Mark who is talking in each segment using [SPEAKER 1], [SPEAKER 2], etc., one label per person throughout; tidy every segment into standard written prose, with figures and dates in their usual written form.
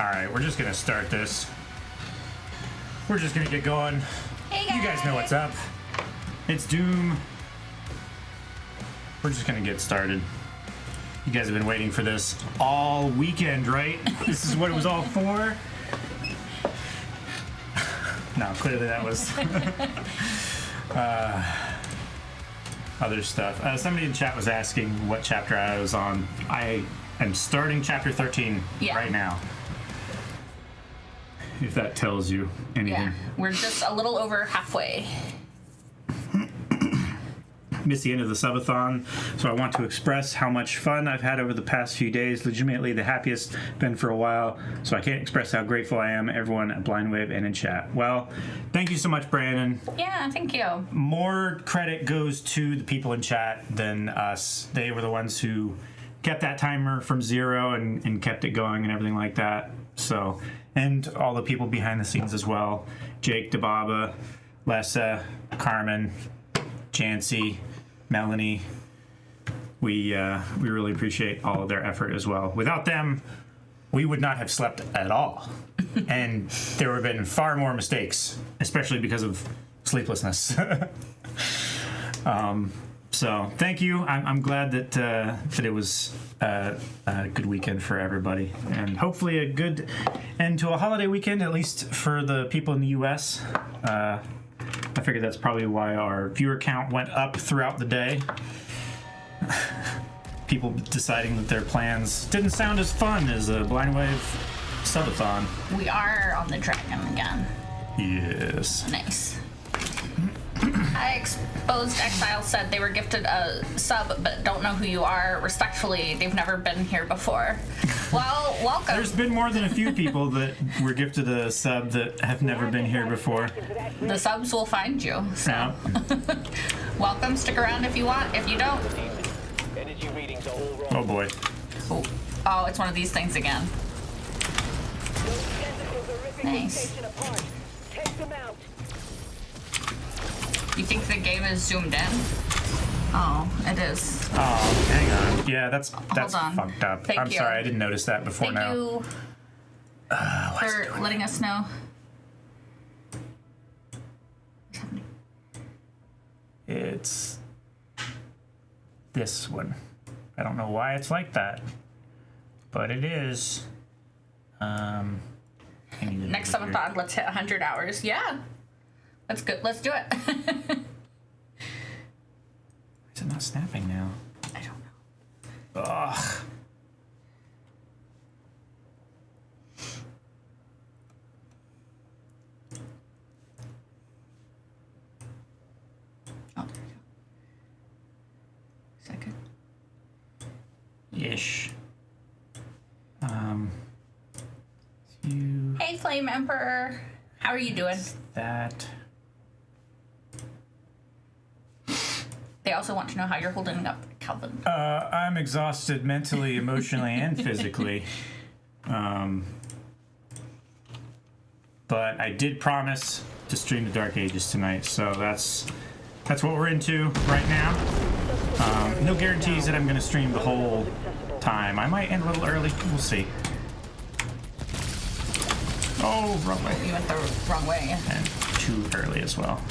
[SPEAKER 1] Alright, we're just gonna start this. We're just gonna get going.
[SPEAKER 2] Hey guys!
[SPEAKER 1] You guys know what's up. It's Doom. We're just gonna get started. You guys have been waiting for this all weekend, right? This is what it was all for? No, clearly that was other stuff. Somebody in chat was asking what chapter I was on. I am starting chapter 13 right now. If that tells you anything.
[SPEAKER 2] Yeah, we're just a little over halfway.
[SPEAKER 1] Missed the end of the subathon, so I want to express how much fun I've had over the past few days. Legitimately the happiest been for a while, so I can't express how grateful I am, everyone at Blind Wave and in chat. Well, thank you so much, Brandon.
[SPEAKER 2] Yeah, thank you.
[SPEAKER 1] More credit goes to the people in chat than us. They were the ones who kept that timer from 0 and kept it going and everything like that. So, and all the people behind the scenes as well. Jake, Dababa, Lessa, Carmen, Jancy, Melanie, we really appreciate all of their effort as well. Without them, we would not have slept at all, and there would have been far more mistakes, especially because of sleeplessness. So thank you. I'm glad that it was a good weekend for everybody, and hopefully a good end to a holiday weekend, at least for the people in the U.S. I figured that's probably why our viewer count went up throughout the day. People deciding that their plans didn't sound as fun as a Blind Wave subathon.
[SPEAKER 2] We are on the dragon again.
[SPEAKER 1] Yes.
[SPEAKER 2] Nice. I Exposed Exile said they were gifted a sub, but don't know who you are. Respectfully, they've never been here before. Well, welcome.
[SPEAKER 1] There's been more than a few people that were gifted a sub that have never been here before.
[SPEAKER 2] The subs will find you, so.
[SPEAKER 1] Yeah.
[SPEAKER 2] Welcome, stick around if you want. If you don't.
[SPEAKER 1] Oh boy.
[SPEAKER 2] Oh, it's one of these things again. Nice. You think the game is zoomed in? Oh, it is.
[SPEAKER 1] Oh, hang on. Yeah, that's
[SPEAKER 2] Hold on.
[SPEAKER 1] fucked up.
[SPEAKER 2] Thank
[SPEAKER 1] I'm
[SPEAKER 2] you.
[SPEAKER 1] sorry, I didn't notice that before
[SPEAKER 2] Thank
[SPEAKER 1] now.
[SPEAKER 2] you for letting us know. What's happening?
[SPEAKER 1] It's this one. I don't know why it's like that, but it is.
[SPEAKER 2] Next subathon, let's hit 100 hours. Yeah. That's good. Let's do it.
[SPEAKER 1] Is it not snapping now?
[SPEAKER 2] I don't know.
[SPEAKER 1] Ugh.
[SPEAKER 2] Oh, there we go. Second.
[SPEAKER 1] Ish.
[SPEAKER 2] Hey, Flame Emperor. How are you doing?
[SPEAKER 1] That.
[SPEAKER 2] They also want to know how you're holding up, Calvin.
[SPEAKER 1] I'm exhausted mentally, emotionally, and physically. But I did promise to stream the Dark Ages tonight, so that's what we're into right now. No guarantees that I'm going to stream the whole time. I might end a little early. We'll see. Oh, wrong way.
[SPEAKER 2] You went the wrong way.
[SPEAKER 1] And too early as well.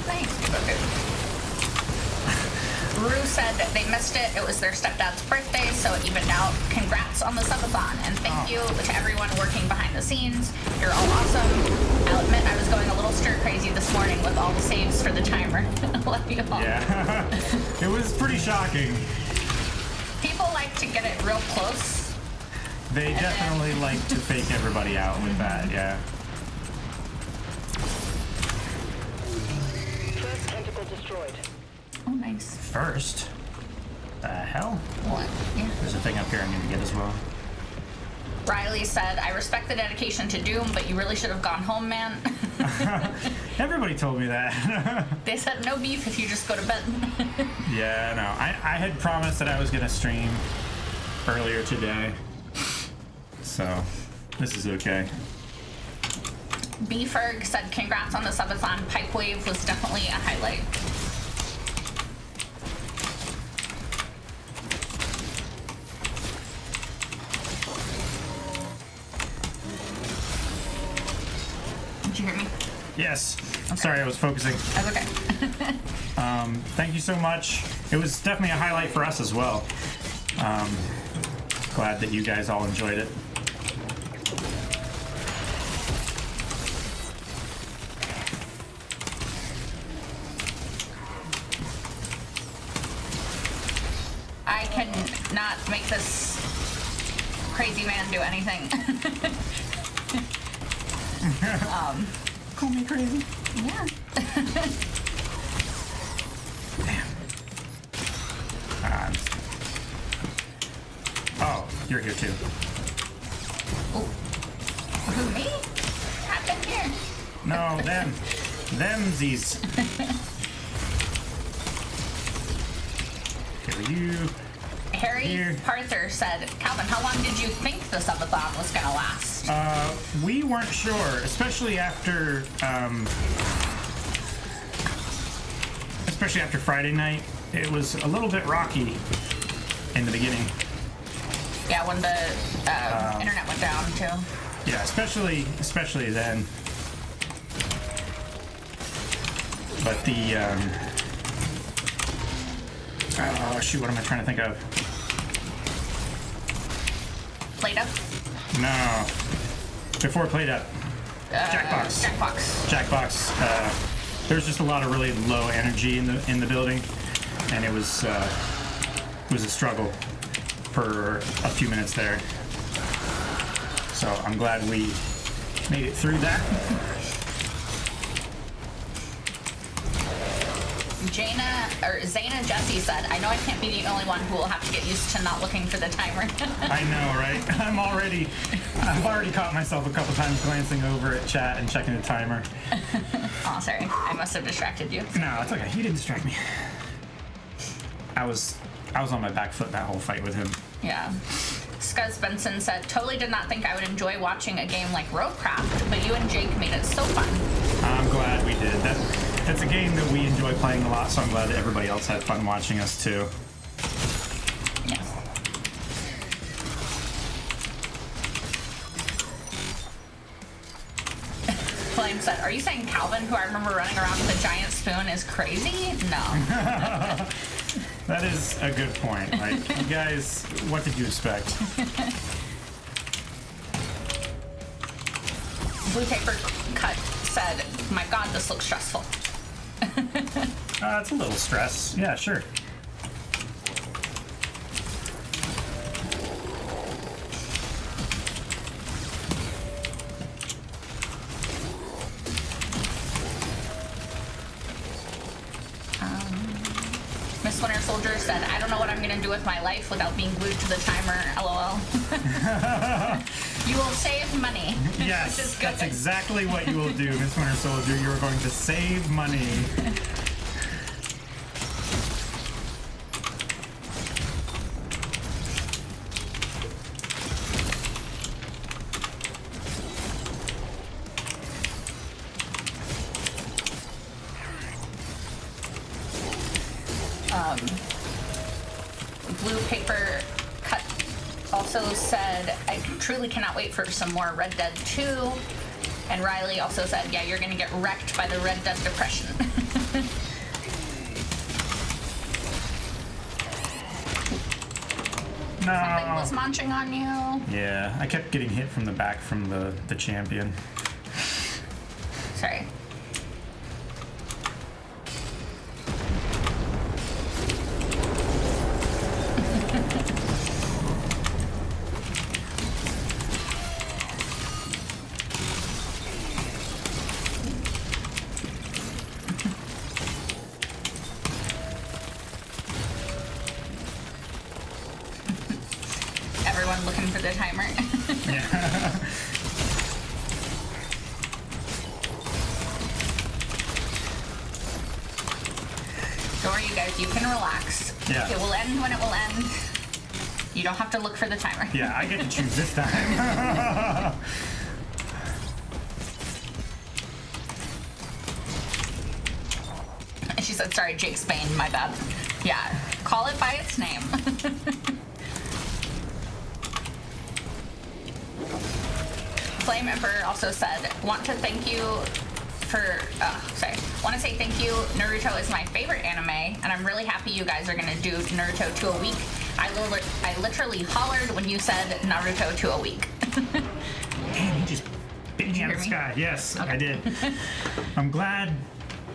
[SPEAKER 2] Nice. Okay. Rue said that they missed it. It was their stepdad's birthday, so it evened out. Congrats on the subathon, and thank you to everyone working behind the scenes. You're all awesome. I'll admit I was going a little stir crazy this morning with all the saves for the timer. Love you all.
[SPEAKER 1] Yeah, it was pretty shocking.
[SPEAKER 2] People like to get it real close.
[SPEAKER 1] They definitely like to fake everybody out with that, yeah.
[SPEAKER 3] First tentacle destroyed.
[SPEAKER 2] Oh, nice.
[SPEAKER 1] First? The hell?
[SPEAKER 2] What? Yeah.
[SPEAKER 1] There's a thing up here I need to get as well.
[SPEAKER 2] Riley said, I respect the dedication to Doom, but you really should have gone home, man.
[SPEAKER 1] Everybody told me that.
[SPEAKER 2] They said no beef if you just go to bed.
[SPEAKER 1] Yeah, no. I had promised that I was going to stream earlier today. So, this is okay.
[SPEAKER 2] B Ferg said, congrats on the subathon. Pipe wave was definitely a highlight. Did you hear me?
[SPEAKER 1] Yes.
[SPEAKER 2] Okay.
[SPEAKER 1] Sorry, I was focusing.
[SPEAKER 2] That's okay.
[SPEAKER 1] Thank you so much. It was definitely a highlight for us as well. Glad that you guys all enjoyed it.
[SPEAKER 2] I can not make this crazy man do anything.
[SPEAKER 1] Call me crazy.
[SPEAKER 2] Yeah.
[SPEAKER 1] Oh, you're here too.
[SPEAKER 2] Ooh. Who, me? I've been here.
[SPEAKER 1] No, them. Themsies. Here you.
[SPEAKER 2] Harry
[SPEAKER 1] Here.
[SPEAKER 2] Parther said, Calvin, how long did you think the subathon was going to last?
[SPEAKER 1] We weren't sure, especially after Friday night. It was a little bit rocky in the beginning.
[SPEAKER 2] Yeah, when the internet went down, too.
[SPEAKER 1] Yeah, especially then. But the oh shoot, what am I trying to think of?
[SPEAKER 2] Played up?
[SPEAKER 1] No. Before Played Up. Jackbox.
[SPEAKER 2] Jackbox.
[SPEAKER 1] There's just a lot of really low energy in the building, and it was a struggle for a few minutes there. So I'm glad we made it through that.
[SPEAKER 2] Zayna Jesse said, I know I can't be the only one who will have to get used to not looking for the timer.
[SPEAKER 1] I know, right? I've already caught myself a couple times glancing over at chat and checking the timer.
[SPEAKER 2] Oh, sorry. I must have distracted you.
[SPEAKER 1] No, it's okay. You didn't distract me. I was on my back foot that whole fight with him.
[SPEAKER 2] Yeah. Scuzz Benson said, totally did not think I would enjoy watching a game like Roadcraft, but you and Jake made it so fun.
[SPEAKER 1] I'm glad we did. That's a game that we enjoy playing a lot, so I'm glad that everybody else had fun watching us too.
[SPEAKER 2] Yes. Flame said, are you saying Calvin, who I remember running around with a giant spoon, is crazy? No.
[SPEAKER 1] That is a good point. Like, you guys, what did you expect?
[SPEAKER 2] Blue Paper Cut said, my God, this looks stressful.
[SPEAKER 1] It's a little stress. Yeah, sure.
[SPEAKER 2] Miss Winter Soldier said, I don't know what I'm going to do with my life without being glued to the timer, LOL. You will save money.
[SPEAKER 1] Yes,
[SPEAKER 2] which is good.
[SPEAKER 1] that's exactly what you will do, Miss Winter Soldier. You are going to save money.
[SPEAKER 2] Blue Paper Cut also said, I truly cannot wait for some more Red Dead 2. And Riley also said, yeah, you're going to get wrecked by the Red Dead depression. Something was
[SPEAKER 1] No.
[SPEAKER 2] munching on you.
[SPEAKER 1] Yeah, I kept getting hit from the back from the champion.
[SPEAKER 2] Sorry. Everyone looking for the timer.
[SPEAKER 1] Yeah.
[SPEAKER 2] Don't worry, you guys, you can relax.
[SPEAKER 1] Yeah.
[SPEAKER 2] It will end when it will end. You don't have to look for the timer.
[SPEAKER 1] Yeah, I get to choose this time.
[SPEAKER 2] And she said, sorry, Jake Spain, my bad. Yeah, call it by its name. Flame Emperor also said, want to thank you for, want to say thank you. Naruto is my favorite anime, and I'm really happy you guys are going to do Naruto 2 a week. I literally hollered when you said Naruto 2 a week.
[SPEAKER 1] Man, you just bit me out of the sky. Yes, okay. I did. I'm glad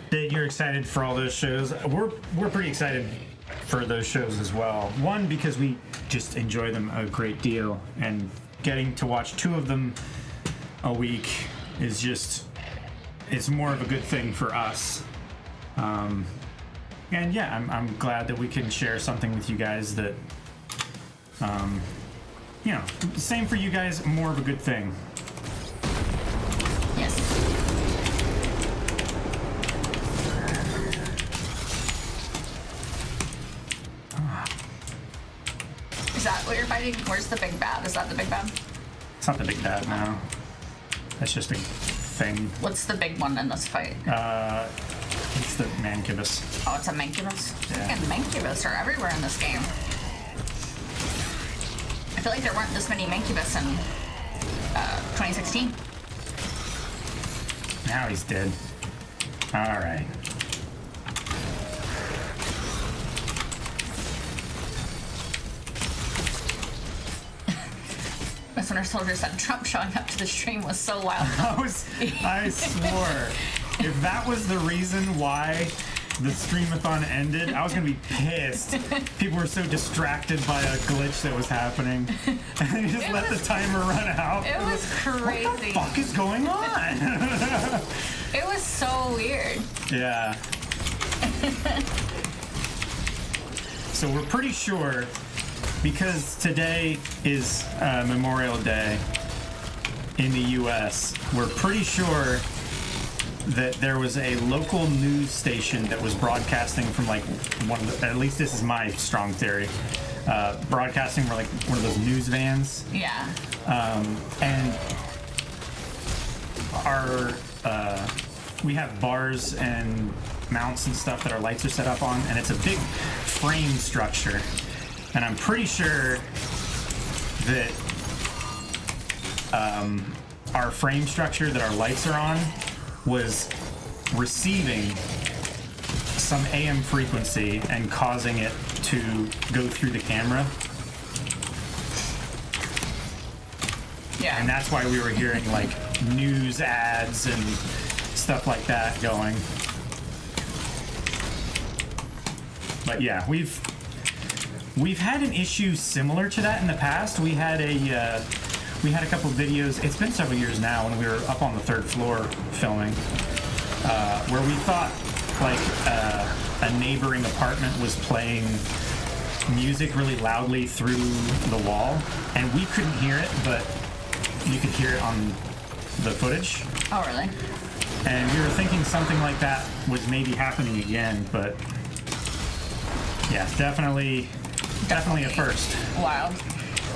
[SPEAKER 1] that you're excited for all those shows. We're pretty excited for those shows as well. One, because we just enjoy them a great deal, and getting to watch 2 of them a week is just, it's more of a good thing for us. And yeah, I'm glad that we can share something with you guys that, you know, same for you guys, more of a good thing.
[SPEAKER 2] Yes. Is that what you're fighting? Where's the big bad? Is that the big bad?
[SPEAKER 1] It's not the big bad, no. That's just a thing.
[SPEAKER 2] What's the big one in this fight?
[SPEAKER 1] It's the mancubus.
[SPEAKER 2] Oh, it's a mancubus?
[SPEAKER 1] Yeah.
[SPEAKER 2] Freaking mancubus are everywhere in this game. I feel like there weren't this many mancubus in 2016.
[SPEAKER 1] Now he's dead. Alright.
[SPEAKER 2] Miss Winter Soldier said Trump showing up to the stream was so wild.
[SPEAKER 1] I swore. If that was the reason why the streamathon ended, I was gonna be pissed. People were so distracted by a glitch that was happening. And they just let the timer run out.
[SPEAKER 2] It was crazy.
[SPEAKER 1] What the fuck is going on?
[SPEAKER 2] It was so weird.
[SPEAKER 1] Yeah. So we're pretty sure, because today is Memorial Day in the US, we're pretty sure that there was a local news station that was broadcasting from like one of the, at least this is my strong theory, broadcasting from like one of those news vans.
[SPEAKER 2] Yeah.
[SPEAKER 1] And our we have bars and mounts and stuff that our lights are set up on, and it's a big frame structure, and I'm pretty sure that our frame structure that our lights are on was receiving some AM frequency and causing it to go through the camera.
[SPEAKER 2] Yeah.
[SPEAKER 1] And that's why we were hearing like news ads and stuff like that going. But yeah, we've had an issue similar to that in the past. We had a couple of videos. It's been several years now when we were up on the 3rd floor filming, where we thought like a neighboring apartment was playing music really loudly through the wall, and we couldn't hear it, but you could hear it on the footage.
[SPEAKER 2] Oh, really?
[SPEAKER 1] And we were thinking something like that was maybe happening again, but yeah, definitely a first.
[SPEAKER 2] Wild.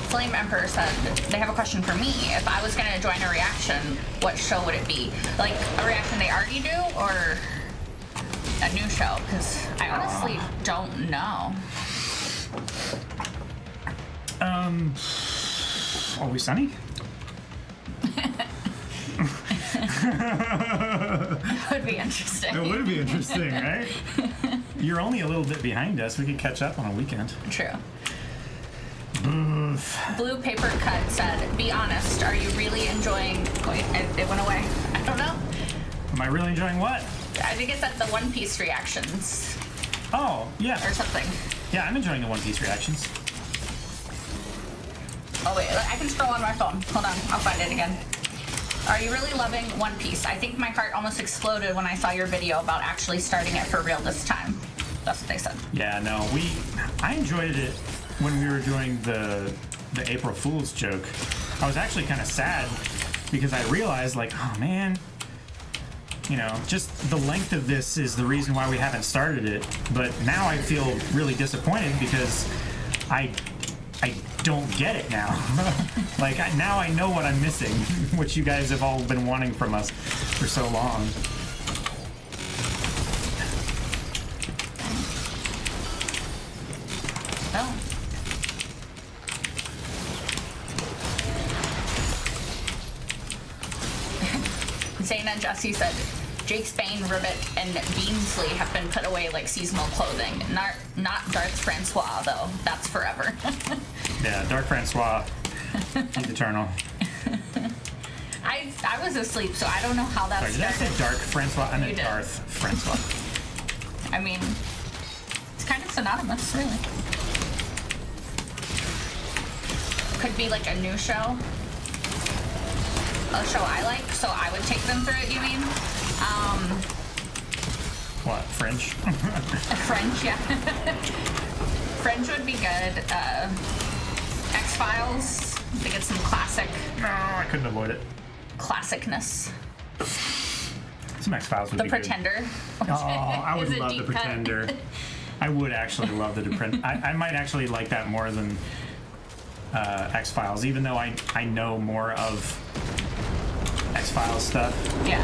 [SPEAKER 2] Flame Emperor said they have a question for me. If I was going to join a reaction, what show would it be? Like a reaction they already do, or a new show? Because I honestly don't know.
[SPEAKER 1] Always Sunny?
[SPEAKER 2] That would be interesting.
[SPEAKER 1] It would be interesting, right? You're only a little bit behind us. We could catch up on a weekend.
[SPEAKER 2] True. Blue Paper Cut said, be honest, are you really enjoying... Wait, it went away. I don't know.
[SPEAKER 1] Am I really enjoying what?
[SPEAKER 2] I think it's at the One Piece reactions.
[SPEAKER 1] Oh, yeah.
[SPEAKER 2] Or something.
[SPEAKER 1] Yeah, I'm enjoying the One Piece reactions.
[SPEAKER 2] Oh, wait, I can scroll on my phone. Hold on, I'll find it again. Are you really loving One Piece? I think my heart almost exploded when I saw your video about actually starting it for real this time. That's what they said.
[SPEAKER 1] Yeah, no, I enjoyed it when we were doing the April Fool's joke. I was actually kind of sad because I realized, like, oh man, you know, just the length of this is the reason why we haven't started it. But now I feel really disappointed because I don't get it now. Like, now I know what I'm missing, which you guys have all been wanting from us for so long.
[SPEAKER 2] Oh. Zayna and Jesse said, Jake Spain, Ribbit, and Beansley have been put away like seasonal clothing. Not Darth Francois, though. That's forever.
[SPEAKER 1] Yeah, Dark Francois. He's eternal.
[SPEAKER 2] I was asleep, so I don't know how that
[SPEAKER 1] Sorry, did I
[SPEAKER 2] started.
[SPEAKER 1] say Dark Francois? I meant
[SPEAKER 2] You did.
[SPEAKER 1] Darth Francois.
[SPEAKER 2] I mean, it's kind of synonymous, really. Could be like a new show. A show I like, so I would take them through it, you mean?
[SPEAKER 1] What, French?
[SPEAKER 2] French, yeah. French would be good. X-Files, I think it's some classic
[SPEAKER 1] No, I couldn't avoid it.
[SPEAKER 2] classicness.
[SPEAKER 1] Some X-Files would
[SPEAKER 2] The
[SPEAKER 1] be
[SPEAKER 2] Pretender.
[SPEAKER 1] good. Oh, I would
[SPEAKER 2] Is it
[SPEAKER 1] love The
[SPEAKER 2] deep cut?
[SPEAKER 1] Pretender. I would actually love The Pretender. I might actually like that more than X-Files, even though I know more of X-Files stuff,
[SPEAKER 2] Yeah.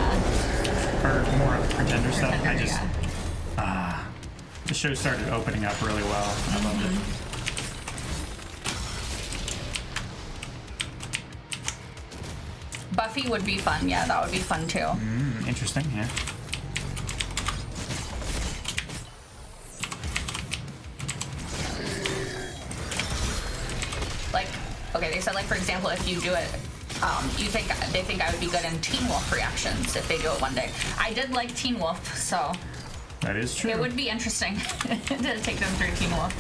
[SPEAKER 1] or more of the Pretender stuff. I
[SPEAKER 2] Pretender,
[SPEAKER 1] just,
[SPEAKER 2] yeah.
[SPEAKER 1] the show started opening up really well. I loved it.
[SPEAKER 2] Buffy would be fun. Yeah, that would be fun too.
[SPEAKER 1] Interesting, yeah.
[SPEAKER 2] Like, okay, they said like for example, if you do it, they think I would be good in Teen Wolf reactions if they do it one day. I did like Teen Wolf, so
[SPEAKER 1] That is true.
[SPEAKER 2] it would be interesting to take them through Teen Wolf.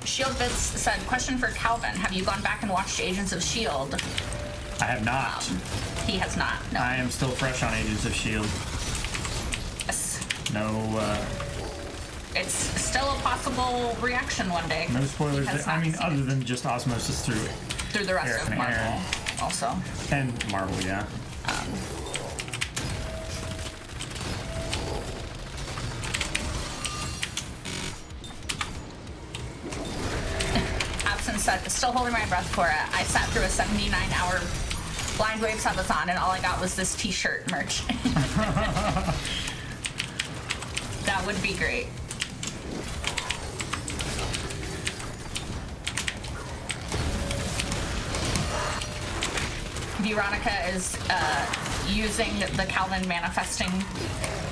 [SPEAKER 2] Shield Bits said, question for Calvin. Have you gone back and watched Agents of S.H.I.E.L.D.?
[SPEAKER 1] I have not.
[SPEAKER 2] He has not. No.
[SPEAKER 1] I am still fresh on Agents of S.H.I.E.L.D.
[SPEAKER 2] Yes.
[SPEAKER 1] No,
[SPEAKER 2] It's still a possible reaction one day.
[SPEAKER 1] no spoilers.
[SPEAKER 2] He has
[SPEAKER 1] I
[SPEAKER 2] not
[SPEAKER 1] mean,
[SPEAKER 2] seen
[SPEAKER 1] other
[SPEAKER 2] it.
[SPEAKER 1] than just osmosis through
[SPEAKER 2] Through the rest
[SPEAKER 1] Eric
[SPEAKER 2] of
[SPEAKER 1] and
[SPEAKER 2] Marvel,
[SPEAKER 1] Aaron.
[SPEAKER 2] also.
[SPEAKER 1] and Marvel, yeah.
[SPEAKER 2] Absence said, still holding my breath for it. I sat through a 79-hour Blind Wave subathon, and all I got was this t-shirt merch. That would be great. Veronica is using the Calvin manifesting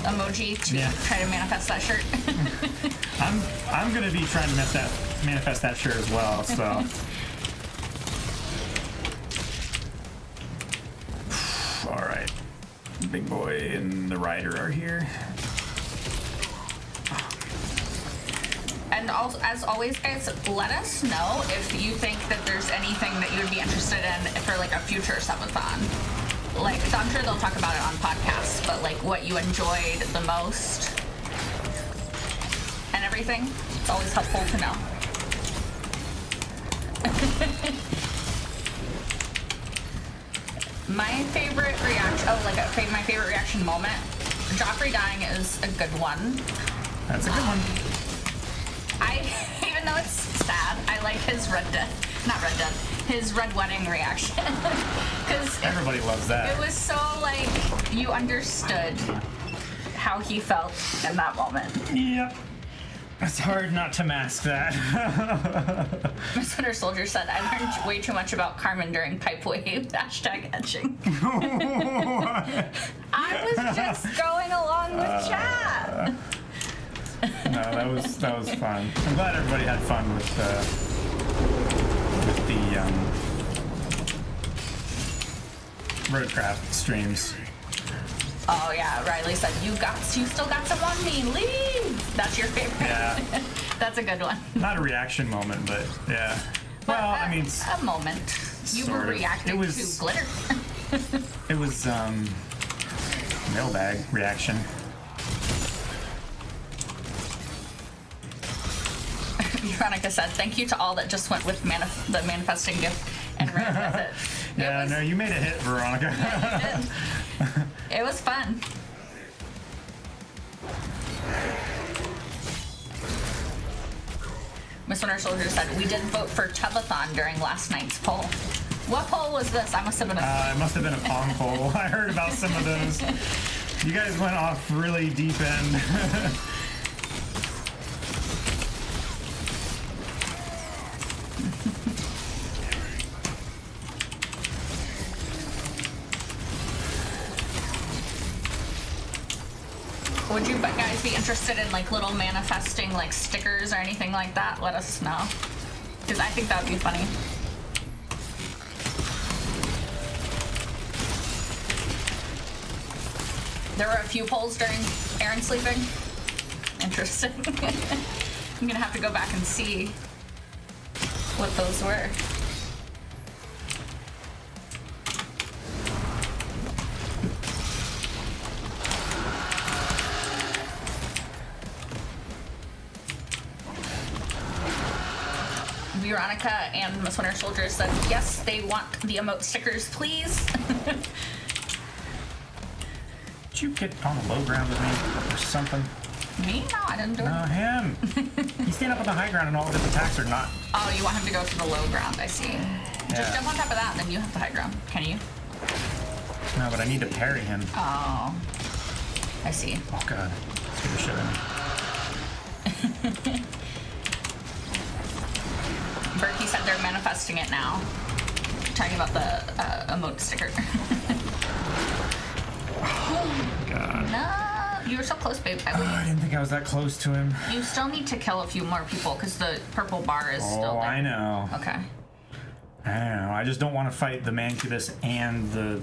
[SPEAKER 2] emoji to
[SPEAKER 1] Yeah.
[SPEAKER 2] try to manifest that shirt.
[SPEAKER 1] I'm gonna be trying to manifest that shirt as well. So. All right, Big Boy and the Rider are here.
[SPEAKER 2] And also, as always, guys, let us know if you think that there's anything that you would be interested in for like a future subathon. Like, so I'm sure they'll talk about it on podcasts, but like what you enjoyed the most and everything. It's always helpful to know. My favorite reaction, my favorite reaction moment. Joffrey dying is a good one.
[SPEAKER 1] That's a good one.
[SPEAKER 2] Even though it's sad, I like his Red Death, his Red Wedding reaction. Because
[SPEAKER 1] Everybody loves that.
[SPEAKER 2] it was so like, you understood how he felt in that moment.
[SPEAKER 1] Yep. It's hard not to mask that.
[SPEAKER 2] Miss Winter Soldier said, I learned way too much about Carmen during Pipe Wave, #etching. I was just going along with chat.
[SPEAKER 1] No, that was fun. I'm glad everybody had fun with the Roadcraft streams.
[SPEAKER 2] Oh yeah, Riley said, you still got some on me, leave! That's your favorite.
[SPEAKER 1] Yeah.
[SPEAKER 2] That's a good one.
[SPEAKER 1] Not a reaction moment, but yeah. Well, I mean,
[SPEAKER 2] a moment. You were
[SPEAKER 1] sort of.
[SPEAKER 2] reacting
[SPEAKER 1] It was-
[SPEAKER 2] to glitter.
[SPEAKER 1] it was mailbag reaction.
[SPEAKER 2] Veronica said, thank you to all that just went with the manifesting gift and ran with it.
[SPEAKER 1] Yeah, no, you made a hit, Veronica.
[SPEAKER 2] It was fun. Miss Winter Soldier said, we did vote for Tubathon during last night's poll. What poll was this? I must have been
[SPEAKER 1] It must have been a pong poll. I heard about some of those. You guys went off really deep end.
[SPEAKER 2] Would you guys be interested in like little manifesting like stickers or anything like that? Let us know. Because I think that would be funny. There were a few polls during Aaron sleeping. Interesting. I'm gonna have to go back and see what those were. Veronica and Miss Winter Soldier said, yes, they want the emote stickers, please.
[SPEAKER 1] Did you get on the low ground with me or something?
[SPEAKER 2] Me? No, I didn't do it.
[SPEAKER 1] No, him. He's standing up on the high ground and all of his attacks are not.
[SPEAKER 2] Oh, you want him to go to the low ground, I see.
[SPEAKER 1] Yeah.
[SPEAKER 2] Just jump on top of that, and then you have the high ground. Can you?
[SPEAKER 1] No, but I need to parry him.
[SPEAKER 2] Oh. I see.
[SPEAKER 1] Oh, God. Scared the shit out of me.
[SPEAKER 2] Berkey said they're manifesting it now. Talking about the emote sticker.
[SPEAKER 1] God.
[SPEAKER 2] No, you were so close, babe.
[SPEAKER 1] I didn't think I was that close to him.
[SPEAKER 2] You still need to kill a few more people because the purple bar is still
[SPEAKER 1] Oh,
[SPEAKER 2] there.
[SPEAKER 1] I know.
[SPEAKER 2] Okay.
[SPEAKER 1] I don't know. I just don't want to fight the Mancubus and the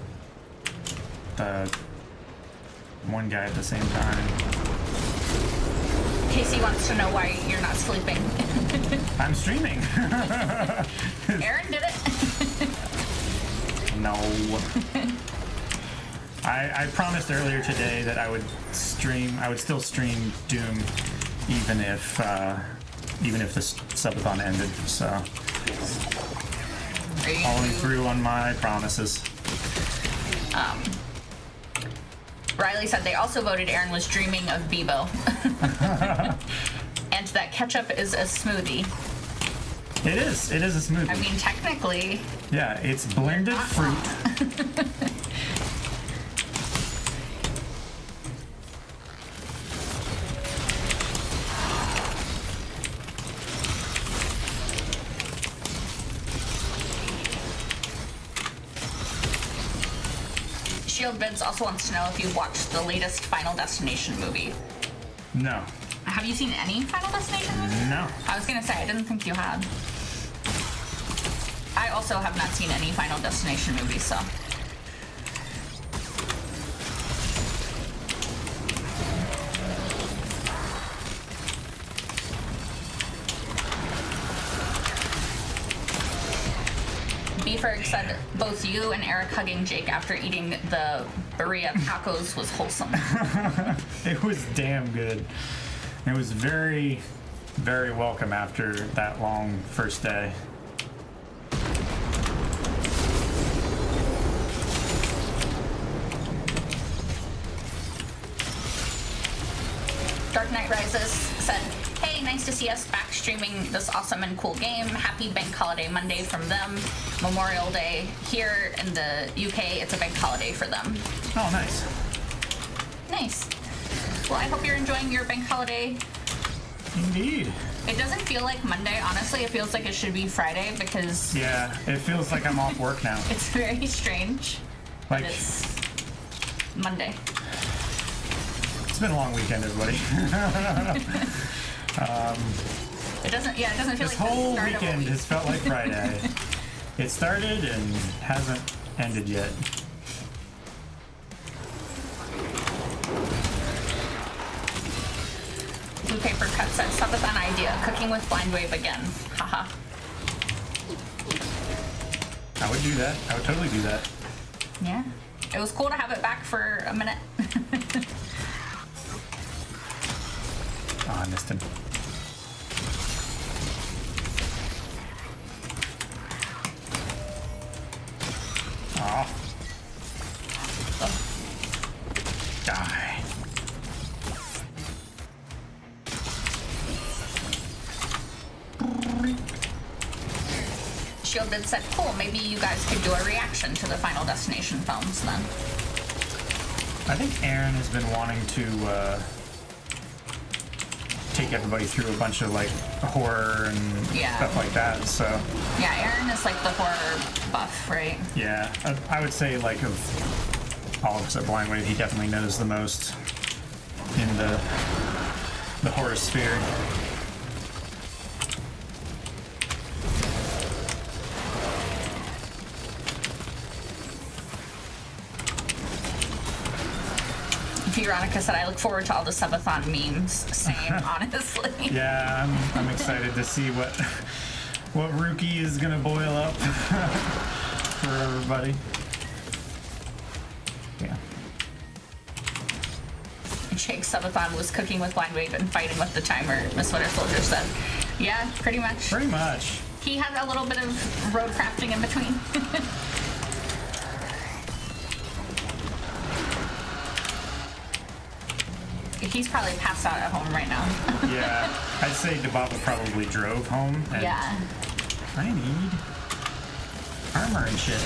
[SPEAKER 1] one guy at the same time.
[SPEAKER 2] Casey wants to know why you're not sleeping.
[SPEAKER 1] I'm streaming.
[SPEAKER 2] Aaron did it.
[SPEAKER 1] No. I promised earlier today that I would still stream Doom even if the subathon ended, so following through on my promises.
[SPEAKER 2] Riley said they also voted Aaron was dreaming of Bebo. And that ketchup is a smoothie.
[SPEAKER 1] It is a smoothie.
[SPEAKER 2] I mean, technically.
[SPEAKER 1] Yeah, it's blended fruit.
[SPEAKER 2] Shield Bids also wants to know if you've watched the latest Final Destination movie.
[SPEAKER 1] No.
[SPEAKER 2] Have you seen any Final Destination movie?
[SPEAKER 1] No.
[SPEAKER 2] I was gonna say, I didn't think you had. I also have not seen any Final Destination movies, so. Beeferg said both you and Eric hugging Jake after eating the burrito tacos was wholesome.
[SPEAKER 1] It was damn good. It was very, very welcome after that long first day.
[SPEAKER 2] Dark Knight Rises said, hey, nice to see us back streaming this awesome and cool game. Happy Bank Holiday Monday from them. Memorial Day here in the UK, it's a bank holiday for them.
[SPEAKER 1] Oh, nice.
[SPEAKER 2] Nice. Well, I hope you're enjoying your bank holiday.
[SPEAKER 1] Indeed.
[SPEAKER 2] It doesn't feel like Monday, honestly. It feels like it should be Friday because
[SPEAKER 1] Yeah, it feels like I'm off work now.
[SPEAKER 2] it's very strange.
[SPEAKER 1] Like,
[SPEAKER 2] But it's Monday.
[SPEAKER 1] it's been a long weekend, everybody.
[SPEAKER 2] It doesn't feel
[SPEAKER 1] This
[SPEAKER 2] like the
[SPEAKER 1] whole
[SPEAKER 2] start of a
[SPEAKER 1] weekend
[SPEAKER 2] week.
[SPEAKER 1] has felt like Friday. It started and hasn't ended yet.
[SPEAKER 2] Blue Paper Cut said, subathon idea, cooking with Blind Wave again. Haha.
[SPEAKER 1] I would do that. I would totally do that.
[SPEAKER 2] Yeah. It was cool to have it back for a minute.
[SPEAKER 1] Oh, I missed him. Oh. Die.
[SPEAKER 2] Shield Shielded said, cool, maybe you guys could do a reaction to the Final Destination films then.
[SPEAKER 1] I think Aaron has been wanting to take everybody through a bunch of like horror and stuff like that. So
[SPEAKER 2] yeah, Aaron is like the horror buff, right?
[SPEAKER 1] Yeah, I would say like of all of us at Blind Wave, he definitely knows the most in the horror sphere.
[SPEAKER 2] Veronica said, I look forward to all the subathon memes. Same, honestly.
[SPEAKER 1] Yeah, I'm excited to see what Rookie is gonna boil up for everybody. Yeah.
[SPEAKER 2] Jake Subathon was cooking with Blind Wave and fighting with the timer, Miss Winter Soldier said. Yeah, pretty much.
[SPEAKER 1] Pretty much.
[SPEAKER 2] He had a little bit of road crafting in between. He's probably passed out at home right now.
[SPEAKER 1] Yeah, I'd say Debaba probably drove home. And
[SPEAKER 2] yeah.
[SPEAKER 1] I need armor and shit.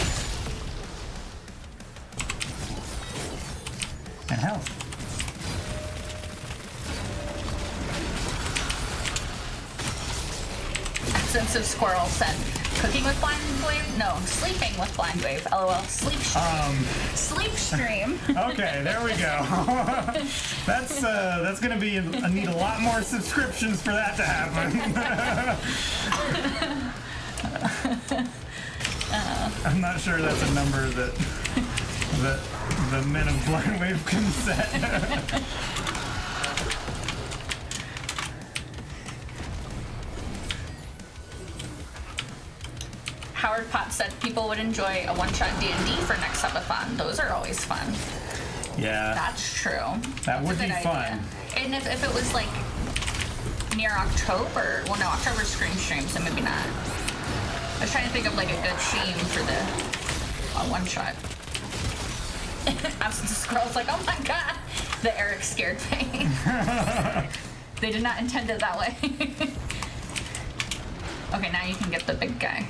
[SPEAKER 1] And health.
[SPEAKER 2] Sensitive Squirrel said, cooking with Blind Wave? No, sleeping with Blind Wave. LOL. Sleep stream. Sleep stream.
[SPEAKER 1] Okay, there we go. That's gonna be. I need a lot more subscriptions for that to happen. I'm not sure that's a number that the men of Blind Wave can set.
[SPEAKER 2] Howard Potts said people would enjoy a one-shot D&D for next subathon. Those are always fun.
[SPEAKER 1] Yeah.
[SPEAKER 2] That's true.
[SPEAKER 1] That would be fun.
[SPEAKER 2] And if it was like near October, well no, October's Scream Stream, so maybe not. I was trying to think of like a good theme for the one-shot. Absence of Scrolls like, oh my god, the Eric scared face. They did not intend it that way. Okay, now you can get the big guy.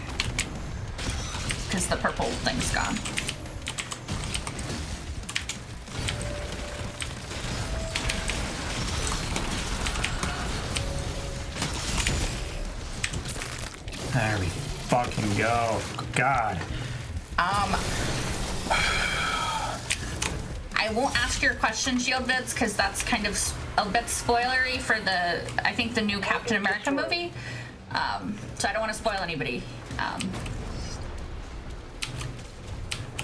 [SPEAKER 2] Because the purple thing's gone.
[SPEAKER 1] There we fucking go. God.
[SPEAKER 2] I won't ask your question, Shield Vids, because that's kind of a bit spoilery for I think the new Captain America movie. So I don't want to spoil anybody.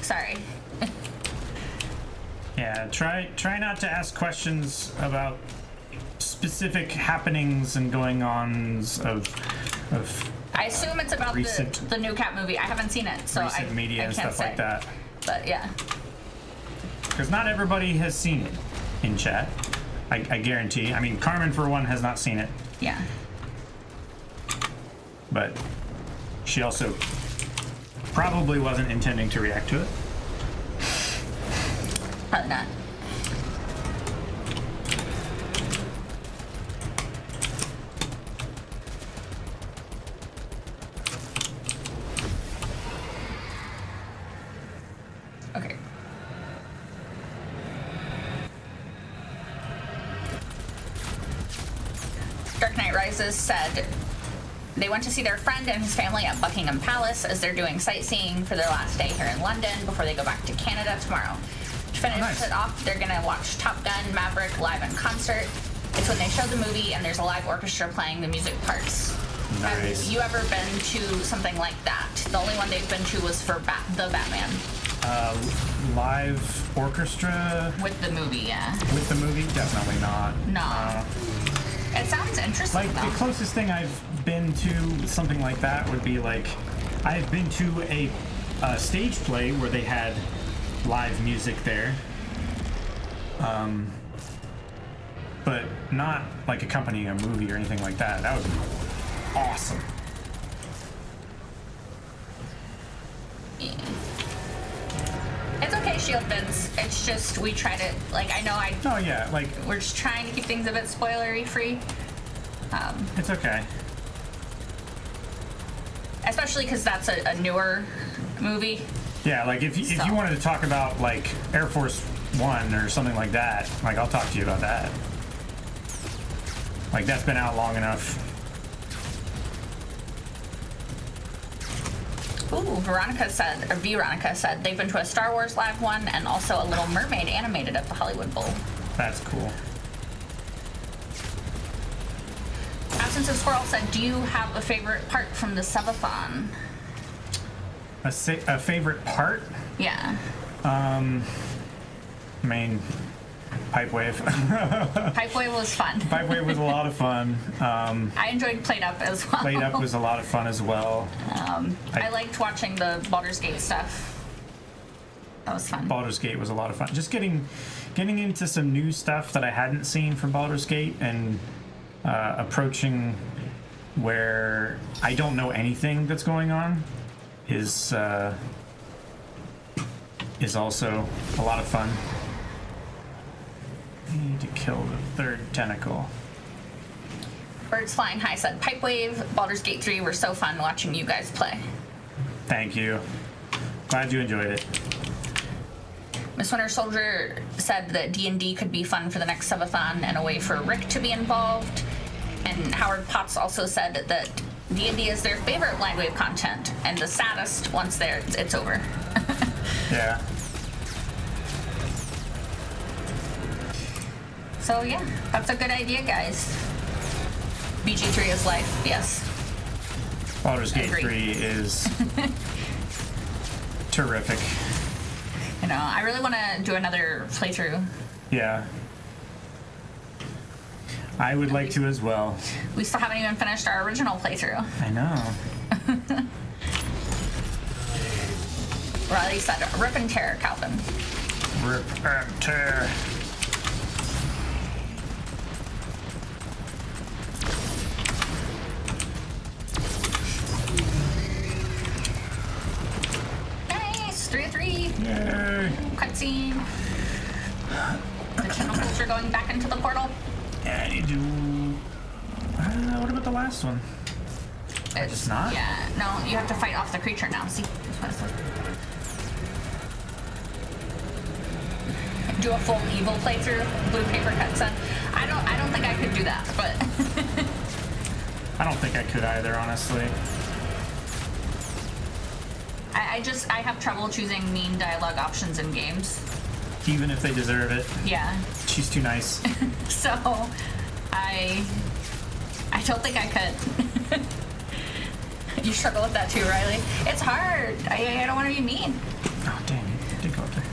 [SPEAKER 2] Sorry.
[SPEAKER 1] Yeah, try not to ask questions about specific happenings and going-ons of
[SPEAKER 2] I assume it's about the new Cap movie. I haven't seen it, so
[SPEAKER 1] recent media and
[SPEAKER 2] can't
[SPEAKER 1] stuff like that.
[SPEAKER 2] But yeah.
[SPEAKER 1] Because not everybody has seen it in chat. I guarantee. I mean, Carmen, for one, has not seen it.
[SPEAKER 2] Yeah.
[SPEAKER 1] But she also probably wasn't intending to react to it.
[SPEAKER 2] Probably not. Okay. Dark Knight Rises said they went to see their friend and his family at Buckingham Palace as they're doing sightseeing for their last day here in London before they go back to Canada tomorrow. To finish it off, they're gonna watch Top Gun Maverick live in concert. It's when they show the movie and there's a live orchestra playing the music parts.
[SPEAKER 1] Nice.
[SPEAKER 2] Have you ever been to something like that? The only one they've been to was for the Batman.
[SPEAKER 1] Live orchestra?
[SPEAKER 2] With the movie, yeah.
[SPEAKER 1] With the movie? Definitely not.
[SPEAKER 2] No. It sounds interesting,
[SPEAKER 1] Like,
[SPEAKER 2] though.
[SPEAKER 1] the closest thing I've been to something like that would be, like, I've been to a stage play where they had live music there. But not, like, accompanying a movie or anything like that. That would be awesome.
[SPEAKER 2] Yeah. It's okay, Shield Vids. It's just, we try to, like,
[SPEAKER 1] Oh, yeah, like...
[SPEAKER 2] we're just trying to keep things a bit spoilery free.
[SPEAKER 1] It's okay.
[SPEAKER 2] especially because that's a newer movie.
[SPEAKER 1] Yeah, like if you wanted to talk about like Air Force One or something like that, like I'll talk to you about that. Like that's been out long enough.
[SPEAKER 2] Ooh, Veronica said they've been to a Star Wars live one and also a Little Mermaid animated at the Hollywood Bowl.
[SPEAKER 1] That's cool.
[SPEAKER 2] Absence of Squirrel said, do you have a favorite part from the subathon?
[SPEAKER 1] A favorite part?
[SPEAKER 2] Yeah.
[SPEAKER 1] I mean, Pipe Wave.
[SPEAKER 2] Pipe Wave was fun.
[SPEAKER 1] Pipe Wave was a lot of fun.
[SPEAKER 2] I enjoyed Played Up as well.
[SPEAKER 1] Played Up was a lot of fun as well.
[SPEAKER 2] I liked watching the Baldur's Gate stuff. That was fun.
[SPEAKER 1] Baldur's Gate was a lot of fun. Just getting into some new stuff that I hadn't seen from Baldur's Gate and approaching where I don't know anything that's going on is also a lot of fun. I need to kill the third tentacle.
[SPEAKER 2] Birds Flying High said, Pipe Wave, Baldur's Gate 3 were so fun watching you guys play.
[SPEAKER 1] Thank you. Glad you enjoyed it.
[SPEAKER 2] Miss Winter Soldier said that D&D could be fun for the next subathon and a way for Rick to be involved. And Howard Potts also said that D&D is their favorite Blind Wave content and the saddest once it's over.
[SPEAKER 1] Yeah.
[SPEAKER 2] So yeah, that's a good idea, guys. BG3 is life, yes.
[SPEAKER 1] Baldur's Gate 3 is terrific.
[SPEAKER 2] You know, I really want to do another playthrough.
[SPEAKER 1] Yeah. I would like to as well.
[SPEAKER 2] We still haven't even finished our original playthrough.
[SPEAKER 1] I know.
[SPEAKER 2] Riley said, rip and tear, Calvin.
[SPEAKER 1] Rip and tear.
[SPEAKER 2] Nice, 3-3.
[SPEAKER 1] Yay.
[SPEAKER 2] Cutscene. The tentacles are going back into the portal.
[SPEAKER 1] Yeah, I need to... what about the last one?
[SPEAKER 2] It's
[SPEAKER 1] not?
[SPEAKER 2] Yeah, no, you have to fight off the creature now. See? Do a full evil playthrough. Blue Paper Cut said. I don't think I could do that, but
[SPEAKER 1] I don't think I could either, honestly.
[SPEAKER 2] I have trouble choosing mean dialogue options in games.
[SPEAKER 1] Even if they deserve it.
[SPEAKER 2] Yeah.
[SPEAKER 1] She's too nice.
[SPEAKER 2] So I don't think I could. You struggle with that too, Riley. It's hard. I don't want to be mean.
[SPEAKER 1] Oh, dang. It did go up there.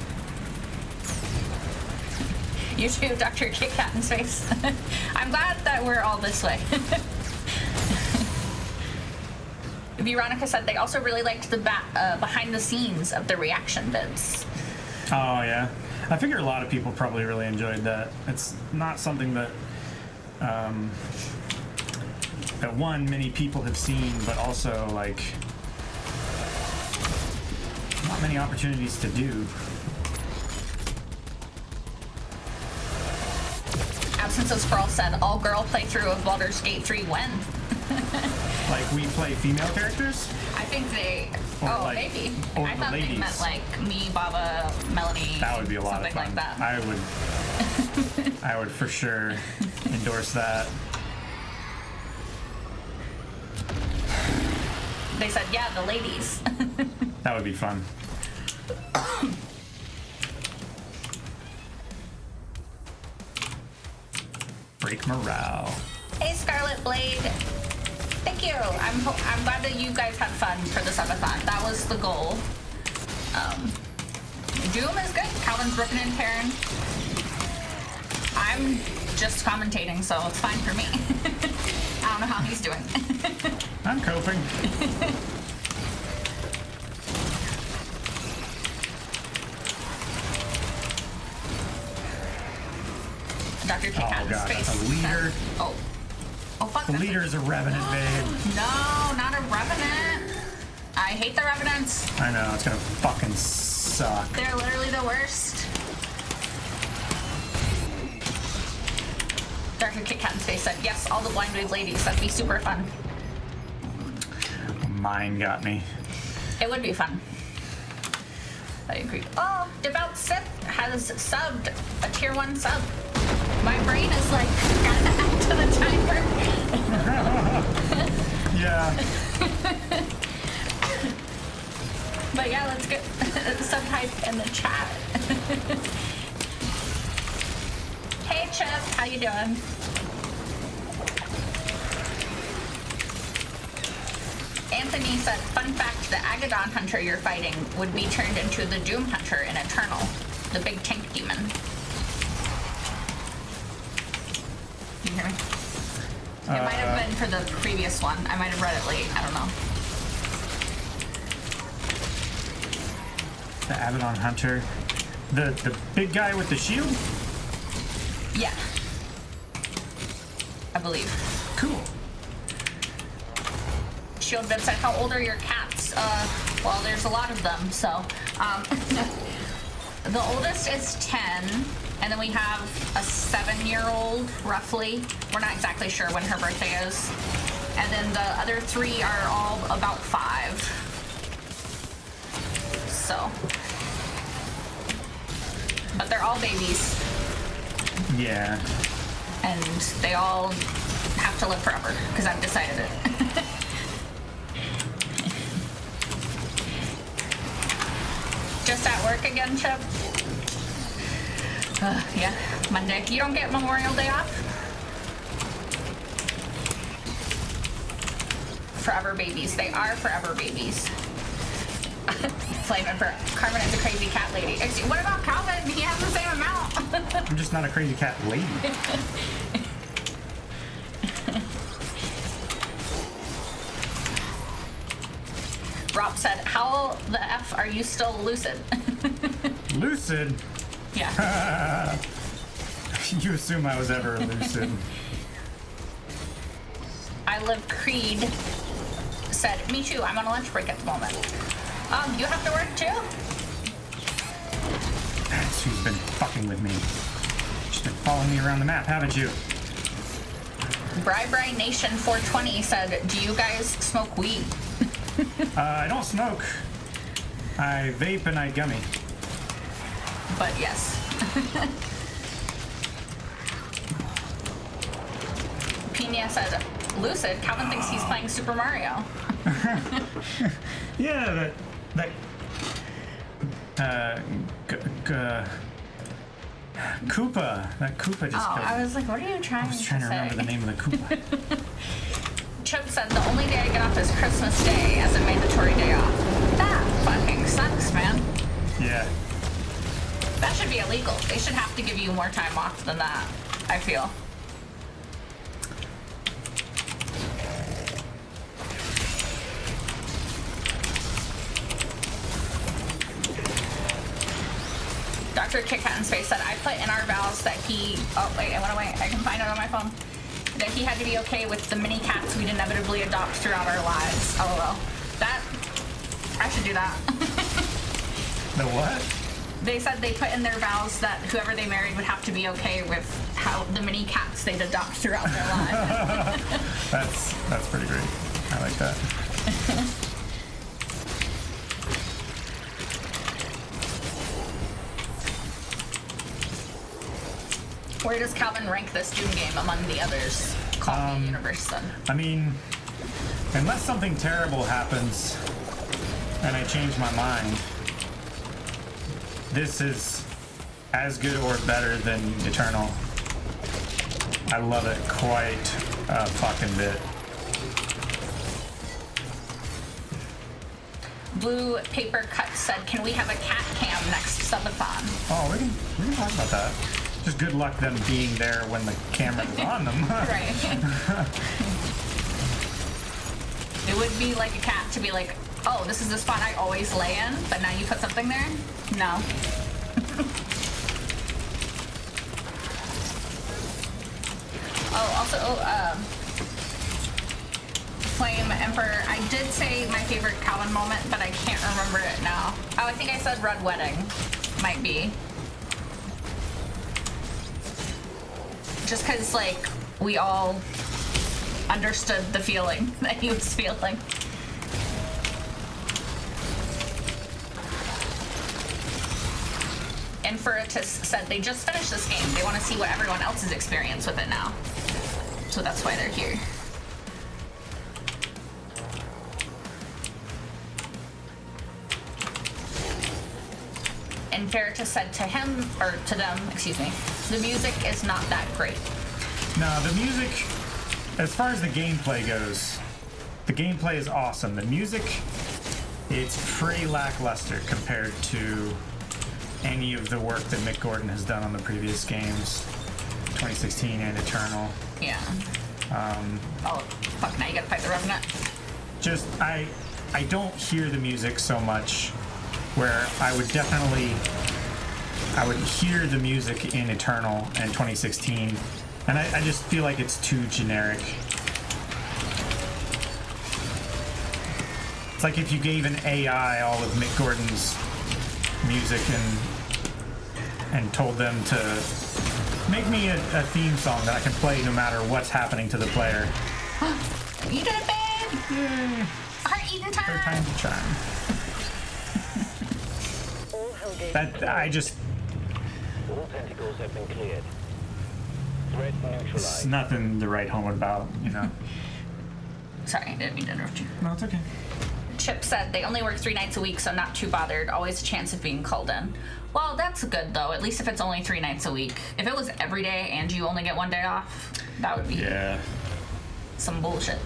[SPEAKER 2] You too, Dr. Kit Kat in space. I'm glad that we're all this way. Veronica said they also really liked the behind the scenes of the reaction vids.
[SPEAKER 1] Oh, yeah. I figure a lot of people probably really enjoyed that. It's not something that, that one, many people have seen, but also, like, not many opportunities to do.
[SPEAKER 2] Absence of Squirrel said, all-girl playthrough of Baldur's Gate 3 when?
[SPEAKER 1] Like, we play female characters?
[SPEAKER 2] I think they...
[SPEAKER 1] Or
[SPEAKER 2] oh,
[SPEAKER 1] like,
[SPEAKER 2] maybe.
[SPEAKER 1] or
[SPEAKER 2] I
[SPEAKER 1] the
[SPEAKER 2] thought
[SPEAKER 1] ladies.
[SPEAKER 2] they meant, like, me, Baba, Melanie,
[SPEAKER 1] That would be a lot of
[SPEAKER 2] something
[SPEAKER 1] fun.
[SPEAKER 2] like that.
[SPEAKER 1] I would for sure endorse that.
[SPEAKER 2] They said, yeah, the ladies.
[SPEAKER 1] That would be fun. Break morale.
[SPEAKER 2] Hey, Scarlet Blade. Thank you. I'm glad that you guys had fun for the subathon. That was the goal. Doom is good. Calvin's ripping and tearing. I'm just commentating, so it's fine for me. I don't know how he's doing.
[SPEAKER 1] I'm coping.
[SPEAKER 2] Dr. Kit Kat in
[SPEAKER 1] God,
[SPEAKER 2] space.
[SPEAKER 1] a leader.
[SPEAKER 2] Oh, fuck.
[SPEAKER 1] The leader is a revenant, babe.
[SPEAKER 2] No, not a revenant. I hate the revenants.
[SPEAKER 1] I know, it's gonna fucking suck.
[SPEAKER 2] They're literally the worst. Dr. Kit Kat in space said, yes, all the Blind Wave ladies. That'd be super fun.
[SPEAKER 1] mine got me.
[SPEAKER 2] It would be fun. I agree. Oh, Devout Sith has subbed a tier 1 sub. My brain is like, gotta add to the timer.
[SPEAKER 1] Yeah.
[SPEAKER 2] But yeah, let's get some hype in the chat. Hey Chip, how you doing? Anthony said, fun fact, the Agadon Hunter you're fighting would be turned into the Doom Hunter in Eternal, the big tank demon. You hear me? It might have been for the previous one. I might have read it late. I don't know.
[SPEAKER 1] The Abaddon Hunter. The big guy with the shield?
[SPEAKER 2] Yeah. I believe.
[SPEAKER 1] Cool.
[SPEAKER 2] Shield Vid said, how old are your cats? Well, there's a lot of them, so. The oldest is 10, and then we have a 7-year-old, roughly. We're not exactly sure when her birthday is. And then the other 3 are all about 5. So. But they're all babies.
[SPEAKER 1] Yeah.
[SPEAKER 2] And they all have to live forever, because I've decided it. Just at work again, Chip? Yeah, Monday. You don't get Memorial Day off? Forever babies. They are forever babies. Flaming for Carmen is a crazy cat lady. What about Calvin? He has the same amount.
[SPEAKER 1] I'm just not a crazy cat lady.
[SPEAKER 2] Rob said, how the F are you still lucid?
[SPEAKER 1] Lucid?
[SPEAKER 2] Yeah.
[SPEAKER 1] You assume I was ever lucid.
[SPEAKER 2] I Live Creed said, me too, I'm on a lunch break at the moment. You have to work too?
[SPEAKER 1] That's who's been fucking with me. She's been following me around the map, haven't you?
[SPEAKER 2] Bri Nation 420 said, do you guys smoke weed?
[SPEAKER 1] I don't smoke. I vape and I gummy.
[SPEAKER 2] But yes. Pina said, lucid, Calvin thinks he's playing Super Mario.
[SPEAKER 1] Yeah, Koopa. That Koopa just killed me.
[SPEAKER 2] I was like, what are you trying to say?
[SPEAKER 1] I was trying to remember the name of the Koopa.
[SPEAKER 2] Chip said, the only day I get off is Christmas Day as a mandatory day off. That fucking sucks, man.
[SPEAKER 1] Yeah.
[SPEAKER 2] That should be illegal. They should have to give you more time off than that, I feel. Dr. Kit Kat in Space said, I put in our vows that he... Oh, wait, I went away. I can find it on my phone. That he had to be okay with the mini cats we'd inevitably adopt throughout our lives. LOL. That... I should do that.
[SPEAKER 1] The what?
[SPEAKER 2] They said they put in their vows that whoever they married would have to be okay with how the mini cats they'd adopt throughout their lives.
[SPEAKER 1] That's pretty great. I like that.
[SPEAKER 2] Where does Calvin rank this Doom game among the others? Call me Universe then.
[SPEAKER 1] I mean, unless something terrible happens and I change my mind, this is as good or better than Eternal. I love it quite a fucking bit.
[SPEAKER 2] Blue Paper Cut said, can we have a cat cam next subathon?
[SPEAKER 1] Oh, we can talk about that. Just good luck them being there when the camera is on them.
[SPEAKER 2] Right. It would be like a cat to be like, oh, this is the spot I always lay in, but now you put something there? No. Flame Emperor, I did say my favorite Calvin moment, but I can't remember it now. Oh, I think I said Red Wedding. Might be. Just because, like, we all understood the feeling that he was feeling. Inferitus said they just finished this game. They want to see what everyone else's experience with it now. So that's why they're here. Inferitus said to him, or to them, excuse me, the music is not that great.
[SPEAKER 1] No, the music, as far as the gameplay goes, the gameplay is awesome. The music, it's pretty lackluster compared to any of the work that Mick Gordon has done on the previous games, 2016 and Eternal.
[SPEAKER 2] Yeah. Oh, fuck, now you gotta fight the Revenant.
[SPEAKER 1] Just, I don't hear the music so much, where I would hear the music in Eternal and 2016, and I just feel like it's too generic. It's like if you gave an AI all of Mick Gordon's music and told them to make me a theme song that I can play no matter what's happening to the player.
[SPEAKER 2] You did it, babe!
[SPEAKER 1] Yay!
[SPEAKER 2] Heart-eating time!
[SPEAKER 1] Third time's a charm. That, I just...
[SPEAKER 3] All tentacles have been cleared. Threat neutralized.
[SPEAKER 1] It's nothing to write home about, you know.
[SPEAKER 2] Sorry, I didn't mean to interrupt you.
[SPEAKER 1] No, it's okay.
[SPEAKER 2] Chip said they only work 3 nights a week, so not too bothered. Always a chance of being called in. Well, that's good, though. At least if it's only 3 nights a week. If it was every day and you only get 1 day off, that would be some bullshit.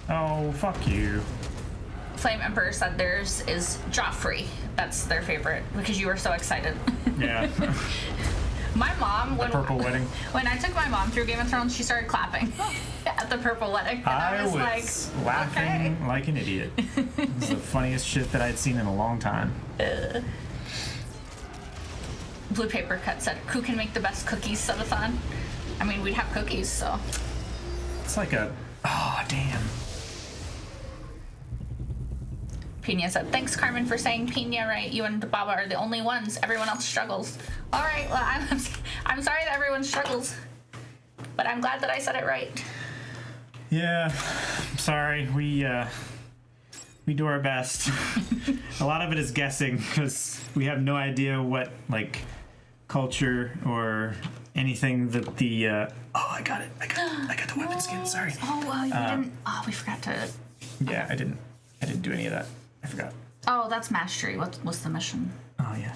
[SPEAKER 1] Oh, fuck you.
[SPEAKER 2] Flame Emperor said theirs is Joffrey. That's their favorite, because you were so excited.
[SPEAKER 1] Yeah.
[SPEAKER 2] My mom,
[SPEAKER 1] The Purple Wedding.
[SPEAKER 2] when I took my mom through Game of Thrones, she started clapping at the Purple Wedding. And I was like,
[SPEAKER 1] laughing
[SPEAKER 2] okay.
[SPEAKER 1] like an idiot. It's the funniest shit that I'd seen in a long time.
[SPEAKER 2] Blue Paper Cut said, who can make the best cookies, subathon? I mean, we'd have cookies, so.
[SPEAKER 1] It's like a... Oh, damn.
[SPEAKER 2] Pina said, thanks, Carmen, for saying Pina right. You and Baba are the only ones. Everyone else struggles. All right, well, I'm sorry that everyone struggles, but I'm glad that I said it right.
[SPEAKER 1] Yeah, I'm sorry. We do our best. A lot of it is guessing, because we have no idea what, like, culture or anything that the... Oh, I got it. I got the weapon skin, sorry.
[SPEAKER 2] Oh, well, you didn't... Oh, we forgot to...
[SPEAKER 1] Yeah, I didn't do any of that. I forgot.
[SPEAKER 2] Oh, that's Mastery. What's the mission?
[SPEAKER 1] Oh, yeah.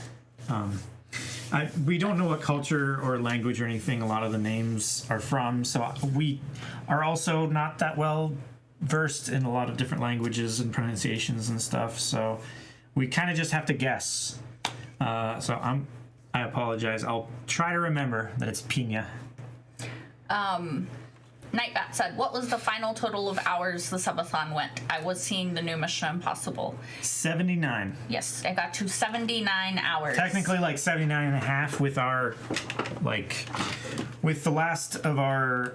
[SPEAKER 1] We don't know what culture or language or anything a lot of the names are from, so we are also not that well versed in a lot of different languages and pronunciations and stuff, so we kind of just have to guess. I apologize. I'll try to remember that it's Pina.
[SPEAKER 2] Nightbat said, what was the final total of hours the subathon went? I was seeing the new Mission Impossible.
[SPEAKER 1] 79.
[SPEAKER 2] Yes, I got to 79 hours.
[SPEAKER 1] Technically, like 79 and a half with our, like, with the last of our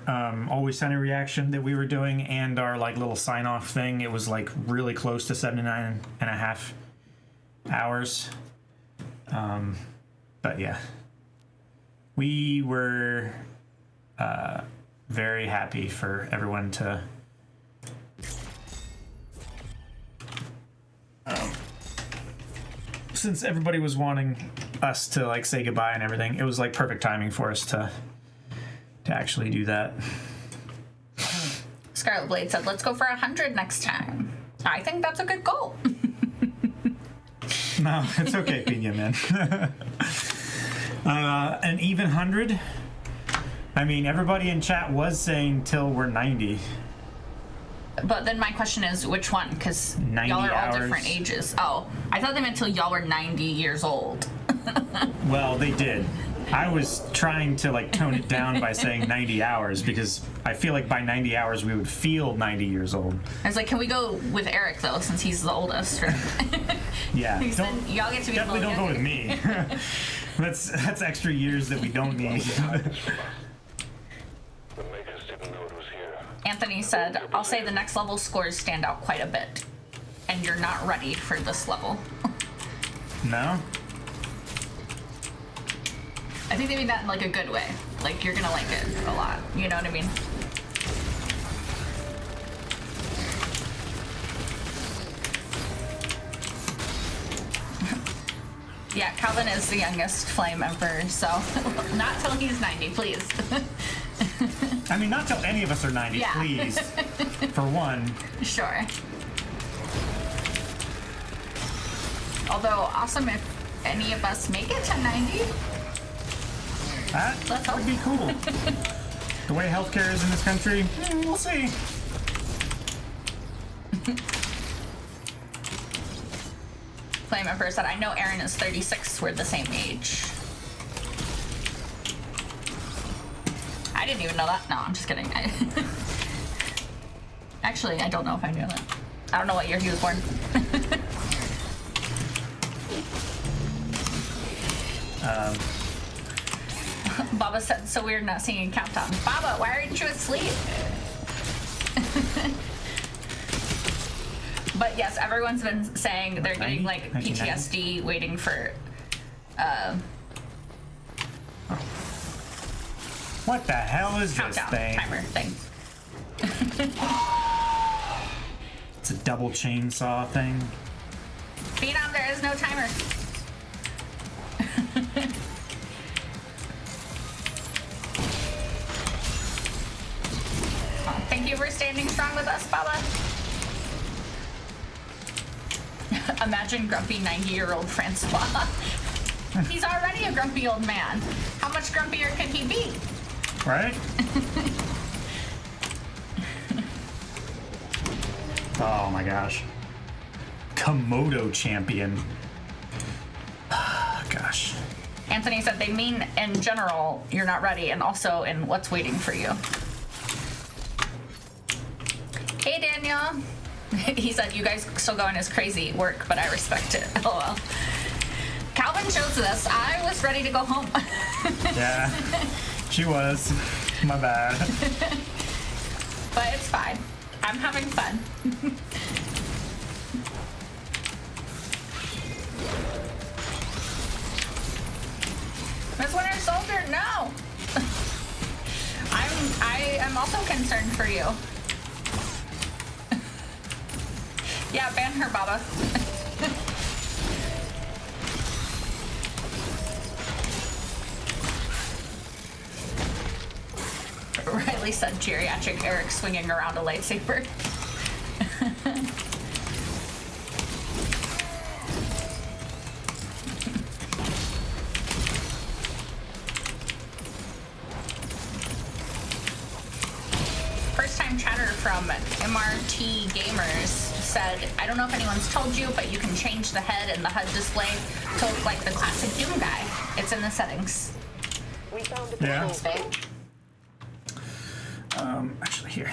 [SPEAKER 1] Always Sunny reaction that we were doing and our, like, little sign-off thing. It was, like, really close to 79 and a half hours. But, yeah. We were... very happy for everyone to since everybody was wanting us to like say goodbye and everything, it was like perfect timing for us to actually do that.
[SPEAKER 2] Scarlet Blade said, let's go for 100 next time. I think that's a good goal.
[SPEAKER 1] No, it's okay, Pina, man. An even 100. I mean, everybody in chat was saying till we're 90.
[SPEAKER 2] But then my question is, which one? Because
[SPEAKER 1] 90
[SPEAKER 2] y'all are all
[SPEAKER 1] hours.
[SPEAKER 2] different ages. Oh, I thought they meant till y'all were 90 years old.
[SPEAKER 1] Well, they did. I was trying to like tone it down by saying 90 hours because I feel like by 90 hours we would feel 90 years old.
[SPEAKER 2] I was like, can we go with Eric though, since he's the oldest? Or...
[SPEAKER 1] Yeah.
[SPEAKER 2] Y'all get to be
[SPEAKER 1] Definitely don't go with
[SPEAKER 2] younger.
[SPEAKER 1] me. That's extra years that we don't need.
[SPEAKER 3] The makers didn't know it was here.
[SPEAKER 2] Anthony said, I'll say the next level scores stand out quite a bit. And you're not ready for this level.
[SPEAKER 1] No?
[SPEAKER 2] I think they mean that in like a good way. Like you're gonna like it a lot. You know what I mean? Yeah, Calvin is the youngest Flame Emperor, so not till he's 90, please.
[SPEAKER 1] I mean, not till any of us are 90,
[SPEAKER 2] Yeah.
[SPEAKER 1] please. For one.
[SPEAKER 2] Sure. Although, awesome if any of us make it to 90.
[SPEAKER 1] That
[SPEAKER 2] Let's hope.
[SPEAKER 1] would be cool. The way healthcare is in this country, we'll see.
[SPEAKER 2] Flame Emperor said, I know Aaron is 36. We're the same age. I didn't even know that. No, I'm just kidding. Actually, I don't know if I knew that. I don't know what year he was born. Baba said, so weird not singing Countdown. Baba, why aren't you asleep? But yes, everyone's been saying they're getting like
[SPEAKER 1] 1990?
[SPEAKER 2] PTSD waiting for
[SPEAKER 1] What the hell is this
[SPEAKER 2] countdown
[SPEAKER 1] thing?
[SPEAKER 2] timer thing.
[SPEAKER 1] It's a double chainsaw thing.
[SPEAKER 2] Phenom, there is no timer. Oh, thank you for standing strong with us, Baba. Imagine grumpy 90-year-old Francois. He's already a grumpy old man. How much grumpier could he be?
[SPEAKER 1] Right? Oh my gosh. Komodo champion. Gosh.
[SPEAKER 2] Anthony said they mean in general you're not ready, and also in what's waiting for you. Hey Daniel. He said you guys still going as crazy work, but I respect it. LOL. Calvin chose this. I was ready to go home.
[SPEAKER 1] Yeah, she was. My bad.
[SPEAKER 2] But it's fine. I'm having fun. Miss Winter Soldier, no! I am also concerned for you. Yeah, ban her, Baba. Riley said geriatric Eric swinging around a lightsaber. First time chatter from MRT Gamers said, I don't know if anyone's told you, but you can change the head and the HUD display to look like the classic Doom guy. It's in the settings.
[SPEAKER 3] We found a
[SPEAKER 1] Yeah.
[SPEAKER 3] patrol.
[SPEAKER 1] Actually, here.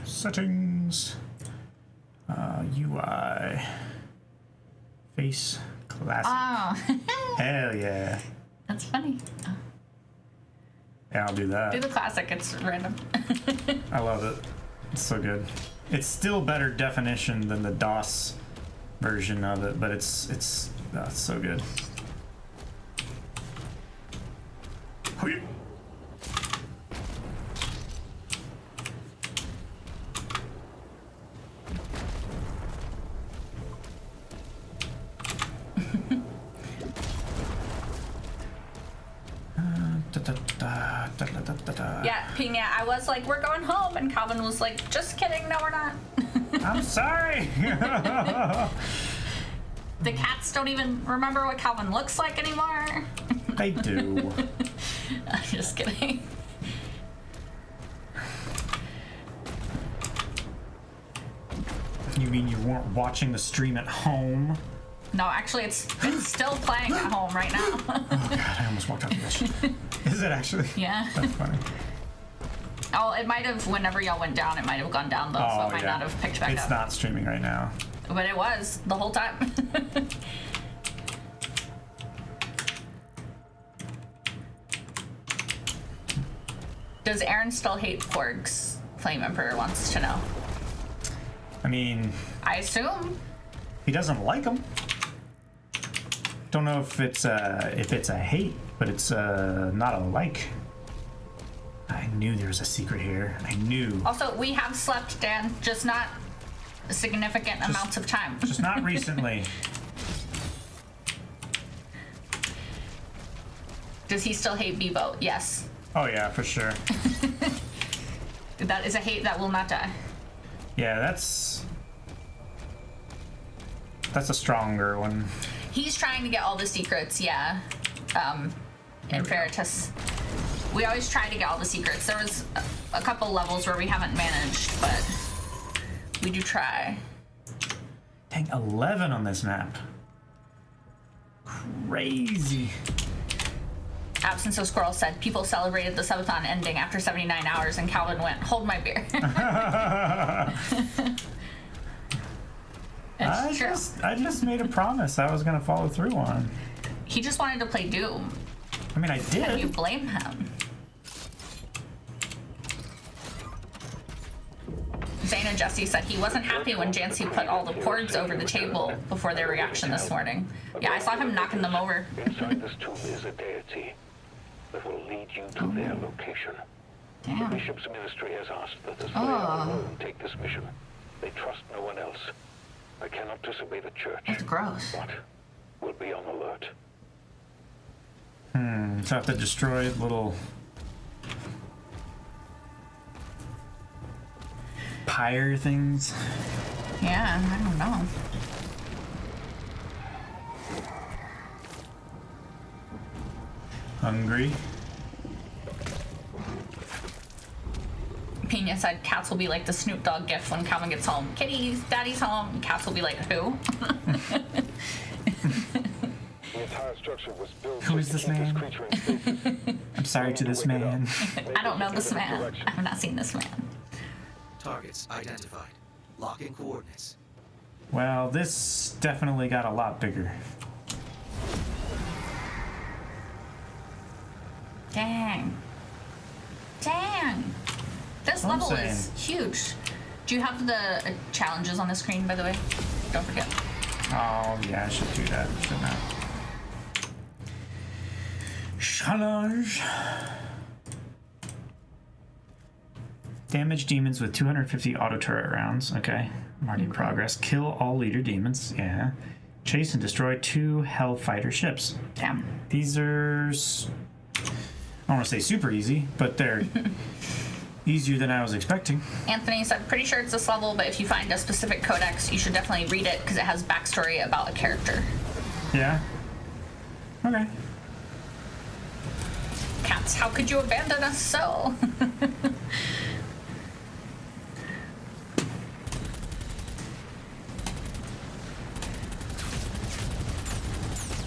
[SPEAKER 1] Settings. UI. Face. Classic.
[SPEAKER 2] Oh,
[SPEAKER 1] Hell yeah.
[SPEAKER 2] that's funny.
[SPEAKER 1] Yeah, I'll do that.
[SPEAKER 2] Do the classic, it's random.
[SPEAKER 1] I love it. It's so good. It's still better definition than the DOS version of it, but it's so good. Oh, yeah.
[SPEAKER 2] Yeah, Pina, I was like, we're going home, and Calvin was like, just kidding, no, we're not.
[SPEAKER 1] I'm sorry.
[SPEAKER 2] The cats don't even remember what Calvin looks like anymore.
[SPEAKER 1] They do.
[SPEAKER 2] I'm just kidding.
[SPEAKER 1] You mean you weren't watching the stream at home?
[SPEAKER 2] No, actually, it's still playing at home right now.
[SPEAKER 1] Oh god, I almost walked off the edge. Is it actually?
[SPEAKER 2] Yeah.
[SPEAKER 1] That's funny.
[SPEAKER 2] Oh, it might have, whenever y'all went down, it might have gone down, though, so it might not have picked back
[SPEAKER 1] It's
[SPEAKER 2] up.
[SPEAKER 1] not streaming right now.
[SPEAKER 2] But it was, the whole time. Does Aaron still hate porgs? Flame Emperor wants to know.
[SPEAKER 1] I mean,
[SPEAKER 2] I assume.
[SPEAKER 1] he doesn't like them. Don't know if it's a hate, but it's not a like. I knew there was a secret here. I knew.
[SPEAKER 2] Also, we have slept, Dan, just not significant amounts of time.
[SPEAKER 1] Just not recently.
[SPEAKER 2] Does he still hate Bebo? Yes.
[SPEAKER 1] Oh yeah, for sure.
[SPEAKER 2] That is a hate that will not die.
[SPEAKER 1] Yeah, that's a stronger one.
[SPEAKER 2] He's trying to get all the secrets, yeah. In Veritas. We always try to get all the secrets. There was a couple levels where we haven't managed, but we do try.
[SPEAKER 1] Dang, 11 on this map. Crazy.
[SPEAKER 2] Absence of Squirrel said people celebrated the subathon ending after 79 hours, and Calvin went, "Hold my beer." It's true.
[SPEAKER 1] I just made a promise I was gonna follow through on.
[SPEAKER 2] He just wanted to play Doom.
[SPEAKER 1] I mean, I
[SPEAKER 2] Can you
[SPEAKER 1] did.
[SPEAKER 2] blame him? Zane and Jesse said he wasn't happy when Jancy put all the porgs over the table before their reaction this morning. Yeah, I saw him knocking them over.
[SPEAKER 3] Inside this tomb is a deity that will lead you to their location. The
[SPEAKER 2] Damn.
[SPEAKER 3] bishop's ministry has asked that the Slayer alone take this mission. They trust no one else. I cannot disobey the church,
[SPEAKER 2] That's gross.
[SPEAKER 3] but will be on alert.
[SPEAKER 1] So I have to destroy little pyre things.
[SPEAKER 2] Yeah, I don't know.
[SPEAKER 1] Hungry.
[SPEAKER 2] Pena said cats will be like the Snoop Dogg gif when Calvin gets home. Kitty's daddy's home. Cats will be like, who?
[SPEAKER 3] The entire structure was built
[SPEAKER 1] Who is
[SPEAKER 3] to
[SPEAKER 1] this
[SPEAKER 3] keep
[SPEAKER 1] man?
[SPEAKER 3] creature in stasis.
[SPEAKER 1] I'm sorry to this man.
[SPEAKER 2] I don't know this man. I have not seen this man.
[SPEAKER 4] Targets identified. Locking coordinates.
[SPEAKER 1] Well, this definitely got a lot bigger.
[SPEAKER 2] Dang. Dang. This
[SPEAKER 1] I'm
[SPEAKER 2] level is huge. Do you have the challenges on the screen, by the way? Don't forget.
[SPEAKER 1] Oh, yeah, I should do that. Shouldn't I? Challenge. Damage demons with 250 auto turret rounds. Okay. I'm already in progress. Kill all leader demons. Yeah. Chase and destroy 2 Hellfighter ships.
[SPEAKER 2] Damn.
[SPEAKER 1] These are... I don't want to say super easy, but they're easier than I was expecting.
[SPEAKER 2] Anthony said, pretty sure it's this level, but if you find a specific codex, you should definitely read it because it has backstory about a character.
[SPEAKER 1] Yeah? Okay.
[SPEAKER 2] Cats, how could you abandon us so?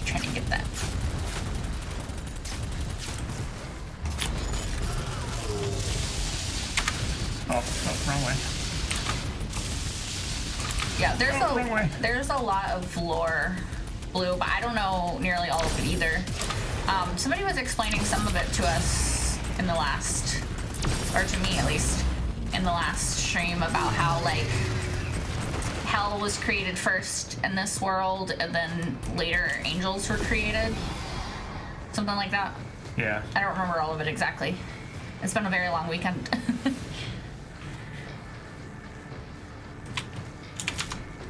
[SPEAKER 2] Trying to get that.
[SPEAKER 1] Oh, wrong way.
[SPEAKER 2] Yeah,
[SPEAKER 1] wrong way.
[SPEAKER 2] there's a lot of lore, Blue, but I don't know nearly all of it either. Somebody was explaining some of it to us in the last, or to me at least, in the last stream about how like hell was created first in this world, and then later angels were created. Something like that.
[SPEAKER 1] Yeah.
[SPEAKER 2] I don't remember all of it exactly. It's been a very long weekend.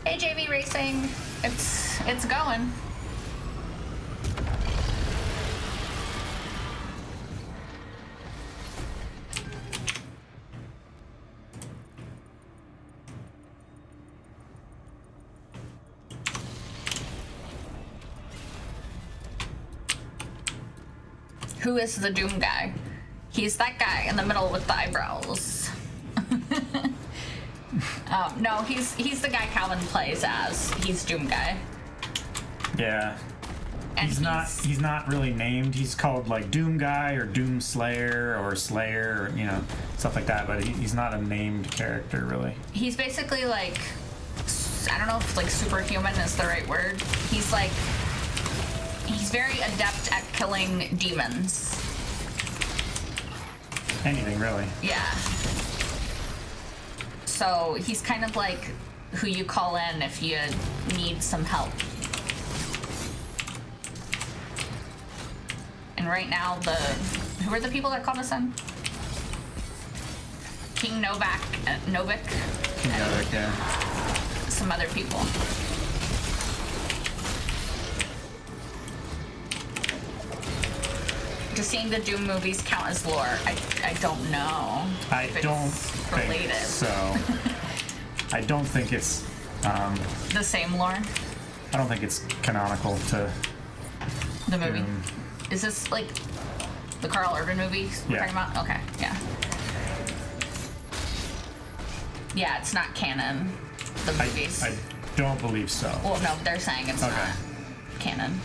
[SPEAKER 2] Hey, JV Racing. It's going. Who is the Doom guy? He's that guy in the middle with the eyebrows. No, he's the guy Calvin plays as. He's Doom guy.
[SPEAKER 1] Yeah.
[SPEAKER 2] And
[SPEAKER 1] He's not really named. He's called like Doom Guy or Doom Slayer or Slayer or, you know, stuff like that, but he's not a named character really.
[SPEAKER 2] He's basically like, I don't know if like superhuman is the right word. He's very adept at killing demons.
[SPEAKER 1] Anything really.
[SPEAKER 2] Yeah. So he's kind of like who you call in if you need some help. And right now, who are the people that called us in? King Novak, Novik,
[SPEAKER 1] Yeah.
[SPEAKER 2] some other people. does seeing the Doom movies count as lore? I don't know.
[SPEAKER 1] I
[SPEAKER 2] if it's
[SPEAKER 1] don't
[SPEAKER 2] related.
[SPEAKER 1] think so. I don't think it's.
[SPEAKER 2] The same lore?
[SPEAKER 1] I don't think it's canonical to
[SPEAKER 2] The movie?
[SPEAKER 1] Doom.
[SPEAKER 2] Is this like the Carl Urban movie we're
[SPEAKER 1] Yeah.
[SPEAKER 2] talking about? Okay, yeah. Yeah, it's not canon, the movies.
[SPEAKER 1] I don't believe so.
[SPEAKER 2] Well, no, they're saying it's
[SPEAKER 1] Okay.
[SPEAKER 2] not canon.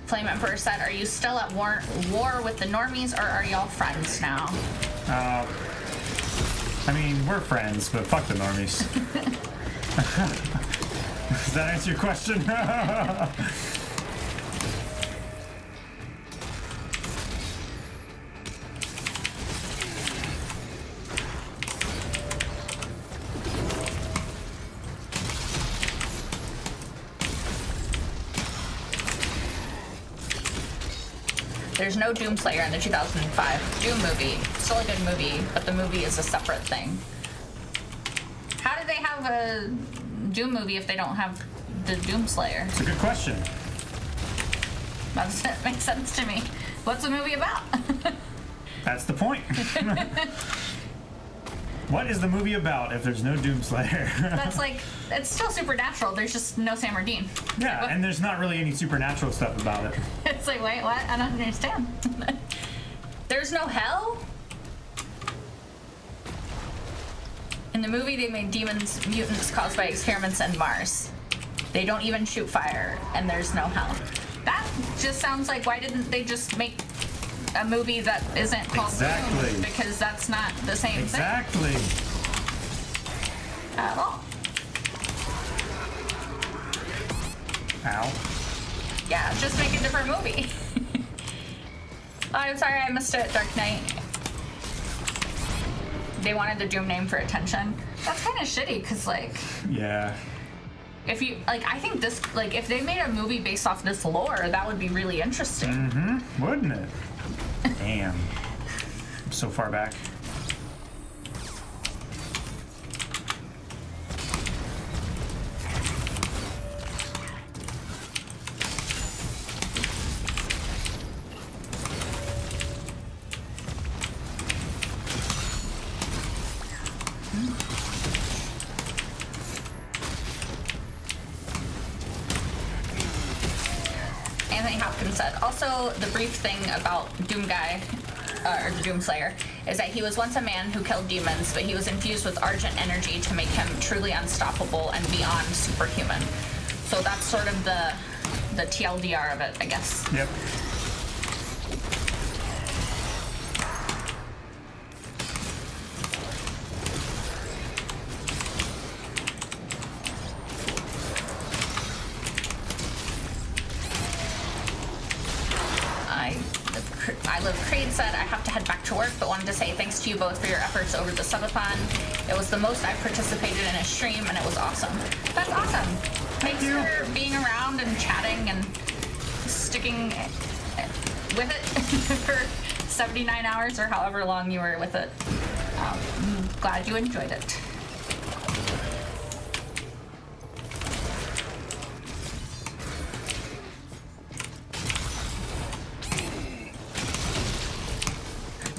[SPEAKER 2] Flame Emperor said, are you still at war with the normies, or are y'all friends now?
[SPEAKER 1] I mean, we're friends, but fuck the normies. Does that answer your question?
[SPEAKER 2] There's no Doomslayer in the 2005 Doom movie. Still a good movie, but the movie is a separate thing. How do they have a Doom movie if they don't have the Doomslayer?
[SPEAKER 1] It's a good question.
[SPEAKER 2] That doesn't make sense to me. What's the movie about?
[SPEAKER 1] That's the point. What is the movie about if there's no Doomslayer?
[SPEAKER 2] That's like, it's still supernatural. There's just no Sam or Dean.
[SPEAKER 1] Yeah, and there's not really any supernatural stuff about it.
[SPEAKER 2] It's like, wait, what? I don't understand. There's no hell? In the movie, they made demons mutants caused by experiments on Mars. They don't even shoot fire, and there's no hell. That just sounds like, why didn't they just make a movie that isn't called
[SPEAKER 1] Exactly.
[SPEAKER 2] Doom? Because that's not the same
[SPEAKER 1] Exactly.
[SPEAKER 2] thing at all.
[SPEAKER 1] Ow.
[SPEAKER 2] Yeah, just make a different movie. Oh, I'm sorry, I missed it, Dark Knight. They wanted the Doom name for attention. That's kind of shitty, because, like,
[SPEAKER 1] Yeah.
[SPEAKER 2] if you, like, I think this, like, if they made a movie based off this lore, that would be really interesting.
[SPEAKER 1] Mm-hmm. Wouldn't it? Damn. I'm so far back.
[SPEAKER 2] Anthony Hopkins said, also, the brief thing about Doom Guy, or the Doomslayer, is that he was once a man who killed demons, but he was infused with argent energy to make him truly unstoppable and beyond superhuman. So that's sort of the TLDR of it, I guess.
[SPEAKER 1] Yep.
[SPEAKER 2] I Live Creed said, I have to head back to work, but wanted to say thanks to you both for your efforts over the subathon. It was the most I've participated in a stream, and it was awesome. That's awesome. Thanks for being around and chatting and sticking with it for 79 hours or however long you were with it. I'm glad you enjoyed it.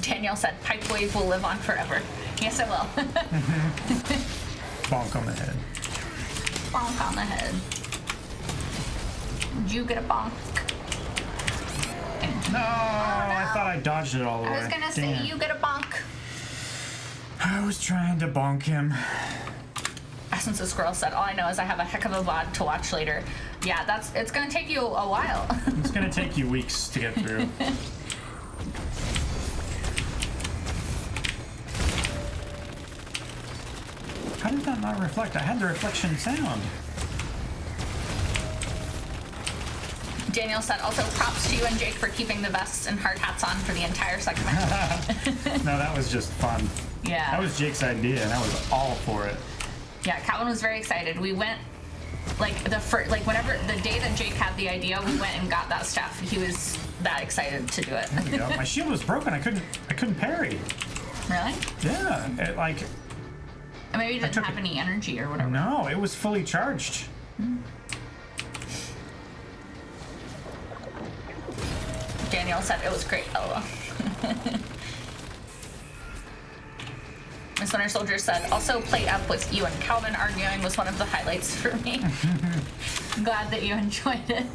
[SPEAKER 2] Danielle said, Pipe Wave will live on forever. Yes, it will.
[SPEAKER 1] Bonk on the head.
[SPEAKER 2] Bonk on the head. Did you get a bonk?
[SPEAKER 1] No, I thought I dodged it all the way.
[SPEAKER 2] I was gonna say,
[SPEAKER 1] Damn.
[SPEAKER 2] you get a bonk.
[SPEAKER 1] I was trying to bonk him.
[SPEAKER 2] Essence of Squirrel said, all I know is I have a heck of a VOD to watch later. Yeah, it's gonna take you a while.
[SPEAKER 1] It's gonna take you weeks to get through. How did that not reflect? I had the reflection sound.
[SPEAKER 2] Daniel said, also props to you and Jake for keeping the vests and hard hats on for the entire segment.
[SPEAKER 1] No, that was just fun.
[SPEAKER 2] Yeah.
[SPEAKER 1] That was Jake's idea, and I was all for it.
[SPEAKER 2] Yeah, Calvin was very excited. We went, whenever the day that Jake had the idea, we went and got that stuff. He was that excited to do it.
[SPEAKER 1] There we go. My shield was broken. I couldn't parry.
[SPEAKER 2] Really?
[SPEAKER 1] Yeah,
[SPEAKER 2] Maybe it didn't
[SPEAKER 1] took
[SPEAKER 2] have
[SPEAKER 1] it.
[SPEAKER 2] any energy or whatever.
[SPEAKER 1] No, it was fully charged.
[SPEAKER 2] Daniel said it was great. LOL. Miss Winter Soldier said, also played up with you and Calvin arguing was one of the highlights for me. Glad that you enjoyed it.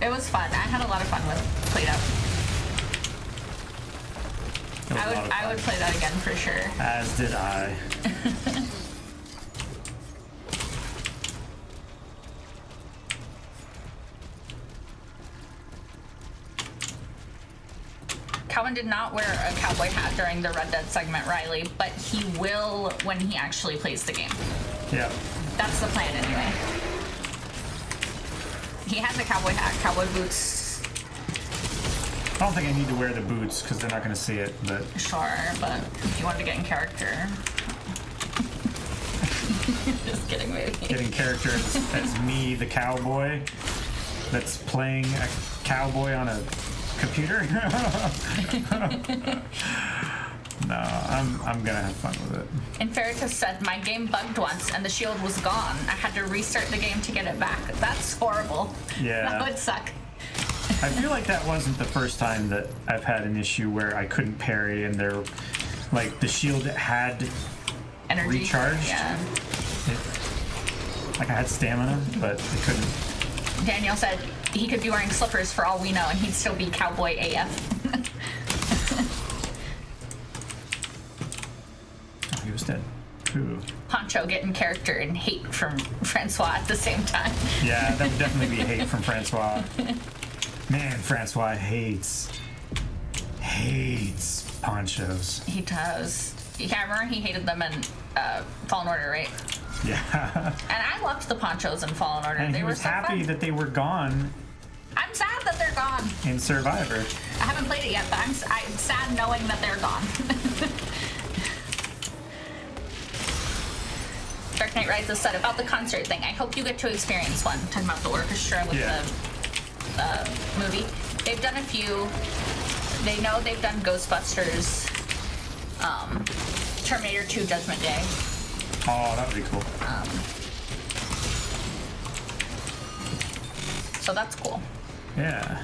[SPEAKER 2] It was fun. I had a lot of fun with Played Up. I would play that again for sure.
[SPEAKER 1] As did I.
[SPEAKER 2] Calvin did not wear a cowboy hat during the Red Dead segment, Riley, but he will when he actually plays the game.
[SPEAKER 1] Yeah.
[SPEAKER 2] That's the plan anyway. He has a cowboy hat, cowboy boots.
[SPEAKER 1] I don't think I need to wear the boots because they're not going to see it, but...
[SPEAKER 2] Sure, but if you wanted to get in character... Just kidding, maybe.
[SPEAKER 1] Get in character as me, the cowboy, that's playing a cowboy on a computer? No, I'm gonna have fun with it.
[SPEAKER 2] And Ferritus said, my game bugged once and the shield was gone. I had to restart the game to get it back. That's horrible.
[SPEAKER 1] Yeah.
[SPEAKER 2] That would suck.
[SPEAKER 1] I feel like that wasn't the first time that I've had an issue where I couldn't parry and like the shield had
[SPEAKER 2] Energy.
[SPEAKER 1] recharged.
[SPEAKER 2] Yeah.
[SPEAKER 1] Like I had stamina, but it couldn't.
[SPEAKER 2] Daniel said he could be wearing slippers for all we know and he'd still be cowboy AF.
[SPEAKER 1] Oh, he was dead. Ooh.
[SPEAKER 2] Poncho getting character and hate from Francois at the same time.
[SPEAKER 1] Yeah, that would definitely be hate from Francois. Man, Francois hates ponchos.
[SPEAKER 2] He does. Yeah, I remember he hated them in Fallen Order, right?
[SPEAKER 1] Yeah.
[SPEAKER 2] And I loved the ponchos in Fallen Order.
[SPEAKER 1] And
[SPEAKER 2] They
[SPEAKER 1] he
[SPEAKER 2] were
[SPEAKER 1] was
[SPEAKER 2] so
[SPEAKER 1] happy
[SPEAKER 2] fun.
[SPEAKER 1] that they were gone
[SPEAKER 2] I'm sad that they're gone.
[SPEAKER 1] in Survivor.
[SPEAKER 2] I haven't played it yet, but I'm sad knowing that they're gone. Dark Knight Rises said about the concert thing. I hope you get to experience one. Talking about the orchestra with the movie. They've done a few. They know they've done Ghostbusters, Terminator 2 Judgment Day.
[SPEAKER 1] Oh, that would be cool.
[SPEAKER 2] So that's cool.
[SPEAKER 1] Yeah.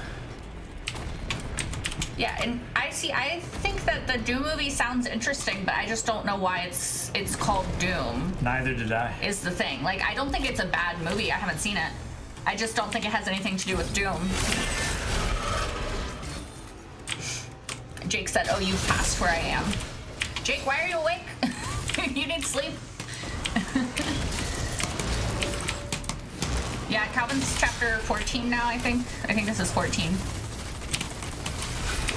[SPEAKER 2] Yeah, and I think that the Doom movie sounds interesting, but I just don't know why it's called Doom.
[SPEAKER 1] Neither did I.
[SPEAKER 2] Is the thing. Like, I don't think it's a bad movie. I haven't seen it. I just don't think it has anything to do with Doom. Jake said, oh, you've passed where I am. Jake, why are you awake? You need sleep. Yeah, Calvin's chapter 14 now, I think. I think this is 14.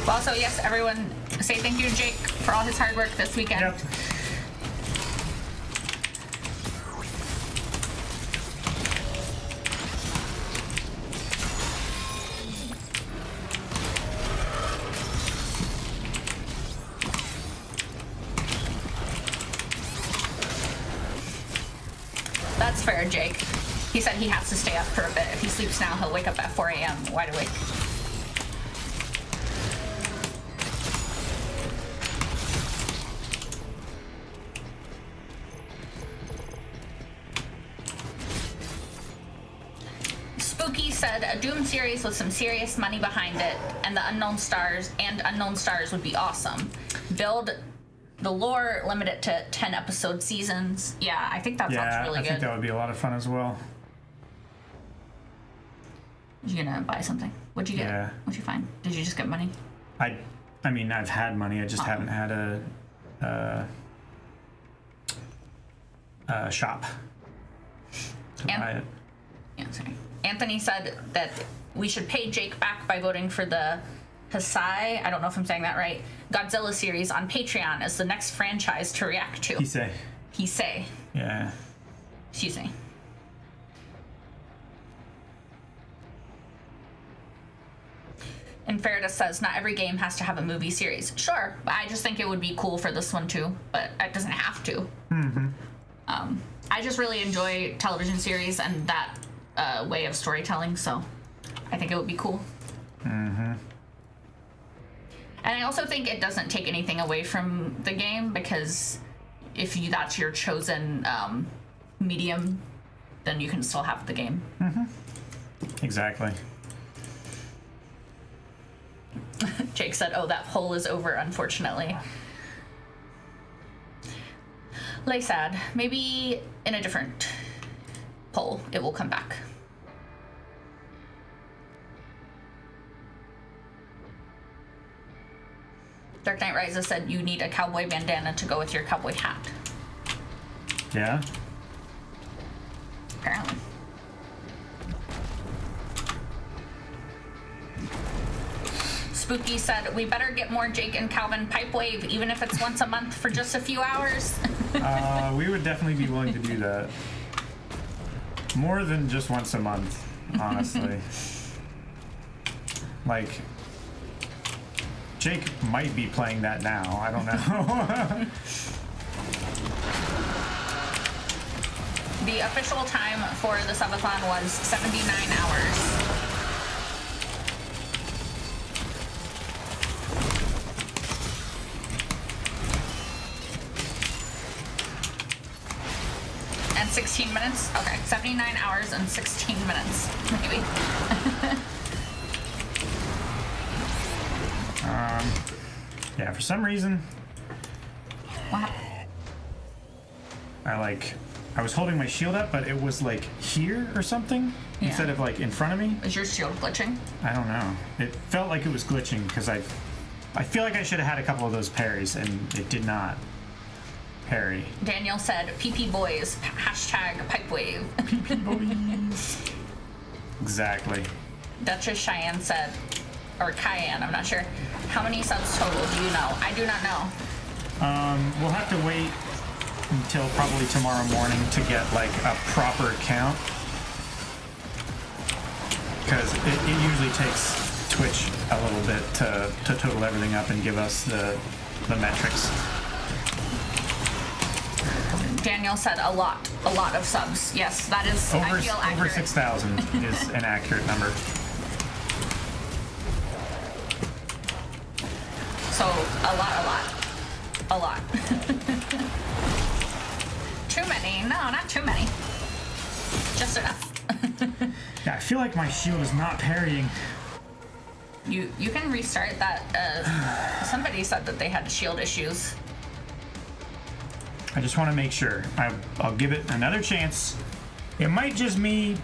[SPEAKER 2] Well, also, yes, everyone say thank you to Jake for all his hard work this weekend.
[SPEAKER 1] Yep.
[SPEAKER 2] That's fair, Jake. He said he has to stay up for a bit. If he sleeps now, he'll wake up at 4 a.m. wide awake. Spooky said a Doom series with some serious money behind it and unknown stars would be awesome. Build the lore, limit it to 10 episode seasons. Yeah, I think that sounds really
[SPEAKER 1] I
[SPEAKER 2] good.
[SPEAKER 1] think that would be a lot of fun as well.
[SPEAKER 2] You gonna buy something? What'd you get?
[SPEAKER 1] Yeah.
[SPEAKER 2] What'd you find? Did you just get money?
[SPEAKER 1] I mean, I've had money. I just haven't had a shop to buy it.
[SPEAKER 2] Yeah, sorry. Anthony said that we should pay Jake back by voting for the Heisei, I don't know if I'm saying that right, Godzilla series on Patreon as the next franchise to react to. Heisei.
[SPEAKER 1] Yeah.
[SPEAKER 2] Excuse me. And Ferritus says, not every game has to have a movie series. Sure, I just think it would be cool for this one too, but it doesn't have to.
[SPEAKER 1] Mm-hmm.
[SPEAKER 2] I just really enjoy television series and that way of storytelling, so I think it would be cool.
[SPEAKER 1] Mm-hmm.
[SPEAKER 2] And I also think it doesn't take anything away from the game, because if that's your chosen medium, then you can still have the game.
[SPEAKER 1] Mm-hmm. Exactly.
[SPEAKER 2] Jake said, oh, that poll is over, unfortunately. Lay sad. Maybe in a different poll, it will come back. Dark Knight Rises said you need a cowboy bandana to go with your cowboy hat.
[SPEAKER 1] Yeah?
[SPEAKER 2] Apparently. Spooky said, we better get more Jake and Calvin pipe wave, even if it's once a month for just a few hours.
[SPEAKER 1] We would definitely be willing to do that. More than just once a month, honestly. Like, Jake might be playing that now. I don't know.
[SPEAKER 2] The official time for the subathon was 79 hours. And 16 minutes? Okay, 79 hours and 16 minutes, maybe.
[SPEAKER 1] Yeah, for some reason,
[SPEAKER 2] What?
[SPEAKER 1] I was holding my shield up, but it was like here or something instead of like in front of me.
[SPEAKER 2] Is your shield glitching?
[SPEAKER 1] I don't know. It felt like it was glitching because I feel like I should have had a couple of those parries and it did not parry.
[SPEAKER 2] Daniel said, PP boys, hashtag pipe wave.
[SPEAKER 1] Exactly.
[SPEAKER 2] Duchess Cheyenne said, or Cayenne, I'm not sure. How many subs total do you know? I do not know.
[SPEAKER 1] We'll have to wait until probably tomorrow morning to get like a proper count, because it usually takes Twitch a little bit to total everything up and give us the metrics.
[SPEAKER 2] Daniel said a lot of subs. Yes, that is, I feel accurate.
[SPEAKER 1] Over 6,000 is an accurate number.
[SPEAKER 2] So, a lot. Too many? No, not too many. Just enough.
[SPEAKER 1] Yeah, I feel like my shield is not parrying.
[SPEAKER 2] You can restart that. Somebody said that they had shield issues.
[SPEAKER 1] I just want to make sure. I'll give it another chance. It might just me.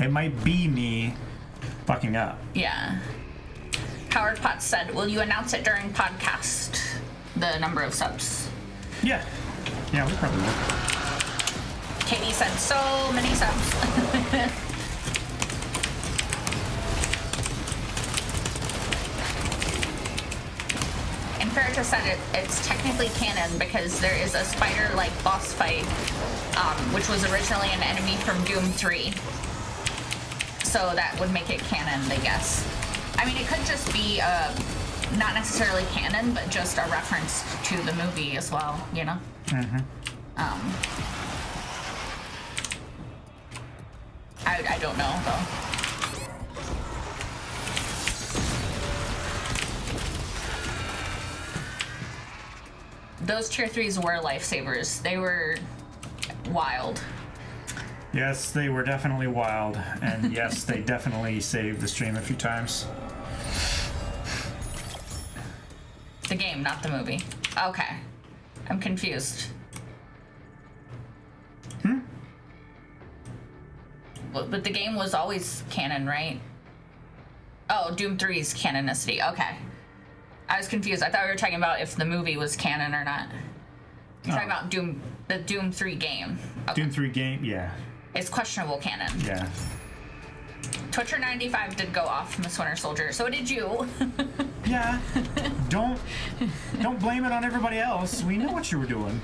[SPEAKER 1] It might be me fucking up.
[SPEAKER 2] Yeah. Howard Potts said, will you announce it during podcast? The number of subs.
[SPEAKER 1] Yeah, we probably will.
[SPEAKER 2] Katie said, so many subs. Imperator said it's technically canon because there is a spider-like boss fight, which was originally an enemy from Doom 3. So that would make it canon, I guess. I mean, it could just be not necessarily canon, but just a reference to the movie as well, you know?
[SPEAKER 1] Mm-hmm.
[SPEAKER 2] I don't know, though. Those tier 3s were lifesavers. They were wild.
[SPEAKER 1] Yes, they were definitely wild, and yes, they definitely saved the stream a few times.
[SPEAKER 2] The game, not the movie. Okay. I'm confused. But the game was always canon, right? Oh, Doom 3's canonicity. Okay. I was confused. I thought we were talking about if the movie was canon or not. You're talking about the Doom 3 game. Okay.
[SPEAKER 1] Doom 3 game, yeah.
[SPEAKER 2] It's questionable canon.
[SPEAKER 1] Yeah.
[SPEAKER 2] Twitcher95 did go off, Miss Winter Soldier. So did you.
[SPEAKER 1] Yeah. Don't blame it on everybody else. We know what you were doing.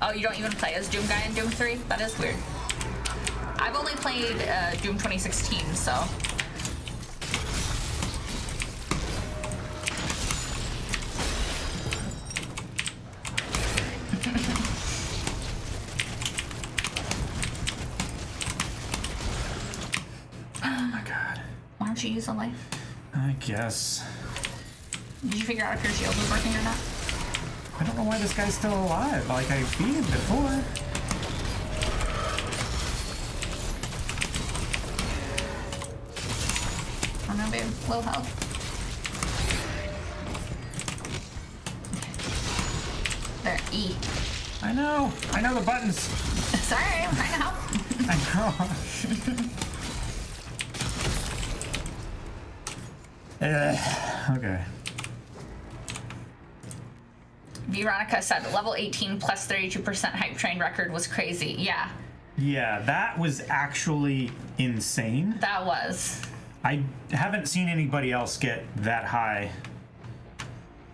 [SPEAKER 2] Oh, you don't even play as Doom Guy in Doom 3? That is weird. I've only played Doom 2016, so.
[SPEAKER 1] Oh my god.
[SPEAKER 2] Why don't you use a life?
[SPEAKER 1] I guess.
[SPEAKER 2] Did you figure out if your shield was working or not?
[SPEAKER 1] I don't know why this guy's still alive. Like, I beat him before.
[SPEAKER 2] low health. There, E.
[SPEAKER 1] I know the buttons.
[SPEAKER 2] Sorry, I'm trying to help.
[SPEAKER 1] I know. Okay.
[SPEAKER 2] Veronica said level 18 plus 32% hype train record was crazy. Yeah,
[SPEAKER 1] Yeah, that was actually insane.
[SPEAKER 2] that was.
[SPEAKER 1] I haven't seen anybody else get that high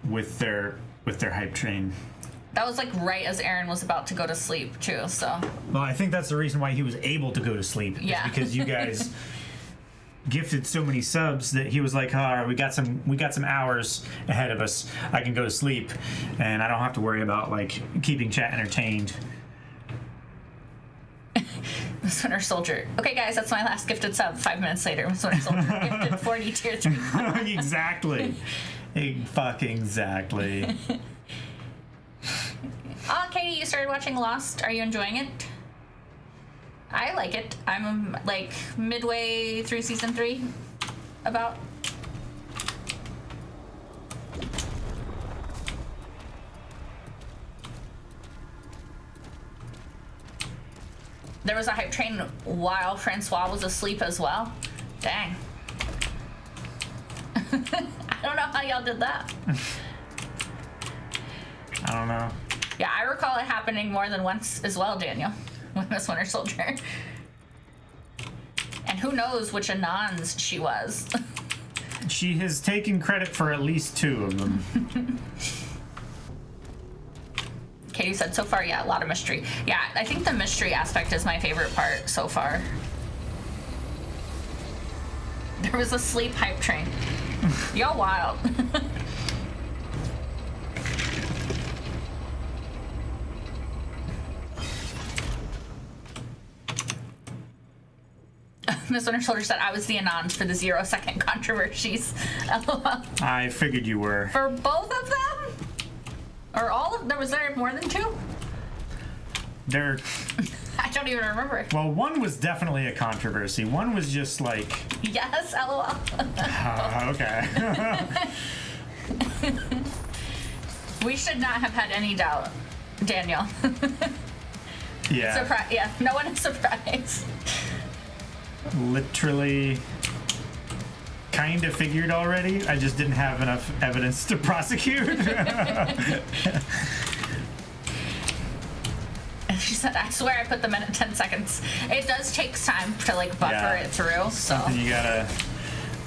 [SPEAKER 1] with their hype train.
[SPEAKER 2] That was like right as Aaron was about to go to sleep too, so.
[SPEAKER 1] Well, I think that's the reason why he was able to go to sleep.
[SPEAKER 2] Yeah.
[SPEAKER 1] Is because you guys gifted so many subs that he was like, "All right, we got some hours ahead of us. I can go to sleep, and I don't have to worry about like keeping chat entertained."
[SPEAKER 2] Miss Winter Soldier. Okay, guys, that's my last gifted sub. 5 minutes later, Miss Winter Soldier gifted 40 tier 3.
[SPEAKER 1] Exactly. Exactly.
[SPEAKER 2] Oh, Katie, you started watching Lost. Are you enjoying it? I like it. I'm like midway through season 3. About. There was a hype train while Francois was asleep as well. Dang. I don't know how y'all did that.
[SPEAKER 1] I don't know.
[SPEAKER 2] Yeah, I recall it happening more than once as well, Daniel, with Miss Winter Soldier. And who knows which Anons she was.
[SPEAKER 1] She has taken credit for at least 2 of them.
[SPEAKER 2] Katie said, so far, yeah, a lot of mystery. Yeah, I think the mystery aspect is my favorite part so far. There was a sleep hype train. Y'all wild. Miss Winter Soldier said, I was the Anand for the 0-second controversies. LOL.
[SPEAKER 1] I figured you were.
[SPEAKER 2] For both of them? Or all of them? Was there more than 2?
[SPEAKER 1] There.
[SPEAKER 2] I don't even remember.
[SPEAKER 1] Well, one was definitely a controversy. One was just like.
[SPEAKER 2] Yes, LOL.
[SPEAKER 1] Okay.
[SPEAKER 2] We should not have had any doubt, Daniel.
[SPEAKER 1] Yeah.
[SPEAKER 2] Yeah, no one is surprised.
[SPEAKER 1] Literally kind of figured already. I just didn't have enough evidence to prosecute.
[SPEAKER 2] She said, I swear I put them in at 10 seconds. It does take time to like buffer it through, so.
[SPEAKER 1] Something you gotta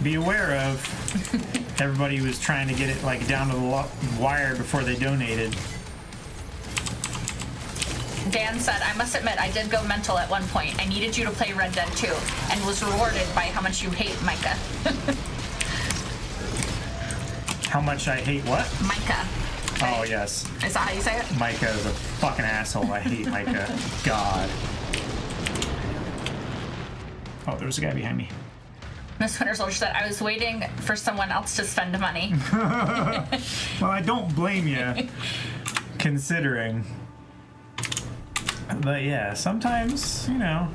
[SPEAKER 1] be aware of. Everybody was trying to get it like down to the wire before they donated.
[SPEAKER 2] Dan said, I must admit, I did go mental at one point. I needed you to play Red Dead 2 and was rewarded by how much you hate Micah.
[SPEAKER 1] How much I hate what?
[SPEAKER 2] Micah.
[SPEAKER 1] Oh, yes.
[SPEAKER 2] Is that how you say it?
[SPEAKER 1] Micah is a fucking asshole. I hate Micah. God. Oh, there was a guy behind me.
[SPEAKER 2] Miss Winter Soldier said, I was waiting for someone else to spend money.
[SPEAKER 1] Well, I don't blame you, considering. But yeah, sometimes, you know,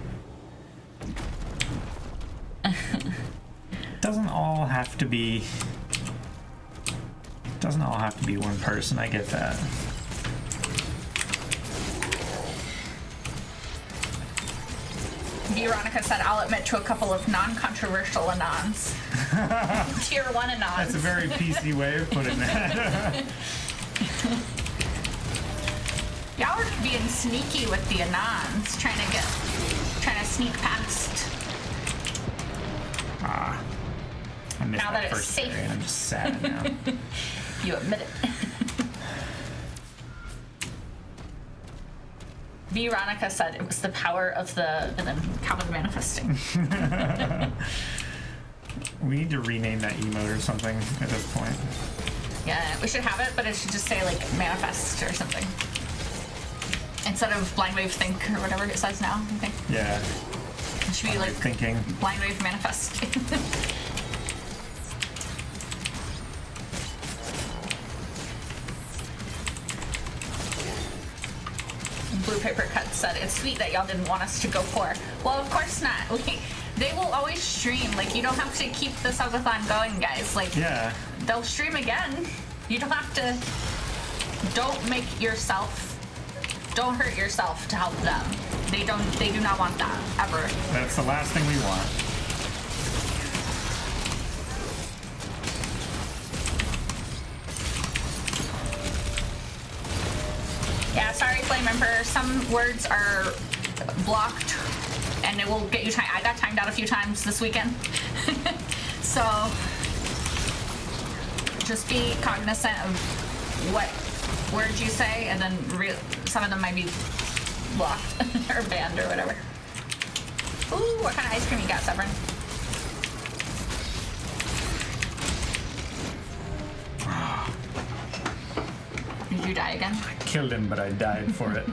[SPEAKER 1] doesn't all have to be one person. I get that.
[SPEAKER 2] Veronica said, I'll admit to a couple of non-controversial Anons. Tier 1 Anons.
[SPEAKER 1] That's a very PC way of putting that.
[SPEAKER 2] Y'all are being sneaky with the Anons, trying to sneak past.
[SPEAKER 1] I missed
[SPEAKER 2] Now that it's
[SPEAKER 1] first
[SPEAKER 2] safe.
[SPEAKER 1] area, and I'm just sad now.
[SPEAKER 2] You admit it. Veronica said it was the power of the, and then Calvin manifesting.
[SPEAKER 1] We need to rename that emote or something at this point.
[SPEAKER 2] Yeah, we should have it, but it should just say like manifest or something. Instead of blind wave think or whatever it says now, I think.
[SPEAKER 1] Yeah.
[SPEAKER 2] It should be like
[SPEAKER 1] Thinking.
[SPEAKER 2] blind wave manifest. Blue Paper Cut said, it's sweet that y'all didn't want us to go poor. Well, of course not. They will always stream. Like, you don't have to keep the subathon going, guys. Like,
[SPEAKER 1] Yeah.
[SPEAKER 2] they'll stream again. You don't have to. Don't hurt yourself to help them. They do not want that ever.
[SPEAKER 1] That's the last thing we want.
[SPEAKER 2] Yeah, sorry, Flame Emperor. Some words are blocked, and it will get you. I got timed out a few times this weekend, so just be cognizant of what words you say, and then some of them might be blocked or banned or whatever. Ooh, what kind of ice cream you got, Severin? Did you die again?
[SPEAKER 1] I killed him, but I died for it.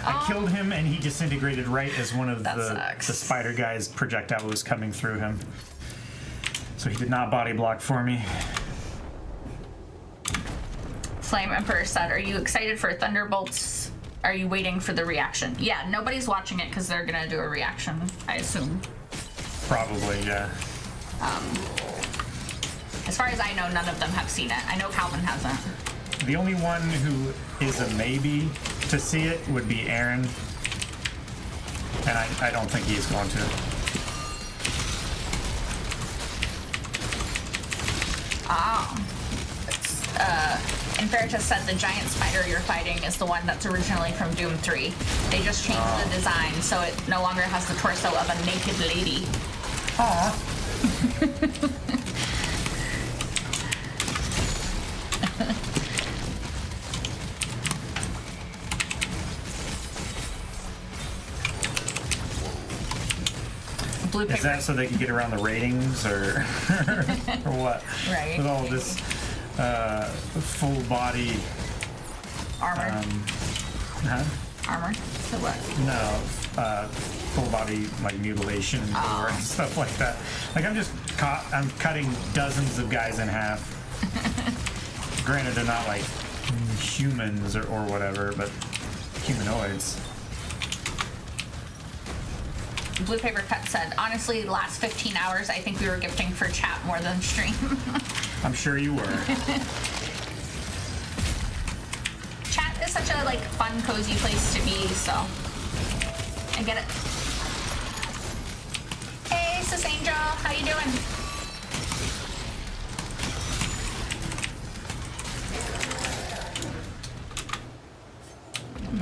[SPEAKER 1] I killed him, and he disintegrated right as one of the spider guy's projectile was coming through him. So he did not body block for me.
[SPEAKER 2] Flame Emperor said, are you excited for Thunderbolts? Are you waiting for the reaction? Yeah, nobody's watching it because they're going to do a reaction, I assume.
[SPEAKER 1] Probably, yeah.
[SPEAKER 2] As far as I know, none of them have seen it. I know Calvin hasn't.
[SPEAKER 1] The only one who is a maybe to see it would be Aaron. And I don't think he's going to.
[SPEAKER 2] Imperatus said the giant spider you're fighting is the one that's originally from Doom 3. They just changed the design so it no longer has the torso of a naked lady.
[SPEAKER 1] Aww.
[SPEAKER 2] Blue paper.
[SPEAKER 1] Is that so they can get around the ratings or or what?
[SPEAKER 2] Right.
[SPEAKER 1] With all this full body
[SPEAKER 2] Armor.
[SPEAKER 1] huh?
[SPEAKER 2] Armor? So what?
[SPEAKER 1] No, full body like mutilation and gore and stuff like that. Like I'm cutting dozens of guys in half. Granted, they're not like humans or whatever, but humanoids.
[SPEAKER 2] Blue Paper Cut said, honestly, the last 15 hours, I think we were gifting for chat more than stream.
[SPEAKER 1] I'm sure you were.
[SPEAKER 2] Chat is such a like fun, cozy place to be, so I get it. Hey, Sis Angel, how you doing?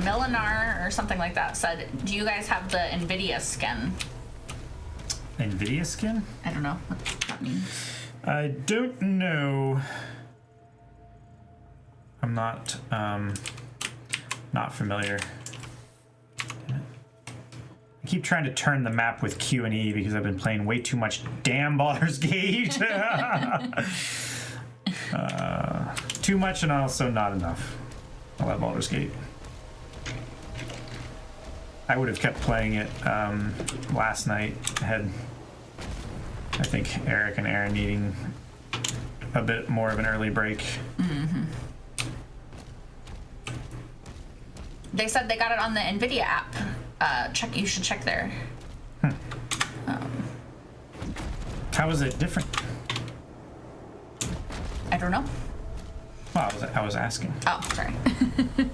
[SPEAKER 2] Melinar or something like that said, do you guys have the NVIDIA skin?
[SPEAKER 1] NVIDIA skin?
[SPEAKER 2] I don't know what that means.
[SPEAKER 1] I don't know. I'm not familiar. I keep trying to turn the map with Q and E because I've been playing way too much damn Baldur's Gate. Too much and also not enough. I love Baldur's Gate. I would have kept playing it last night. I had, I think, Eric and Aaron needing a bit more of an early break.
[SPEAKER 2] Mm-hmm. They said they got it on the NVIDIA app. You should check there.
[SPEAKER 1] How is it different?
[SPEAKER 2] I don't know.
[SPEAKER 1] Well, I was asking.
[SPEAKER 2] Oh, sorry.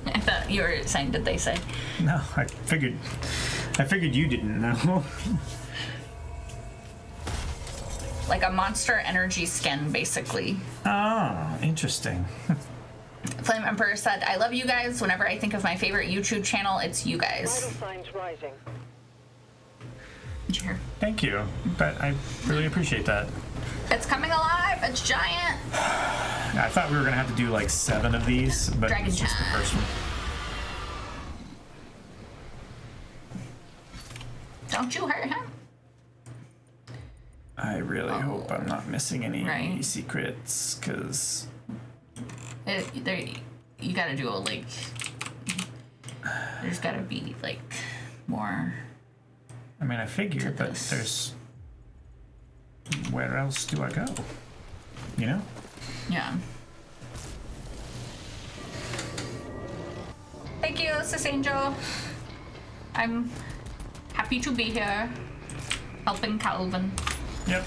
[SPEAKER 2] I thought you were saying, did they say?
[SPEAKER 1] No, I figured you didn't know.
[SPEAKER 2] Like a Monster Energy skin, basically.
[SPEAKER 1] Oh, interesting.
[SPEAKER 2] Flame Emperor said, I love you guys. Whenever I think of my favorite YouTube channel, it's you guys.
[SPEAKER 5] Vital signs rising.
[SPEAKER 2] Did you hear?
[SPEAKER 1] Thank you. But I really appreciate that.
[SPEAKER 2] It's coming alive. It's giant.
[SPEAKER 1] I thought we were gonna have to do like 7 of these, but
[SPEAKER 2] Dragon
[SPEAKER 1] it's just the first one.
[SPEAKER 2] Don't you hurt him.
[SPEAKER 1] I really hope I'm not missing any
[SPEAKER 2] Right.
[SPEAKER 1] secrets, because
[SPEAKER 2] You gotta do a, like, there's gotta be, like, more.
[SPEAKER 1] I mean, I figured, but
[SPEAKER 2] this.
[SPEAKER 1] there's... Where else do I go? You know?
[SPEAKER 2] Yeah. Thank you, Sis Angel. I'm happy to be here. Helping Calvin.
[SPEAKER 1] Yep.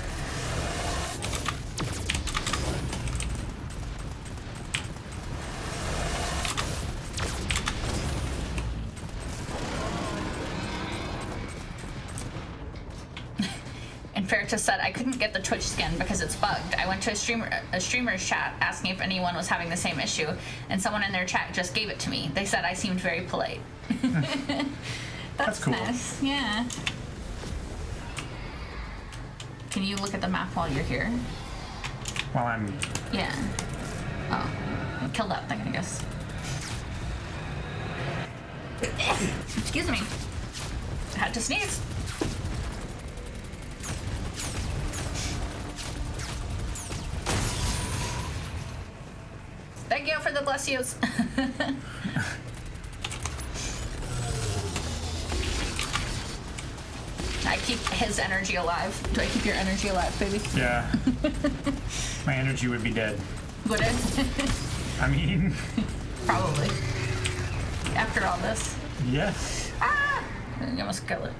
[SPEAKER 2] And Ferritus said, I couldn't get the Twitch skin because it's bugged. I went to a streamer's chat asking if anyone was having the same issue, and someone in their chat just gave it to me. They said I seemed very polite. That's
[SPEAKER 1] cool.
[SPEAKER 2] Nice. Yeah. Can you look at the map while you're here?
[SPEAKER 1] While I'm...
[SPEAKER 2] Yeah. Oh. Kill that thing, I guess. Excuse me. I had to sneeze. Thank you for the bless yous. I keep his energy alive. Do I keep your energy alive, baby?
[SPEAKER 1] Yeah. My energy would be dead.
[SPEAKER 2] Would it?
[SPEAKER 1] I mean...
[SPEAKER 2] Probably. After all this.
[SPEAKER 1] Yes.
[SPEAKER 2] Ah! You almost kill it.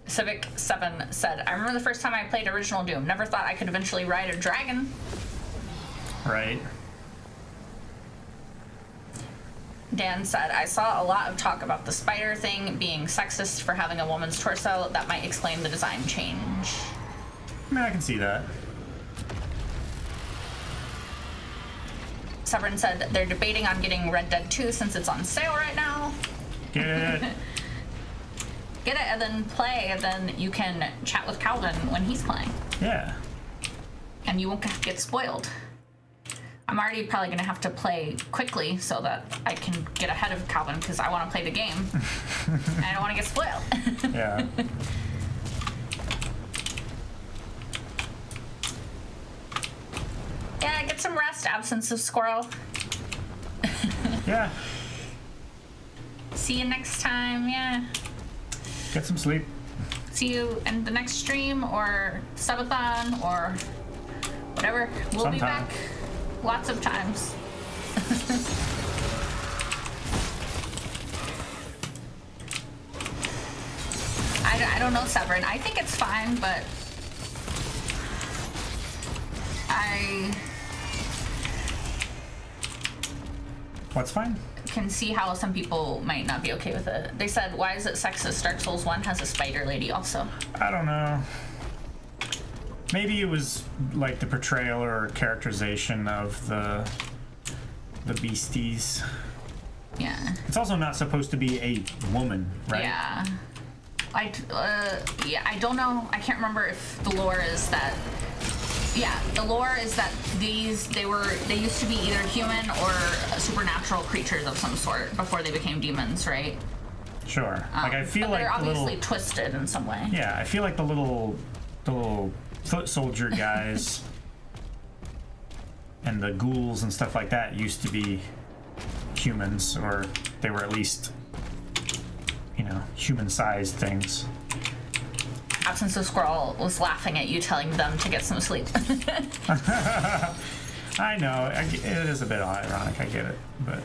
[SPEAKER 2] Civic7 said, I remember the first time I played original Doom. Never thought I could eventually ride a dragon.
[SPEAKER 1] Right.
[SPEAKER 2] Dan said, I saw a lot of talk about the spider thing being sexist for having a woman's torso. That might explain the design change.
[SPEAKER 1] I mean, I can see that.
[SPEAKER 2] Severin said they're debating on getting Red Dead 2 since it's on sale right now.
[SPEAKER 1] Get it.
[SPEAKER 2] Get it and then play, and then you can chat with Calvin when he's playing.
[SPEAKER 1] Yeah.
[SPEAKER 2] And you won't get spoiled. I'm already probably going to have to play quickly so that I can get ahead of Calvin because I want to play the game. And I don't want to get spoiled.
[SPEAKER 1] Yeah.
[SPEAKER 2] Yeah, get some rest, absence of squirrel.
[SPEAKER 1] Yeah.
[SPEAKER 2] See you next time, yeah.
[SPEAKER 1] Get some sleep.
[SPEAKER 2] See you in the next stream or subathon or whatever. We'll be
[SPEAKER 1] Sometime.
[SPEAKER 2] back lots of times. I don't know, Severin. I think it's fine, but
[SPEAKER 1] What's fine?
[SPEAKER 2] can see how some people might not be okay with it. They said, why is it sexist? Dark Souls 1 has a spider lady also.
[SPEAKER 1] I don't know. Maybe it was like the portrayal or characterization of the beasties.
[SPEAKER 2] Yeah.
[SPEAKER 1] It's also not supposed to be a woman, right?
[SPEAKER 2] Yeah. I don't know. I can't remember if the lore is that. Yeah, the lore is that they used to be either human or supernatural creatures of some sort before they became demons, right?
[SPEAKER 1] Sure. Like I feel
[SPEAKER 2] but
[SPEAKER 1] like
[SPEAKER 2] they're
[SPEAKER 1] the
[SPEAKER 2] obviously
[SPEAKER 1] little,
[SPEAKER 2] twisted in some way.
[SPEAKER 1] yeah, I feel like the little foot soldier guys and the ghouls and stuff like that used to be humans, or they were at least, you know, human-sized things.
[SPEAKER 2] Absence of Squirrel was laughing at you telling them to get some sleep.
[SPEAKER 1] I know, it is a bit ironic, I get it, but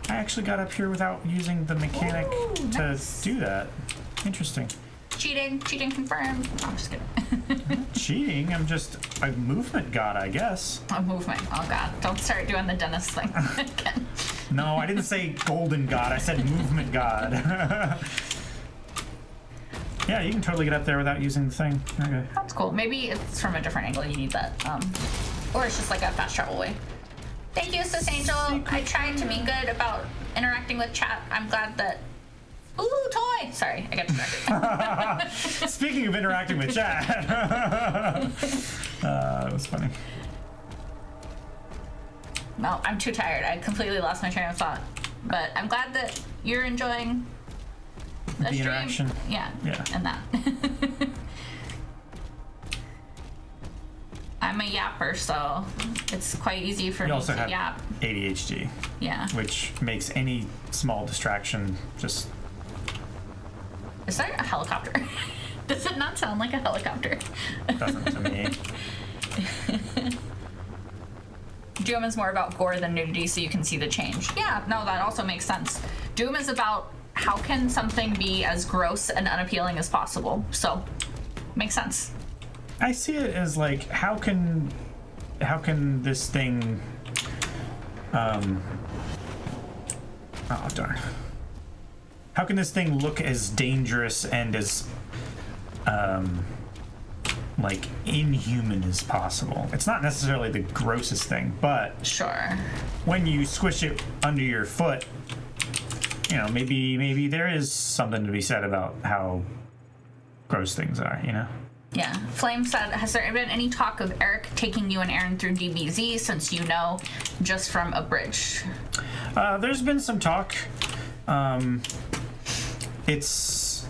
[SPEAKER 1] I actually got up here without using the mechanic to do that. Interesting.
[SPEAKER 2] Cheating confirmed. No, I'm just kidding.
[SPEAKER 1] Cheating? I'm just a movement god, I guess.
[SPEAKER 2] A movement. Oh god, don't start doing the Dennis thing again.
[SPEAKER 1] No, I didn't say golden god, I said movement god. Yeah, you can totally get up there without using the thing. Okay.
[SPEAKER 2] That's cool. Maybe it's from a different angle. You need that, or it's just like a fast travel way. Thank you, Sis Angel. I tried to be good about interacting with chat. I'm glad that. Ooh, toy! Sorry, I got distracted.
[SPEAKER 1] Speaking of interacting with chat, that was funny.
[SPEAKER 2] No, I'm too tired. I completely lost my train of thought. But I'm glad that you're enjoying the stream.
[SPEAKER 1] Interaction.
[SPEAKER 2] Yeah.
[SPEAKER 1] Yeah.
[SPEAKER 2] And that. I'm a yapper, so it's quite easy for
[SPEAKER 1] You
[SPEAKER 2] me
[SPEAKER 1] also
[SPEAKER 2] to
[SPEAKER 1] have
[SPEAKER 2] yap.
[SPEAKER 1] ADHD,
[SPEAKER 2] Yeah.
[SPEAKER 1] which makes any small distraction just...
[SPEAKER 2] Is that a helicopter? Does it not sound like a helicopter?
[SPEAKER 1] doesn't to me.
[SPEAKER 2] Doom is more about gore than nudity, so you can see the change. Yeah, no, that also makes sense. Doom is about how can something be as gross and unappealing as possible. So, makes sense.
[SPEAKER 1] I see it as like, how can this thing, oh darn. How can this thing look as dangerous and as, like, inhuman as possible? It's not necessarily the grossest thing, but
[SPEAKER 2] Sure.
[SPEAKER 1] when you squish it under your foot, you know, maybe there is something to be said about how gross things are, you know?
[SPEAKER 2] Yeah. Flame said, has there been any talk of Eric taking you and Aaron through DBZ since you know just from a bridge?
[SPEAKER 1] There's been some talk. It's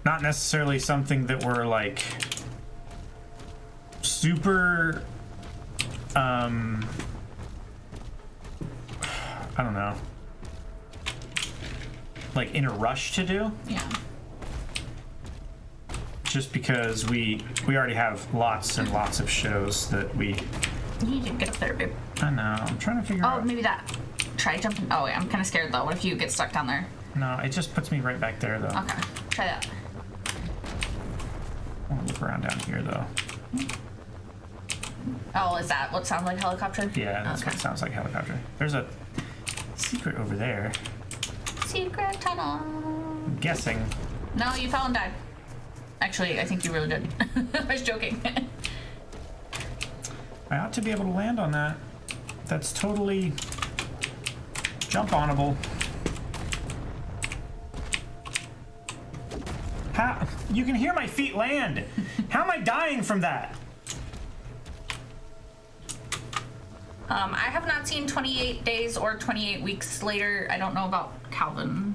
[SPEAKER 1] not necessarily something that we're like super I don't know, like in a rush to do,
[SPEAKER 2] Yeah.
[SPEAKER 1] just because we already have lots and lots of shows that we.
[SPEAKER 2] You need to get up there, babe.
[SPEAKER 1] I know, I'm trying to figure
[SPEAKER 2] Oh,
[SPEAKER 1] out.
[SPEAKER 2] maybe that. Try jumping. Oh, wait, I'm kind of scared though. What if you get stuck down there?
[SPEAKER 1] No, it just puts me right back there though.
[SPEAKER 2] Okay, try that.
[SPEAKER 1] I want to look around down here though.
[SPEAKER 2] Oh, is that what sounds like a helicopter?
[SPEAKER 1] Yeah, that's
[SPEAKER 2] Okay.
[SPEAKER 1] what sounds like a helicopter. There's a secret over there.
[SPEAKER 2] Secret tunnel.
[SPEAKER 1] I'm guessing.
[SPEAKER 2] No, you fell and died. Actually, I think you really did. I was joking.
[SPEAKER 1] I ought to be able to land on that. That's totally jump-onable. How? You can hear my feet land. How am I dying from that?
[SPEAKER 2] I have not seen 28 Days or 28 Weeks Later. I don't know about Calvin.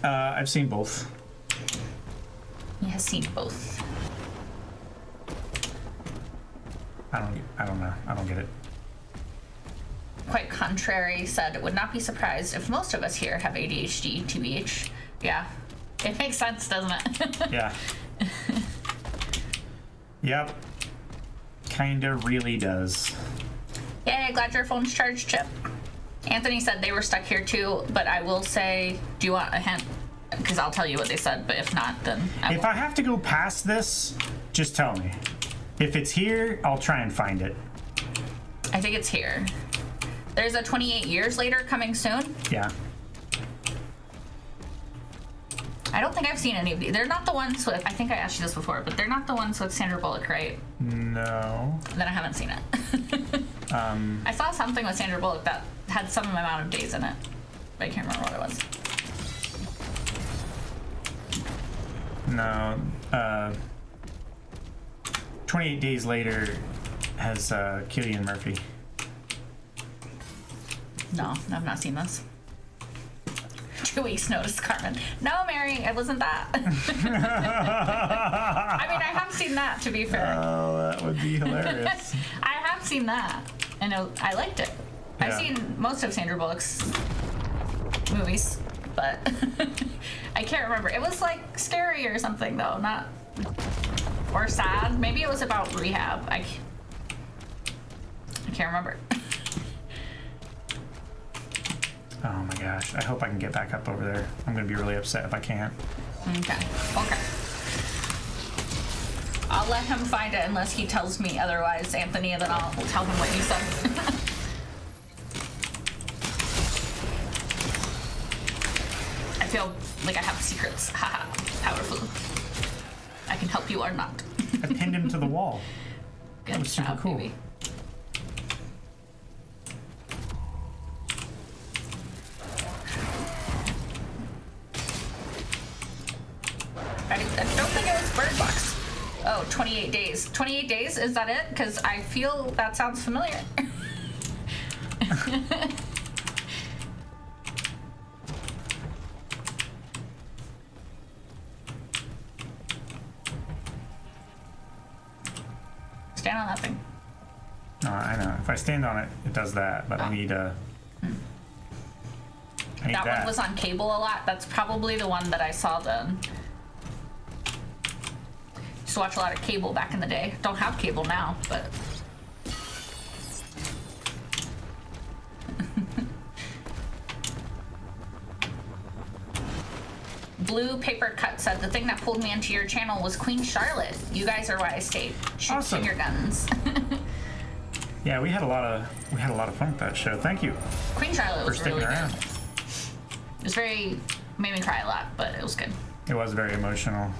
[SPEAKER 1] I've seen both.
[SPEAKER 2] He has seen both.
[SPEAKER 1] I don't know. I don't get it.
[SPEAKER 2] Quite contrary said, would not be surprised if most of us here have ADHD, TBH. Yeah, it makes sense, doesn't it?
[SPEAKER 1] Yeah. Yep. Kinda really does.
[SPEAKER 2] Yay, glad your phone's charged, Chip. Anthony said they were stuck here too, but I will say, do you want a hint? Because I'll tell you what they said, but if not, then I
[SPEAKER 1] If
[SPEAKER 2] won't.
[SPEAKER 1] I have to go past this, just tell me. If it's here, I'll try and find it.
[SPEAKER 2] I think it's here. There's a 28 Years Later coming soon.
[SPEAKER 1] Yeah.
[SPEAKER 2] I don't think I've seen any of these. They're not the ones with, I think I asked you this before, but they're not the ones with Sandra Bullock, right?
[SPEAKER 1] No.
[SPEAKER 2] Then I haven't seen it. I saw something with Sandra Bullock that had some amount of days in it, but I can't remember what it was.
[SPEAKER 1] No. 28 Days Later has Cillian Murphy.
[SPEAKER 2] No, I've not seen this. 2 weeks notice, Carmen. No, Mary, it wasn't that. I mean, I have seen that, to be fair.
[SPEAKER 1] Oh, that would be hilarious.
[SPEAKER 2] I have seen that, and I liked it. I've
[SPEAKER 1] Yeah.
[SPEAKER 2] seen most of Sandra Bullock's movies, but I can't remember. It was like scary or something, though, not or sad. Maybe it was about rehab. I can't remember.
[SPEAKER 1] Oh my gosh. I hope I can get back up over there. I'm going to be really upset if I can't.
[SPEAKER 2] Okay. I'll let him find it unless he tells me otherwise, Anthony, and then I'll tell him what you said. I feel like I have secrets. Haha. Powerful. I can help you or not.
[SPEAKER 1] I pinned him to the wall.
[SPEAKER 2] Good
[SPEAKER 1] was super
[SPEAKER 2] job,
[SPEAKER 1] cool.
[SPEAKER 2] baby. I don't think it was Bird Box. Oh, 28 Days. 28 Days? Is that it? Because I feel that sounds familiar. Stand on that thing.
[SPEAKER 1] No, I know. If I stand on it, it does that. But I need I need
[SPEAKER 2] That one was on cable a lot. That's probably the one that I saw then. Used to watch a lot of cable back in the day. Don't have cable now, but Blue Paper Cut said the thing that pulled me into your channel was Queen Charlotte. You guys are why I stayed. Shoot your guns.
[SPEAKER 1] Yeah, we had a lot of fun with that show. Thank you
[SPEAKER 2] Queen Charlotte
[SPEAKER 1] for
[SPEAKER 2] was
[SPEAKER 1] sticking
[SPEAKER 2] really
[SPEAKER 1] around.
[SPEAKER 2] good. It was made me cry a lot, but it was good.
[SPEAKER 1] It was very emotional.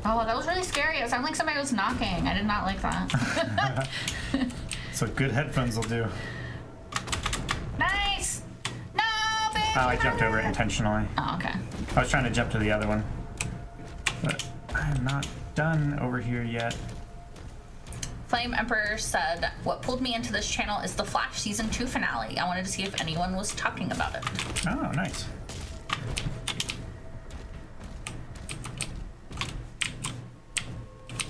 [SPEAKER 2] Oh, that was really scary. It sounded like somebody was knocking. I did not like that.
[SPEAKER 1] So good headphones will do.
[SPEAKER 2] Nice! No, baby!
[SPEAKER 1] Oh, I jumped over it intentionally.
[SPEAKER 2] Oh, okay.
[SPEAKER 1] I was trying to jump to the other one. But I am not done over here yet.
[SPEAKER 2] Flame Emperor said, what pulled me into this channel is the Flash Season 2 finale. I wanted to see if anyone was talking about it.
[SPEAKER 1] Oh, nice.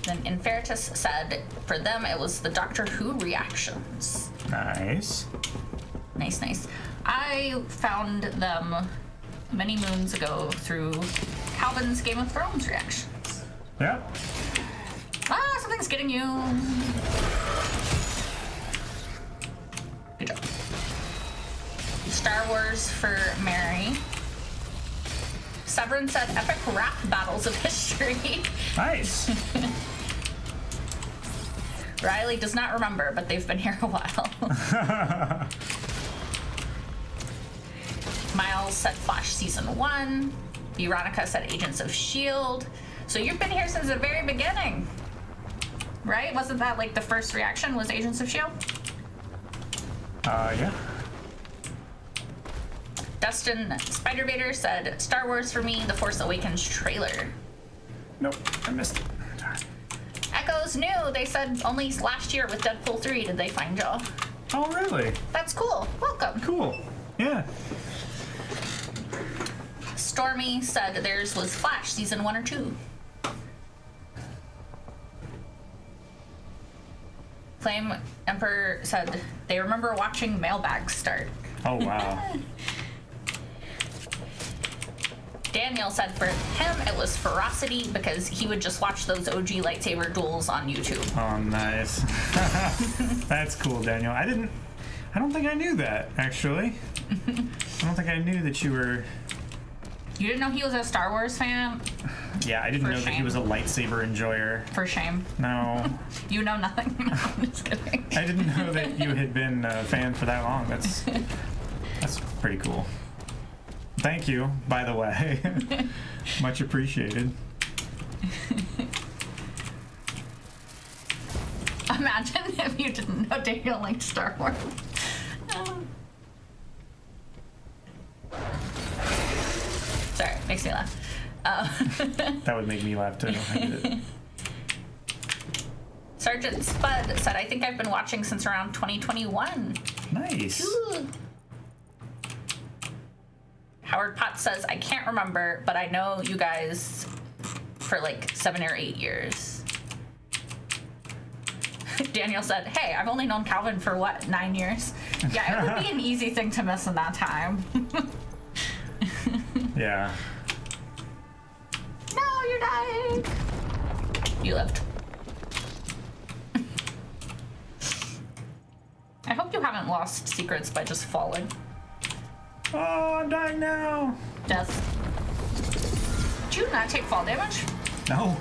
[SPEAKER 2] Then Inferitus said, for them, it was the Doctor Who reactions.
[SPEAKER 1] Nice.
[SPEAKER 2] Nice, nice. I found them many moons ago through Calvin's Game of Thrones reactions.
[SPEAKER 1] Yeah.
[SPEAKER 2] Ah, something's getting you. Good job. Star Wars for Mary. Severin said, epic rap battles of history.
[SPEAKER 1] Nice.
[SPEAKER 2] Riley does not remember, but they've been here a while. Miles said Flash Season 1. Veronica said Agents of S.H.I.E.L.D. So you've been here since the very beginning, right? Wasn't that like the first reaction was Agents of S.H.I.E.L.D.?
[SPEAKER 1] Yeah.
[SPEAKER 2] Dustin Spider-Vader said Star Wars for me, The Force Awakens trailer.
[SPEAKER 1] Nope, I missed it. Darn.
[SPEAKER 2] Echoes new. They said only last year with Deadpool 3 did they find y'all.
[SPEAKER 1] Oh, really?
[SPEAKER 2] That's cool. Welcome.
[SPEAKER 1] Cool. Yeah.
[SPEAKER 2] Stormy said theirs was Flash Season 1 or 2. Flame Emperor said they remember watching mailbags start.
[SPEAKER 1] Oh, wow.
[SPEAKER 2] Daniel said for him it was Ferocity because he would just watch those OG lightsaber duels on YouTube.
[SPEAKER 1] Oh, nice. That's cool, Daniel. I don't think I knew that, actually. I don't think I knew that you were...
[SPEAKER 2] You didn't know he was a Star Wars fan?
[SPEAKER 1] Yeah, I didn't know that he was a lightsaber enjoyer.
[SPEAKER 2] For shame.
[SPEAKER 1] No.
[SPEAKER 2] You know nothing. No, I'm just kidding.
[SPEAKER 1] I didn't know that you had been a fan for that long. That's pretty cool. Thank you, by the way. Much appreciated.
[SPEAKER 2] Imagine if you didn't know Daniel liked Star Wars. Sorry, makes me laugh.
[SPEAKER 1] That would make me laugh too. I get it.
[SPEAKER 2] Sergeant Spud said, I think I've been watching since around 2021.
[SPEAKER 1] Nice.
[SPEAKER 2] Ooh. Howard Potts says, I can't remember, but I know you guys for like 7 or 8 years. Daniel said, hey, I've only known Calvin for what, 9 years? Yeah, it would be an easy thing to miss in that time.
[SPEAKER 1] Yeah.
[SPEAKER 2] No, you're dying. You lived. I hope you haven't lost secrets by just falling.
[SPEAKER 1] Oh, I'm dying now.
[SPEAKER 2] Death. Did you not take fall damage?
[SPEAKER 1] No.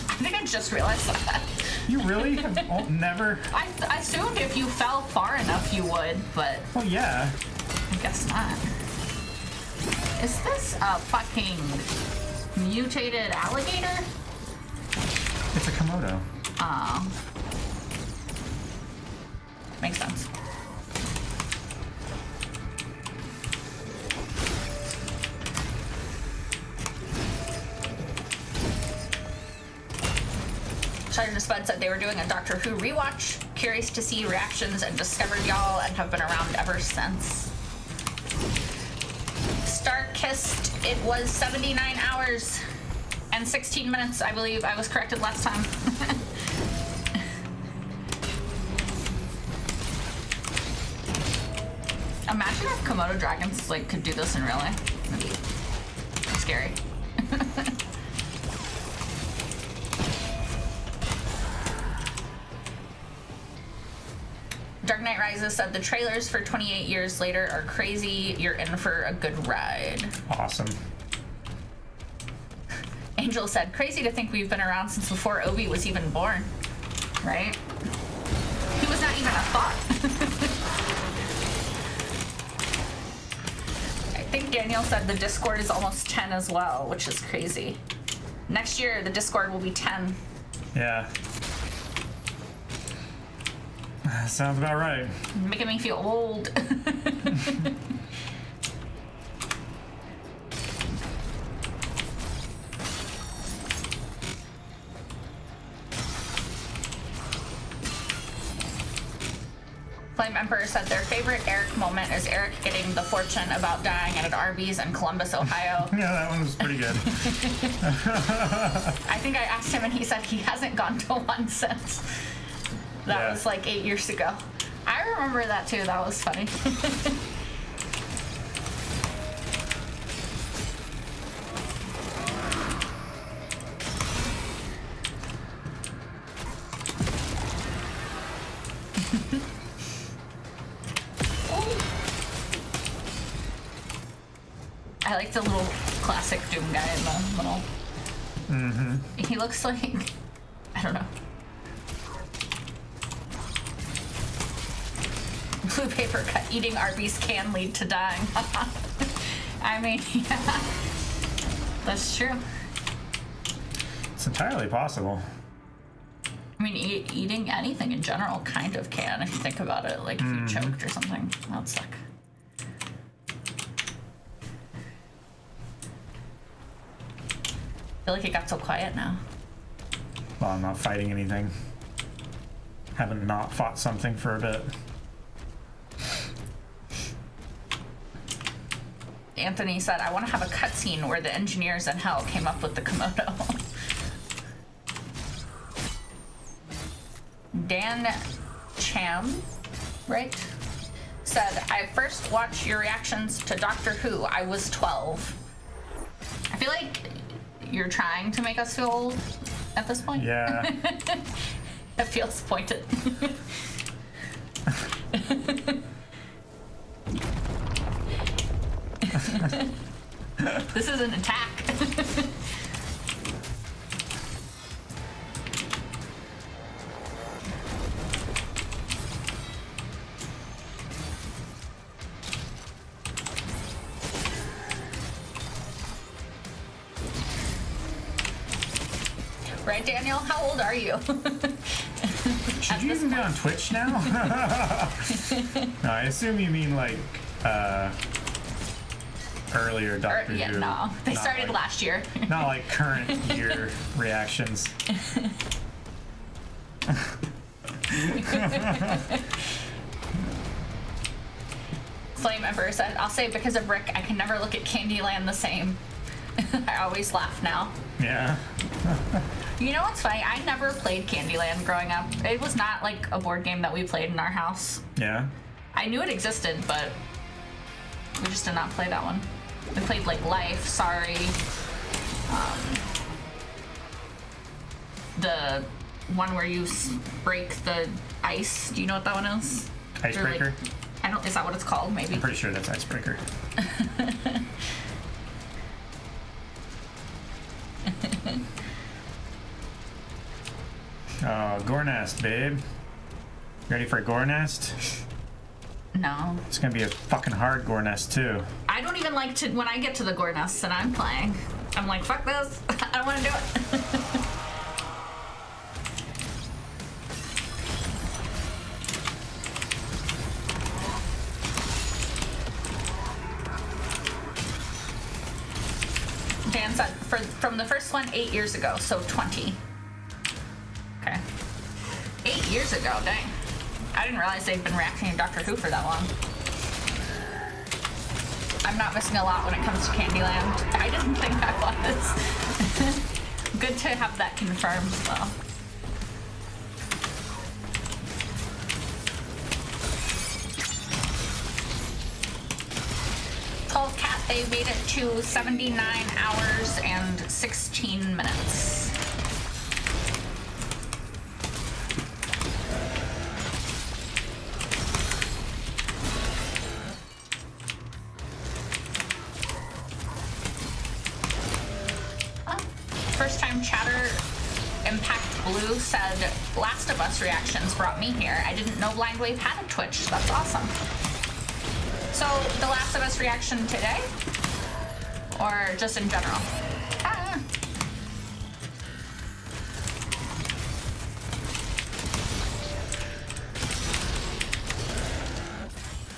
[SPEAKER 2] I think I just realized that.
[SPEAKER 1] You really have never?
[SPEAKER 2] I assumed if you fell far enough you would, but
[SPEAKER 1] Well, yeah.
[SPEAKER 2] I guess not. Is this a fucking mutated alligator?
[SPEAKER 1] It's a Komodo.
[SPEAKER 2] Oh. Makes sense. Sergeant Spud said they were doing a Doctor Who rewatch. Curious to see reactions and discovered y'all and have been around ever since. Starkist, it was 79 hours and 16 minutes, I believe. I was corrected last time. Imagine if Komodo dragons like could do this in real life. That'd be scary. Dark Knight Rises said the trailers for 28 years later are crazy. You're in for a good ride.
[SPEAKER 1] Awesome.
[SPEAKER 2] Angel said, crazy to think we've been around since before Obi was even born. Right? He was not even a thought. I think Daniel said the Discord is almost 10 as well, which is crazy. Next year, the Discord will be 10.
[SPEAKER 1] Yeah. Sounds about right.
[SPEAKER 2] Making me feel old. Flame Emperor said their favorite Eric moment is Eric getting the fortune about dying at an Arby's in Columbus, Ohio.
[SPEAKER 1] Yeah, that one was pretty good.
[SPEAKER 2] I think I asked him and he said he hasn't gone to one since. That was like 8 years ago. I remember that too. That was funny. I like the little classic Doom guy in the middle. Mm-hmm. He looks like, I don't know. Blue paper cut. Eating Arby's can lead to dying. I mean, yeah. That's true.
[SPEAKER 1] It's entirely possible.
[SPEAKER 2] I mean, eating anything in general kind of can, if you think about it. Like, if you choked or something, that would suck. I feel like it got so quiet now.
[SPEAKER 1] Well, I'm not fighting anything. Haven't not fought something for a bit.
[SPEAKER 2] Anthony said, I want to have a cutscene where the engineers in hell came up with the Komodo. Dan Cham, right? Said, I first watched your reactions to Doctor Who. I was 12. I feel like you're trying to make us feel old at this point.
[SPEAKER 1] Yeah.
[SPEAKER 2] It feels pointed. This is an attack. Right, Daniel? How old are you?
[SPEAKER 1] Should you even be on Twitch now? No, I assume you mean like earlier Doctor
[SPEAKER 2] Yeah,
[SPEAKER 1] Who.
[SPEAKER 2] no. They
[SPEAKER 1] Not
[SPEAKER 2] started
[SPEAKER 1] like-
[SPEAKER 2] last year.
[SPEAKER 1] Not like current year reactions.
[SPEAKER 2] Flame Emperor said, I'll say because of Rick, I can never look at Candyland the same. I always laugh now.
[SPEAKER 1] Yeah.
[SPEAKER 2] You know what's funny? I never played Candyland growing up. It was not like a board game that we played in our house.
[SPEAKER 1] Yeah.
[SPEAKER 2] I knew it existed, but we just did not play that one. We played like Life, Sorry, the one where you break the ice. Do you know what that one is?
[SPEAKER 1] Icebreaker?
[SPEAKER 2] Like, I don't. Is that what it's called? Maybe.
[SPEAKER 1] I'm pretty sure that's Icebreaker. Oh, Gore Nest, babe. Ready for a Gore Nest?
[SPEAKER 2] No.
[SPEAKER 1] It's gonna be a fucking hard Gore Nest too.
[SPEAKER 2] I don't even like to. When I get to the Gore Nests and I'm playing, I'm like, fuck this. I don't want to do it. Dan said, from the first one 8 years ago, so 20. Okay. 8 years ago, dang. I didn't realize they've been reacting to Doctor Who for that long. I'm not missing a lot when it comes to Candyland. I didn't think I was. Good to have that confirmed, though. Called Cat, they made it to 79 hours and 16 minutes. First time chatter Impact Blue said Last of Us reactions brought me here. I didn't know Blind Wave had a Twitch. That's awesome. So the Last of Us reaction today? Or just in general? Ah.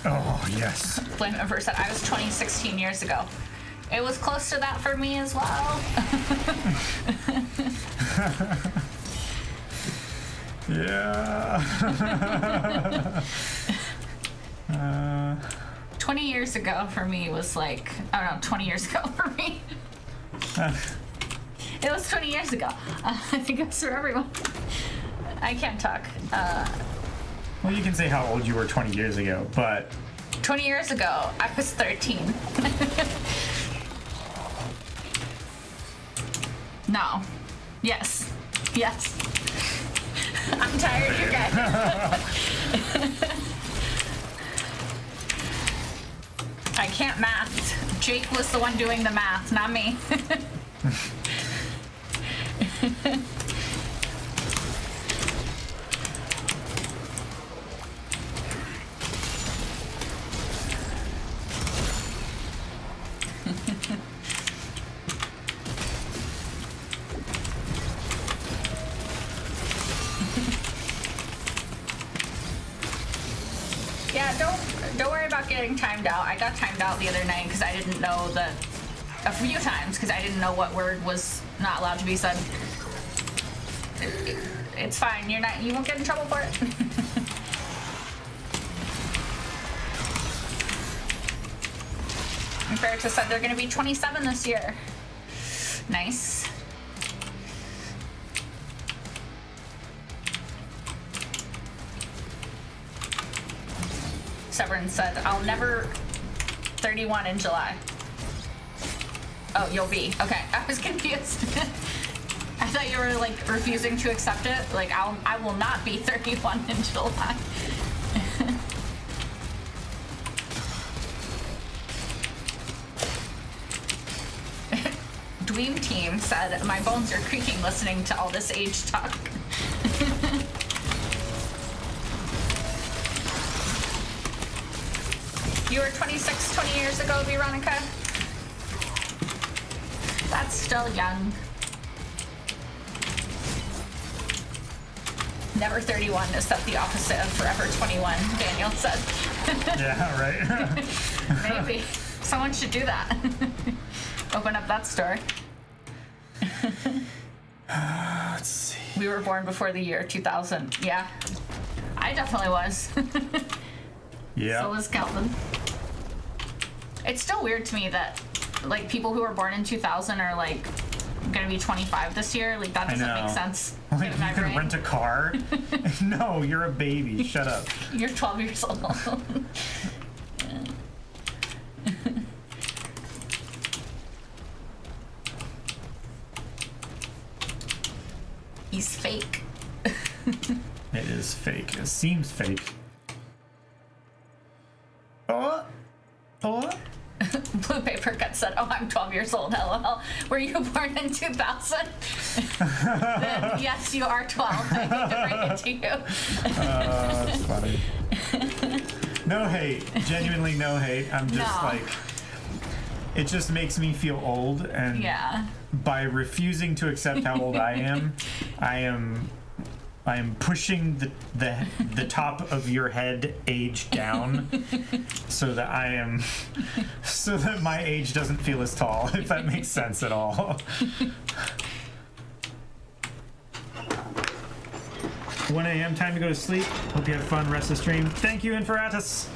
[SPEAKER 1] Oh, yes.
[SPEAKER 2] Blame Ever said I was 20 16 years ago. It was close to that for me as well.
[SPEAKER 1] Yeah.
[SPEAKER 2] 20 years ago for me was like, I don't know, 20 years ago for me. It was 20 years ago. I think it was for everyone. I can't talk.
[SPEAKER 1] Well, you can say how old you were 20 years ago, but
[SPEAKER 2] 20 years ago, I was 13. No. Yes. Yes. I'm tired, you guys. I can't math. Jake was the one doing the math, not me. Yeah, don't worry about getting timed out. I got timed out the other night because I didn't know a few times because I didn't know what word was not allowed to be said. It's fine. You won't get in trouble for it. And Veritas said they're going to be 27 this year. Nice. Severance said, I'll never 31 in July. Oh, you'll be. Okay, I was confused. I thought you were like refusing to accept it. Like, I will not be 31 in July. Dweeb Team said, my bones are creaking listening to all this age talk. You were 26 20 years ago, Veronica? That's still young. Never 31 is that the opposite of forever 21, Daniel said.
[SPEAKER 1] yeah, right.
[SPEAKER 2] Maybe. Someone should do that. Open up that store.
[SPEAKER 1] Let's see.
[SPEAKER 2] We were born before the year 2000. Yeah. I definitely was.
[SPEAKER 1] Yeah.
[SPEAKER 2] So was Calvin. It's still weird to me that like people who were born in 2000 are like gonna be 25 this year. Like that doesn't make sense.
[SPEAKER 1] Like
[SPEAKER 2] in
[SPEAKER 1] you
[SPEAKER 2] my
[SPEAKER 1] can
[SPEAKER 2] brain.
[SPEAKER 1] rent a car? No, you're a baby. Shut up.
[SPEAKER 2] You're 12 years old. He's fake.
[SPEAKER 1] It is fake. It seems fake. Oh.
[SPEAKER 2] Blue Paper Cut said, oh, I'm 12 years old, LOL. Were you born in 2000? Then, yes, you are 12. I need to bring it to you.
[SPEAKER 1] That's funny. No hate. Genuinely no hate. I'm just like, it just makes me feel old, and
[SPEAKER 2] yeah.
[SPEAKER 1] by refusing to accept how old I am pushing the top of your head age down so that my age doesn't feel as tall, if that makes sense at all. 1 a.m. time to go to sleep. Hope you had fun rest of the stream. Thank you, Inferatus.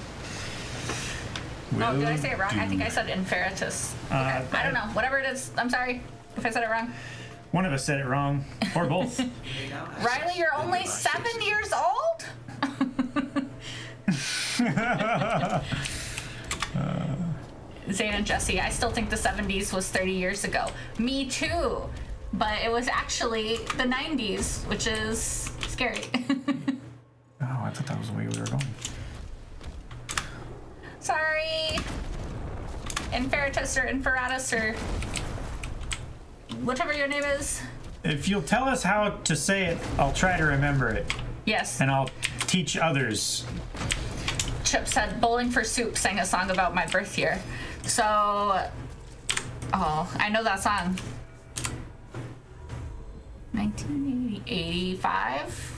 [SPEAKER 2] Oh, did I say it wrong? I think I said Inferatus. Okay. I don't know. Whatever it is. I'm sorry if I said it wrong.
[SPEAKER 1] One of us said it wrong, or both.
[SPEAKER 2] Riley, you're only 7 years old? Zane and Jesse, I still think the 70s was 30 years ago. Me too. But it was actually the 90s, which is scary.
[SPEAKER 1] Oh, I thought that was the way we were going.
[SPEAKER 2] Sorry. Inferatus or Inferatus or whatever your name is.
[SPEAKER 1] If you'll tell us how to say it, I'll try to remember it.
[SPEAKER 2] Yes.
[SPEAKER 1] And I'll teach others.
[SPEAKER 2] Chip said, Bowling for Soup sang a song about my birth year. So, I know that song. 1985?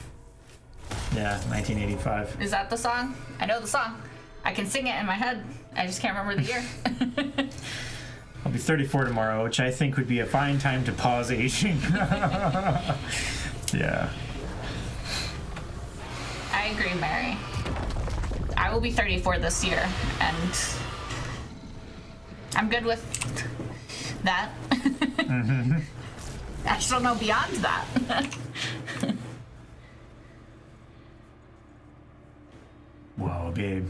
[SPEAKER 1] Yeah, 1985.
[SPEAKER 2] Is that the song? I know the song. I can sing it in my head. I just can't remember the year.
[SPEAKER 1] I'll be 34 tomorrow, which I think would be a fine time to pause aging. Yeah.
[SPEAKER 2] I agree, Mary. I will be 34 this year, and I'm good with that. Mm-hmm. I just don't know beyond that.
[SPEAKER 1] Whoa, babe.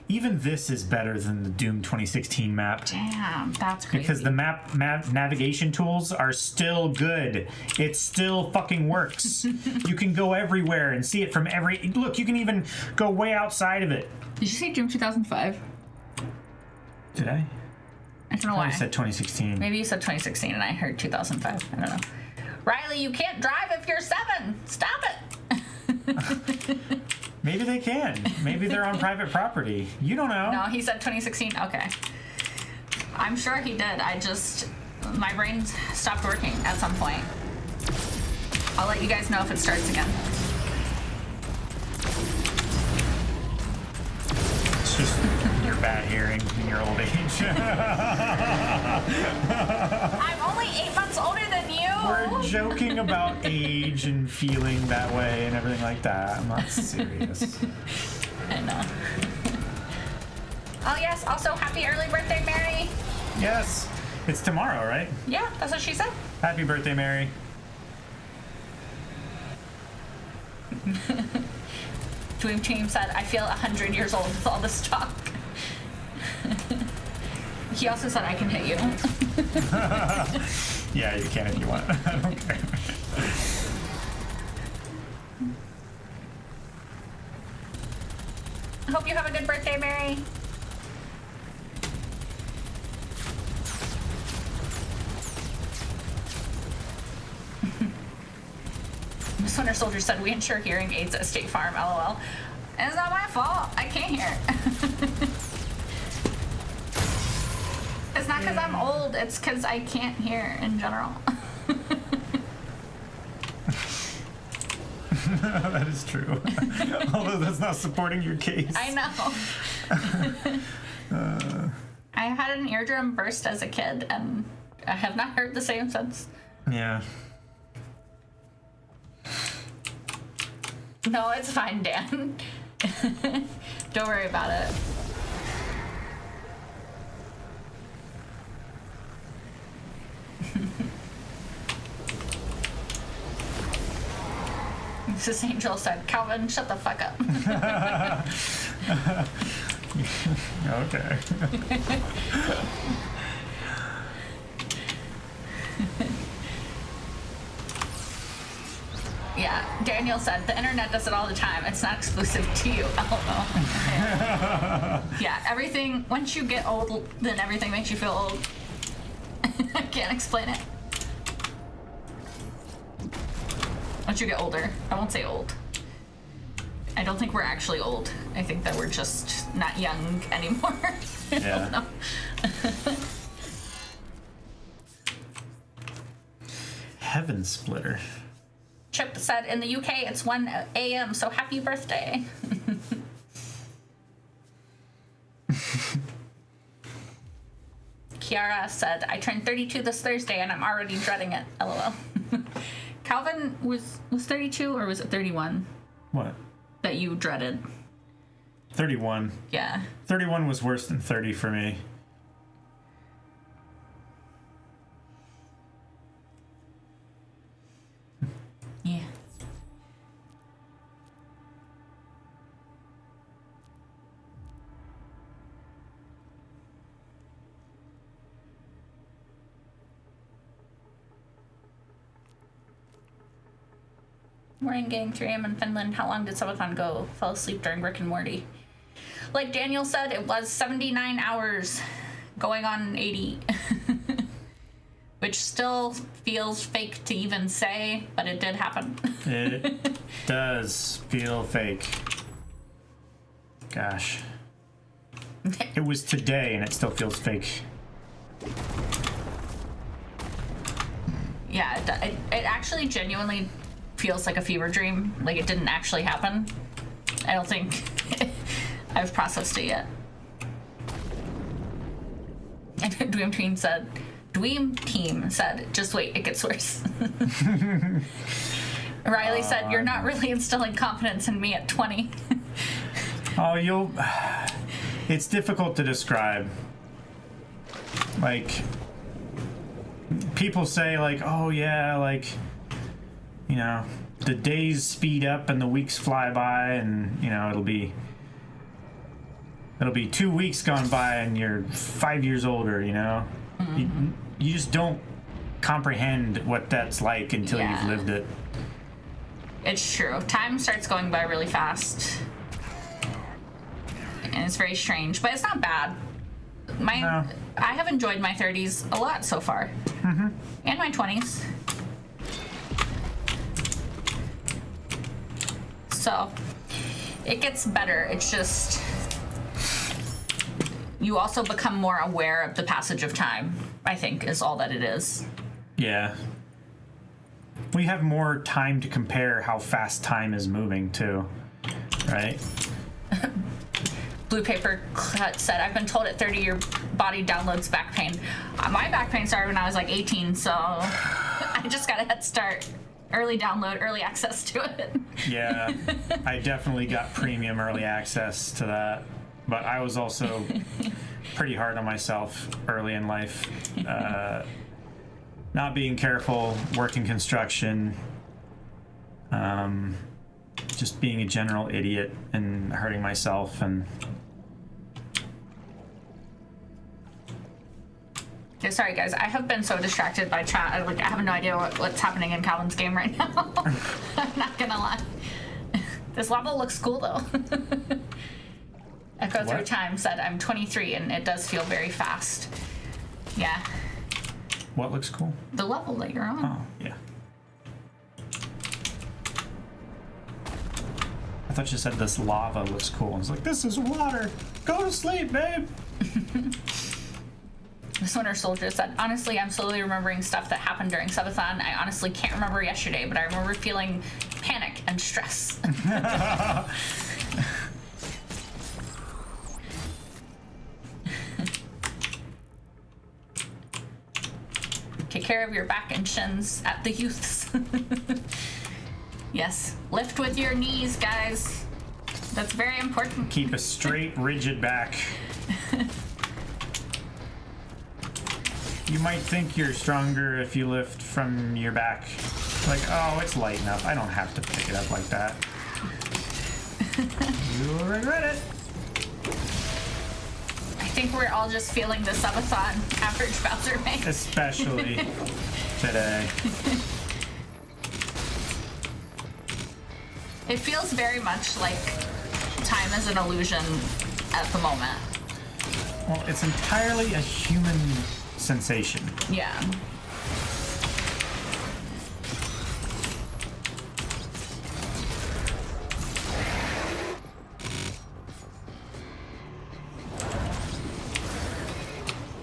[SPEAKER 1] Even this is better than the Doom 2016 map.
[SPEAKER 2] Damn, that's crazy.
[SPEAKER 1] Because the map navigation tools are still good. It still fucking works. You can go everywhere and see it from every... Look, you can even go way outside of it.
[SPEAKER 2] Did you say Doom 2005?
[SPEAKER 1] Did I?
[SPEAKER 2] I don't know why.
[SPEAKER 1] I said 2016.
[SPEAKER 2] Maybe you said 2016 and I heard 2005. I don't know. Riley, you can't drive if you're 7. Stop it.
[SPEAKER 1] Maybe they can. Maybe they're on private property. You don't know.
[SPEAKER 2] No, he said 2016. Okay. I'm sure he did. My brain stopped working at some point. I'll let you guys know if it starts again.
[SPEAKER 1] It's just your bad hearing in your old age.
[SPEAKER 2] I'm only 8 months older than you.
[SPEAKER 1] We're joking about age and feeling that way and everything like that. I'm not serious.
[SPEAKER 2] I know. Oh, yes. Also, happy early birthday, Mary.
[SPEAKER 1] Yes. It's tomorrow, right?
[SPEAKER 2] Yeah, that's what she said.
[SPEAKER 1] Happy birthday, Mary.
[SPEAKER 2] Dream Team said, I feel 100 years old with all this talk. He also said, I can hit you.
[SPEAKER 1] Yeah, you can if you want. I don't care.
[SPEAKER 2] I hope you have a good birthday, Mary. Miss Winter Soldier said, we insure hearing aids at State Farm, LOL. It's not my fault. I can't hear. It's not because I'm old. It's because I can't hear in general.
[SPEAKER 1] That is true. Although that's not supporting your case.
[SPEAKER 2] I know. I had an eardrum burst as a kid, and I have not heard the same since.
[SPEAKER 1] Yeah.
[SPEAKER 2] No, it's fine, Dan. Don't worry about it. Mrs. Angel said, Calvin, shut the fuck up.
[SPEAKER 1] Okay.
[SPEAKER 2] Yeah, Daniel said, the internet does it all the time. It's not exclusive to you. Oh, no. Yeah, everything, once you get old, then everything makes you feel old. I can't explain it. Once you get older. I won't say old. I don't think we're actually old. I think that we're just not young anymore. I don't know.
[SPEAKER 1] Heaven Splitter.
[SPEAKER 2] Chip said, in the UK, it's 1 a.m., so happy birthday. Kiara said, I turned 32 this Thursday, and I'm already dreading it. LOL. Calvin was 32, or was it 31?
[SPEAKER 1] What?
[SPEAKER 2] That you dreaded.
[SPEAKER 1] 31.
[SPEAKER 2] Yeah.
[SPEAKER 1] 31 was worse than 30 for me.
[SPEAKER 2] Yeah. Morning gang, 3 a.m. in Finland. How long did subathon go? Fell asleep during Rick and Morty. Like Daniel said, it was 79 hours going on 80. Which which still feels fake to even say, but it did happen.
[SPEAKER 1] It does feel fake. Gosh. It was today and it still feels fake.
[SPEAKER 2] Yeah, it actually genuinely feels like a fever dream. Like it didn't actually happen. I don't think I've processed it yet. And Dweem Team said, just wait, it gets worse. Riley said, you're not really instilling confidence in me at 20.
[SPEAKER 1] Oh, it's difficult to describe. Like, people say, like, oh yeah, like, you know, the days speed up and the weeks fly by, and, you know, it'll be 2 weeks gone by and you're 5 years older, you know? Mm-hmm. You just don't comprehend what that's like until you've lived it.
[SPEAKER 2] It's true. Time starts going by really fast. And it's very strange, but it's not bad. I have enjoyed my 30s a lot so far. Mm-hmm. And my 20s. So, it gets better. It's just... You also become more aware of the passage of time, I think, is all that it is.
[SPEAKER 1] Yeah. We have more time to compare how fast time is moving, too. Right?
[SPEAKER 2] Blue Paper Cut said, I've been told at 30 your body downloads back pain. My back pain started when I was like 18, so I just got a head start. Early download, early access to it.
[SPEAKER 1] Yeah, I definitely got premium early access to that. But I was also pretty hard on myself early in life. Not being careful, working construction, just being a general idiot and hurting myself. And
[SPEAKER 2] okay, sorry guys, I have been so distracted by chat. I have no idea what's happening in Calvin's game right now. I'm not gonna lie. This level looks cool though. Echo Through Time said, I'm 23 and it does feel very fast. Yeah.
[SPEAKER 1] What looks cool?
[SPEAKER 2] The level that you're on.
[SPEAKER 1] Oh, yeah. I thought you said this lava looks cool. I was like, this is water. Go to sleep, babe.
[SPEAKER 2] This Winter Soldier said, honestly, I'm slowly remembering stuff that happened during subathon. I honestly can't remember yesterday, but I remember feeling panic and stress. Take care of your back and shins at the youths. Yes, lift with your knees, guys. That's very important.
[SPEAKER 1] Keep a straight, rigid back. You might think you're stronger if you lift from your back. Like, oh, it's light enough. I don't have to pick it up like that. You'll regret it.
[SPEAKER 2] I think we're all just feeling the subathon average Bowser makes.
[SPEAKER 1] Especially today.
[SPEAKER 2] It feels very much like time is an illusion at the moment.
[SPEAKER 1] Well, it's entirely a human sensation.
[SPEAKER 2] Yeah.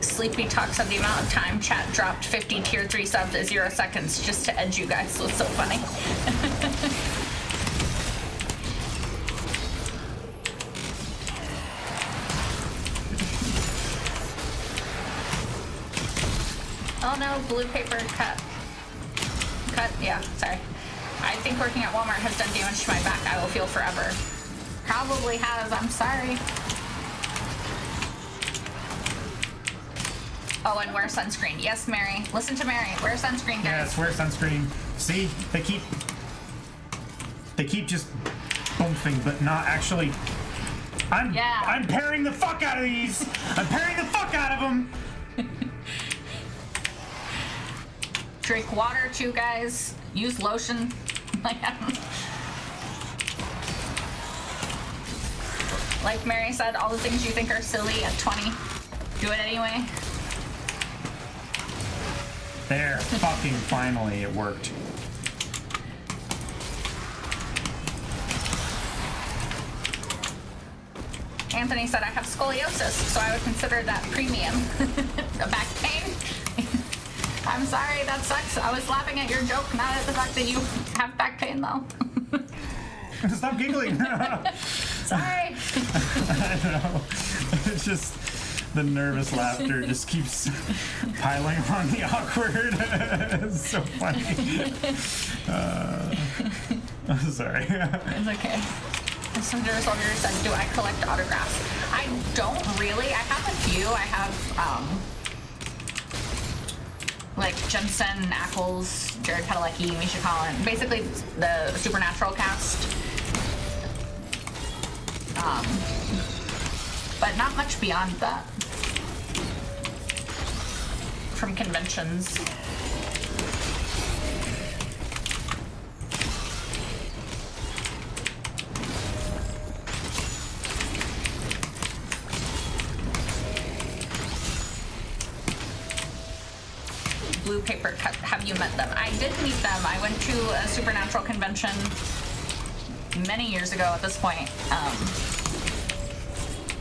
[SPEAKER 2] Sleepy talks of the amount of time chat dropped 50 tier 3 subs at 0 seconds just to edge you guys. Was so funny. Oh no, Blue Paper Cut, yeah, sorry. I think working at Walmart has done damage to my back. I will feel forever. Probably has, I'm sorry. Oh, and wear sunscreen. Yes, Mary. Listen to Mary. Wear sunscreen, guys.
[SPEAKER 1] Yes, wear sunscreen. See, they keep just bumping, but not actually. I'm pairing the fuck out of these. I'm pairing the fuck out of them.
[SPEAKER 2] Drink water too, guys. Use lotion. Like Mary said, all the things you think are silly at 20, do it anyway.
[SPEAKER 1] There, fucking finally, it worked.
[SPEAKER 2] Anthony said I have scoliosis, so I would consider that premium. A back pain? I'm sorry, that sucks. I was laughing at your joke, not at the fact that you have back pain, though.
[SPEAKER 1] Stop giggling.
[SPEAKER 2] Sorry.
[SPEAKER 1] I know. It's just the nervous laughter just keeps piling on the awkward. It's so funny. I'm sorry.
[SPEAKER 2] It's okay. Senator Soldier said, do I collect autographs? I don't really. I have a few. I have, like Jensen Ackles, Jared Padalecki, Misha Collin, basically the Supernatural cast. But not much beyond that. From conventions. Blue Paper Cut, have you met them? I did meet them. I went to a Supernatural convention many years ago at this point.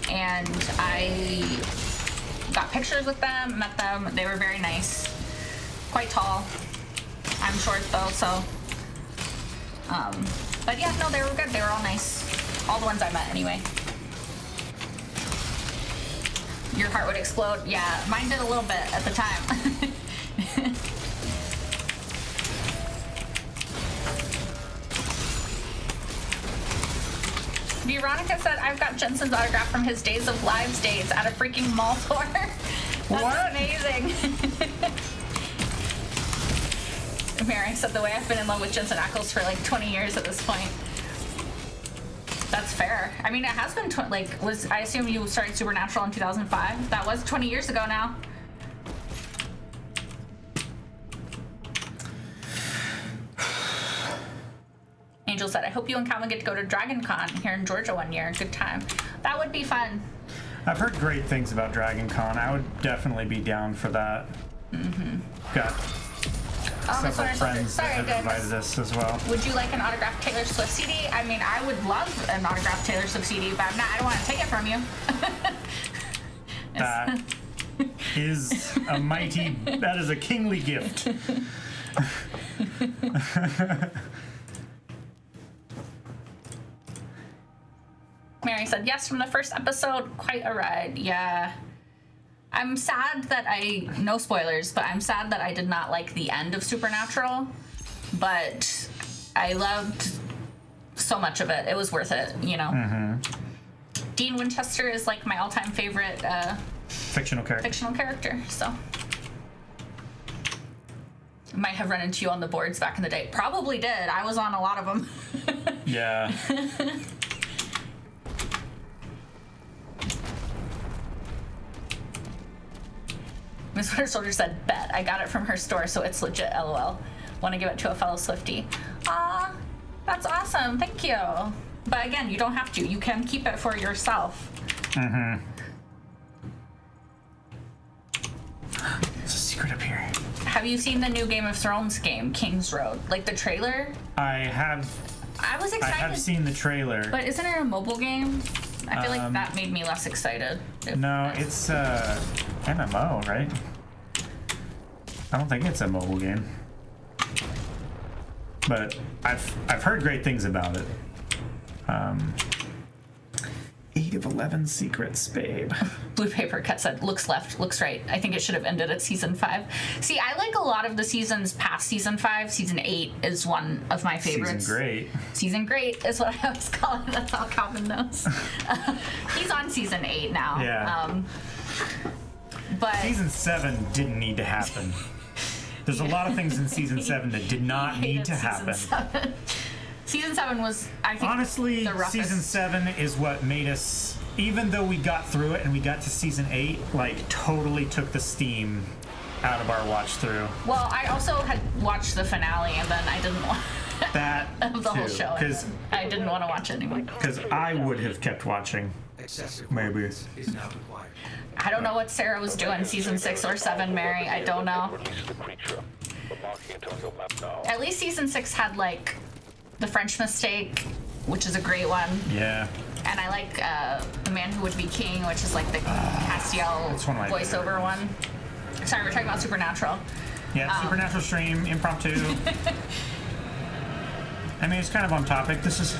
[SPEAKER 2] And I got pictures with them, met them. They were very nice. Quite tall. I'm short though, so. But yeah, no, they were good. They were all nice. All the ones I met anyway. Your heart would explode. Yeah, mine did a little bit at the time. Veronica said, I've got Jensen's autograph from his Days of Lives days at a freaking mall tour. That's
[SPEAKER 1] what?
[SPEAKER 2] Amazing. Mary said, the way I've been in love with Jensen Ackles for like 20 years at this point. That's fair. I mean, it has been, I assume you started Supernatural in 2005. That was 20 years ago now. Angel said, I hope you and Calvin get to go to Dragon Con here in Georgia one year. Good time. That would be fun.
[SPEAKER 1] I've heard great things about Dragon Con. I would definitely be down for that. Mm-hmm. Got several friends that have invited us as well.
[SPEAKER 2] Would you like an autographed Taylor Swift CD? I mean, I would love an autographed Taylor Swift CD, but I don't want to take it from you.
[SPEAKER 1] That is a mighty, that is a kingly gift.
[SPEAKER 2] Mary said, yes, from the first episode, quite a ride. Yeah. I'm sad that no spoilers, but I'm sad that I did not like the end of Supernatural, but I loved so much of it. It was worth it, you know. Mm-hmm. Dean Winchester is like my all-time favorite
[SPEAKER 1] fictional
[SPEAKER 2] character, so. Might have run into you on the boards back in the day. Probably did. I was on a lot of them.
[SPEAKER 1] Yeah.
[SPEAKER 2] Miss Winter Soldier said, bet. I got it from her store, so it's legit, LOL. Want to give it to a fellow Swiftie. Aw, that's awesome. Thank you. But again, you don't have to. You can keep it for yourself.
[SPEAKER 1] Mm-hmm. There's a secret up here.
[SPEAKER 2] Have you seen the new Game of Thrones game, King's Road? Like the trailer?
[SPEAKER 1] I have.
[SPEAKER 2] I was excited.
[SPEAKER 1] I have seen the trailer.
[SPEAKER 2] But isn't it a mobile game? I feel like that made me less excited.
[SPEAKER 1] No, it's MMO, right? I don't think it's a mobile game. But I've heard great things about it. 8 of 11 secrets, babe.
[SPEAKER 2] Blue Paper Cut said, looks left, looks right. I think it should have ended at season 5. See, I like a lot of the seasons past season 5. Season 8 is one of my favorites.
[SPEAKER 1] Season great.
[SPEAKER 2] Season great is what I always call it. That's all Calvin knows. He's on season 8 now.
[SPEAKER 1] Yeah.
[SPEAKER 2] But
[SPEAKER 1] season 7 didn't need to happen. There's a lot of things in season 7 that did not need to happen.
[SPEAKER 2] Season 7 was, I think,
[SPEAKER 1] honestly,
[SPEAKER 2] the roughest.
[SPEAKER 1] Season 7 is what made us, even though we got through it and we got to season 8, like, totally took the steam out of our watch through.
[SPEAKER 2] Well, I also had watched the finale and then I didn't want
[SPEAKER 1] that
[SPEAKER 2] of the whole show.
[SPEAKER 1] Because
[SPEAKER 2] I didn't want to watch it anymore.
[SPEAKER 1] Because I would have kept watching.
[SPEAKER 4] Excessive
[SPEAKER 1] Maybe.
[SPEAKER 4] coordinates is now required.
[SPEAKER 2] I don't know what Sarah was doing season 6 or 7, Mary. I don't know.
[SPEAKER 3] Release the creature. We're marking it on your map now.
[SPEAKER 2] At least season 6 had like the French Mistake, which is a great one.
[SPEAKER 1] Yeah.
[SPEAKER 2] And I like The Man Who Would Be King, which is like the Castiel
[SPEAKER 1] That's one of my
[SPEAKER 2] voiceover one. Sorry, we're talking about Supernatural.
[SPEAKER 1] Yeah, Supernatural stream, impromptu. I mean, it's kind of on topic. This is.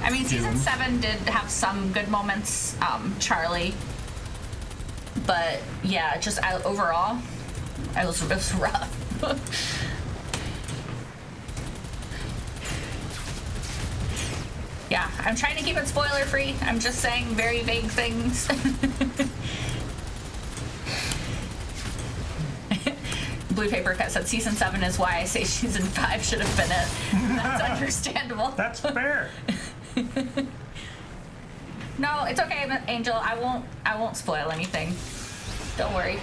[SPEAKER 2] I mean, season
[SPEAKER 1] Doom.
[SPEAKER 2] 7 did have some good moments, Charlie. But yeah, just overall, it was rough. Yeah, I'm trying to keep it spoiler free. I'm just saying very vague things. Blue Paper Cut said season 7 is why I say season 5 should have been it. That's understandable.
[SPEAKER 1] That's fair.
[SPEAKER 2] No, it's okay, Angel. I won't spoil anything. Don't worry.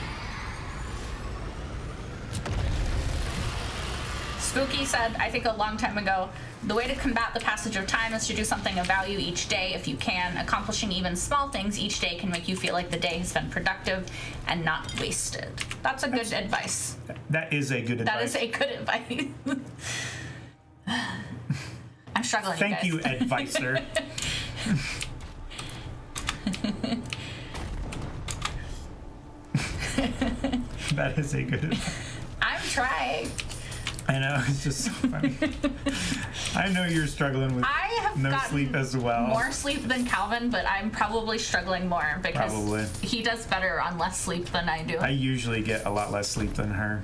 [SPEAKER 2] Spooky said, I think a long time ago, the way to combat the passage of time is to do something of value each day if you can. Accomplishing even small things each day can make you feel like the day has been productive and not wasted. That's good advice.
[SPEAKER 1] That is a good advice.
[SPEAKER 2] That is a good advice. I'm struggling,
[SPEAKER 1] Thank
[SPEAKER 2] guys.
[SPEAKER 1] you, advisor. That is a good advice.
[SPEAKER 2] I'm trying.
[SPEAKER 1] I know, it's just so funny. I know you're struggling with
[SPEAKER 2] I have
[SPEAKER 1] no
[SPEAKER 2] gotten
[SPEAKER 1] sleep as well.
[SPEAKER 2] more sleep than Calvin, but I'm probably struggling more because
[SPEAKER 1] Probably.
[SPEAKER 2] he does better on less sleep than I do.
[SPEAKER 1] I usually get a lot less sleep than her.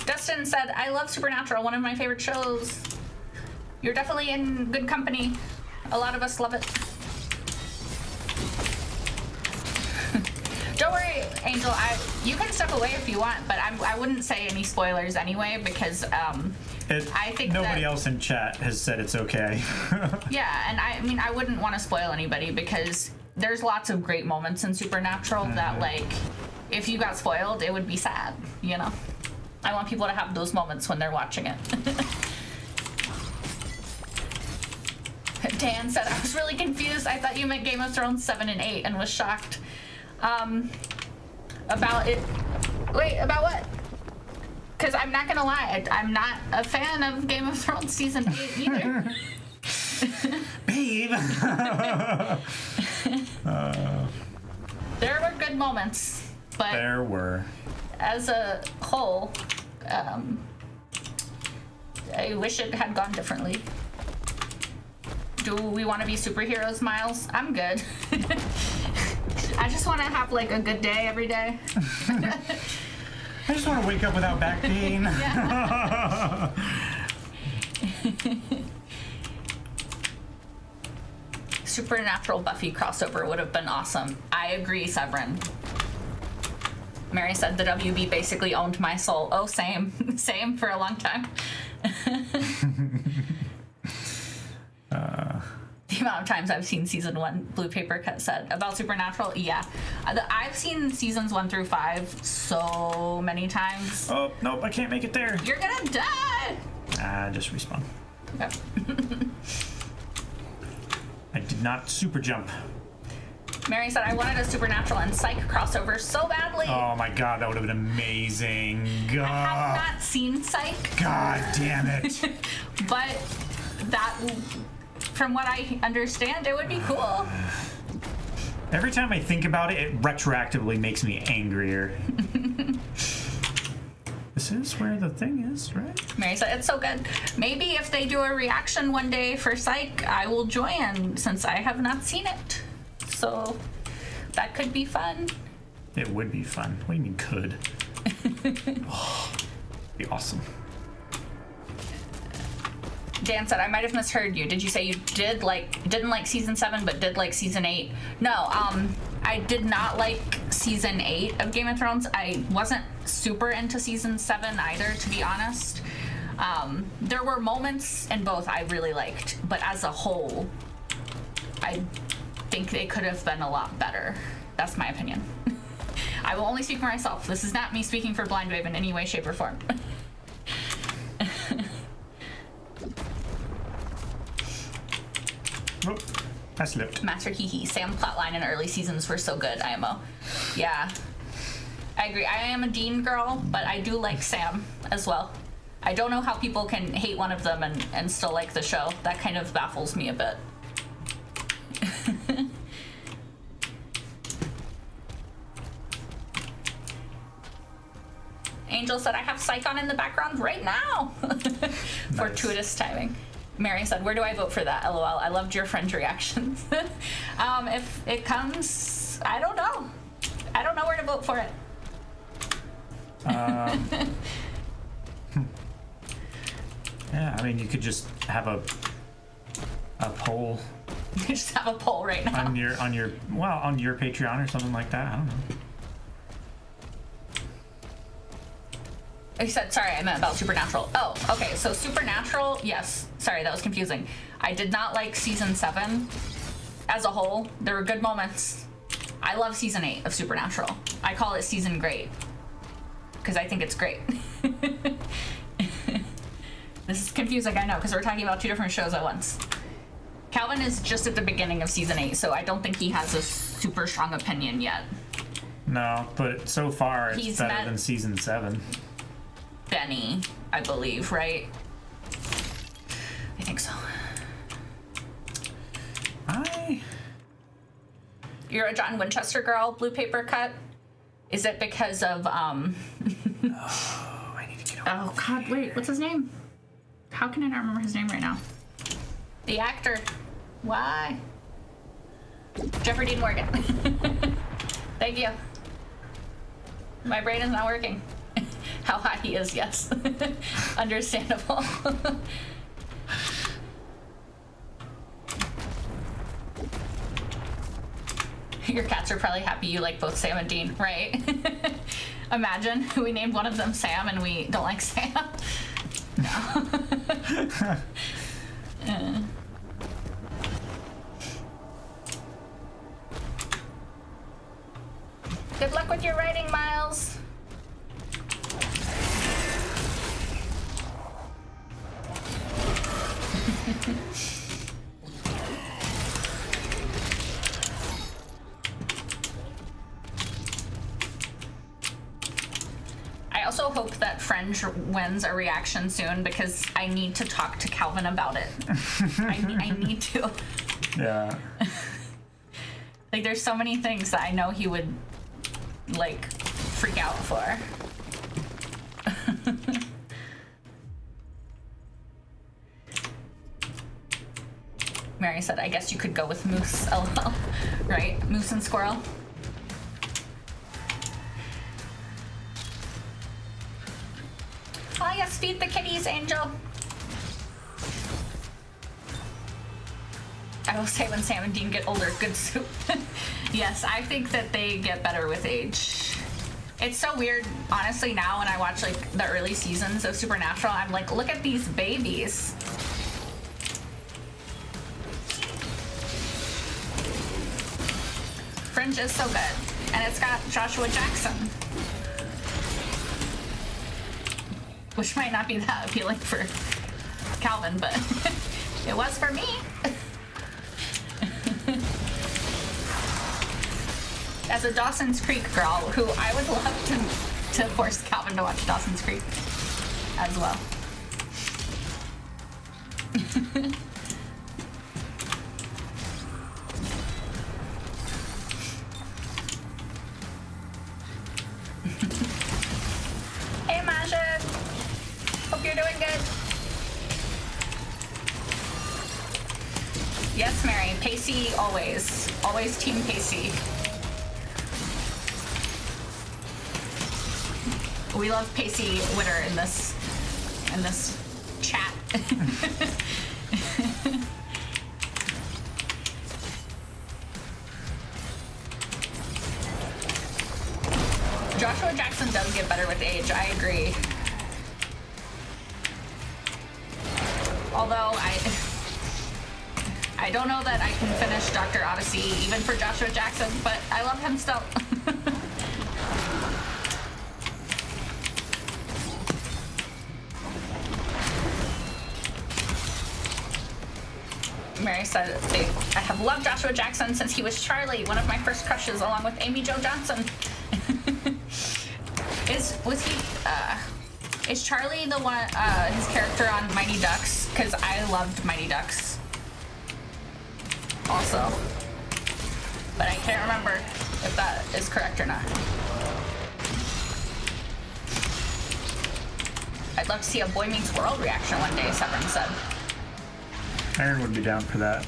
[SPEAKER 2] Dustin said, I love Supernatural, one of my favorite shows. You're definitely in good company. A lot of us love it. Don't worry, Angel. You can step away if you want, but I wouldn't say any spoilers anyway because I think
[SPEAKER 1] nobody
[SPEAKER 2] that,
[SPEAKER 1] else in chat has said it's okay.
[SPEAKER 2] Yeah, and I mean I wouldn't want to spoil anybody because there's lots of great moments in Supernatural that like if you got spoiled, it would be sad. You know, I want people to have those moments when they're watching it. Dan said, I was really confused. I thought you meant Game of Thrones 7 and 8 and was shocked. About it. Wait, about what? Because I'm not gonna lie, I'm not a fan of Game of Thrones season 8 either.
[SPEAKER 1] Babe!
[SPEAKER 2] There were good moments, but
[SPEAKER 1] There were.
[SPEAKER 2] as a whole, I wish it had gone differently. Do we want to be superheroes, Miles? I'm good. I just want to have like a good day every day.
[SPEAKER 1] I just want to wake up without back pain.
[SPEAKER 2] Supernatural Buffy crossover would have been awesome. I agree, Severin. Mary said the WB basically owned my soul. Oh, same. Same for a long time. The amount of times I've seen season 1, Blue Paper Cut said. About Supernatural, yeah. I've seen seasons 1 through 5 so many times.
[SPEAKER 1] Oh, nope, I can't make it there.
[SPEAKER 2] You're gonna die!
[SPEAKER 1] Just respawn.
[SPEAKER 2] Okay.
[SPEAKER 1] I did not super jump.
[SPEAKER 2] Mary said, I wanted a Supernatural and Psych crossover so badly.
[SPEAKER 1] Oh my god, that would have been amazing.
[SPEAKER 2] I have
[SPEAKER 1] God,
[SPEAKER 2] not seen Psych,
[SPEAKER 1] god damn it.
[SPEAKER 2] but that, from what I understand, it would be cool.
[SPEAKER 1] Every time I think about it, it retroactively makes me angrier. This is where the thing is, right?
[SPEAKER 2] Mary said, it's so good. Maybe if they do a reaction one day for Psych, I will join since I have not seen it. So that could be fun.
[SPEAKER 1] It would be fun. What do you mean could? Oh, be awesome.
[SPEAKER 2] Dan said, I might have misheard you. Did you say you didn't like season 7 but did like season 8? No, I did not like season 8 of Game of Thrones. I wasn't super into season 7 either, to be honest. There were moments in both I really liked, but as a whole, I think they could have been a lot better. That's my opinion. I will only speak for myself. This is not me speaking for Blind Wave in any way, shape, or form.
[SPEAKER 1] I slipped.
[SPEAKER 2] Master Hee. Sam plotline in early seasons were so good. IMO. Yeah. I agree. I am a Dean girl, but I do like Sam as well. I don't know how people can hate one of them and still like the show. That kind of baffles me a bit. Angel said, I have Psych on in the background right now. Fortuitous timing. Mary said, where do I vote for that? LOL. I loved your friend's reactions. If it comes, I don't know. I don't know where to vote for it.
[SPEAKER 1] Yeah, I mean, you could just have a poll.
[SPEAKER 2] You just have a poll right now.
[SPEAKER 1] On your Patreon or something like that. I don't know.
[SPEAKER 2] You said, sorry, I meant about Supernatural. Oh, okay, so Supernatural, yes. Sorry, that was confusing. I did not like season 7 as a whole. There were good moments. I love season 8 of Supernatural. I call it season great because I think it's great. This is confusing, I know, because we're talking about 2 different shows at once. Calvin is just at the beginning of season 8, so I don't think he has a super strong opinion yet.
[SPEAKER 1] No, but so far it's
[SPEAKER 2] He's
[SPEAKER 1] better than season 7.
[SPEAKER 2] Benny, I believe, right? I think so. You're a John Winchester girl, blue paper cut. Is it because of
[SPEAKER 1] Oh, I need to get over.
[SPEAKER 2] oh god, wait, what's his name? How can I not remember his name right now? The actor. Why? Jeffrey Dean Morgan. Thank you. My brain is not working. How hot he is, yes. Understandable. Your cats are probably happy you like both Sam and Dean, right? Imagine we named one of them Sam and we don't like Sam. No. Good luck with your writing, Miles. I also hope that Fringe wins a reaction soon because I need to talk to Calvin about it. I need to.
[SPEAKER 1] Yeah.
[SPEAKER 2] Like, there's so many things that I know he would, like, freak out for. Mary said, I guess you could go with Moose, LOL. Right? Moose and Squirrel. Oh, yes, feed the kitties, Angel. I will say when Sam and Dean get older, good soup. Yes, I think that they get better with age. It's so weird, honestly, now when I watch, like, the early seasons of Supernatural, I'm like, look at these babies. Fringe is so good. And it's got Joshua Jackson. Which might not be that appealing for Calvin, but it was for me. As a Dawson's Creek girl, who I would love to force Calvin to watch Dawson's Creek as well. Hey, Majid. Hope you're doing good. Yes, Mary. Pacey always. Always Team Pacey. We love Pacey Witter in this chat. Joshua Jackson does get better with age, I agree. Although I don't know that I can finish Dr. Odyssey even for Joshua Jackson, but I love him still. Mary said, I have loved Joshua Jackson since he was Charlie, one of my first crushes, along with Amy Jo Johnson. Is Charlie the one, his character on Mighty Ducks? Because I loved Mighty Ducks. Also. But I can't remember if that is correct or not. I'd love to see a Boy Meets World reaction one day, Severin said.
[SPEAKER 1] Aaron would be down for that.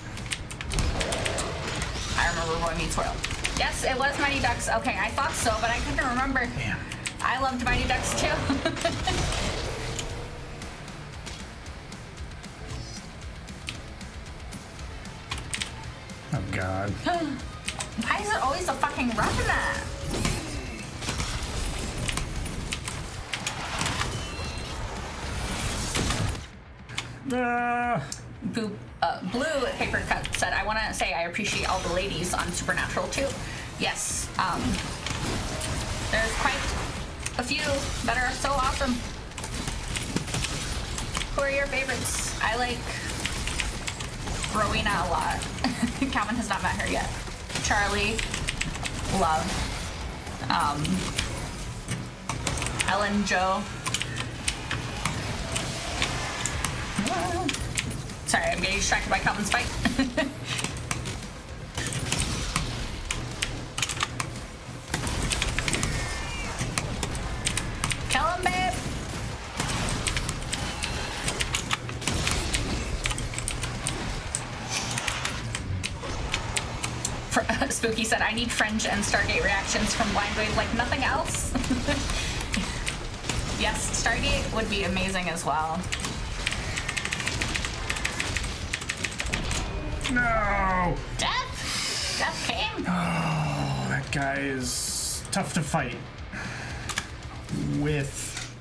[SPEAKER 2] I remember Boy Meets World. Yes, it was Mighty Ducks. Okay, I thought so, but I couldn't remember.
[SPEAKER 1] Damn.
[SPEAKER 2] I loved Mighty Ducks too.
[SPEAKER 1] Oh God.
[SPEAKER 2] Why is it always the fucking Revenant? Blue Paper Cut said, I want to say I appreciate all the ladies on Supernatural too. Yes, there's quite a few that are so awesome. Who are your favorites? I like Rowena a lot. Calvin has not met her yet. Charlie, love. Ellen, Joe. Sorry, I'm getting distracted by Calvin's fight. Kill him, babe. Spooky said, I need Fringe and Stargate reactions from Blind Wave like nothing else. Yes, Stargate would be amazing as well.
[SPEAKER 1] No!
[SPEAKER 2] Death came.
[SPEAKER 1] Oh, that guy is tough to fight with.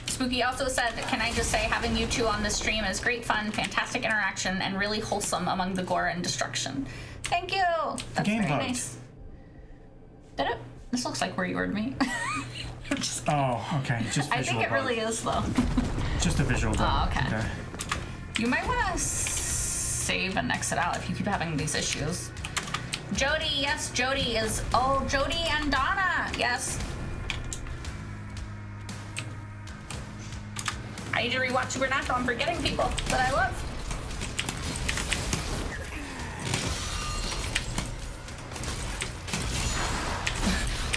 [SPEAKER 2] Spooky also said, can I just say having you two on the stream is great fun, fantastic interaction, and really wholesome among the gore and destruction. Thank you. That's
[SPEAKER 1] game
[SPEAKER 2] very
[SPEAKER 1] bugged.
[SPEAKER 2] nice. Did it? This looks like where you were me.
[SPEAKER 1] Oh, okay. Just visual
[SPEAKER 2] I think it
[SPEAKER 1] bug.
[SPEAKER 2] really is though.
[SPEAKER 1] Just a visual bug.
[SPEAKER 2] Oh, okay. You might want to save and exit out if you keep having these issues. Jody, yes, Jody is. Oh, Jody and Donna, yes. I need to rewatch Supernatural. I'm forgetting people that I love.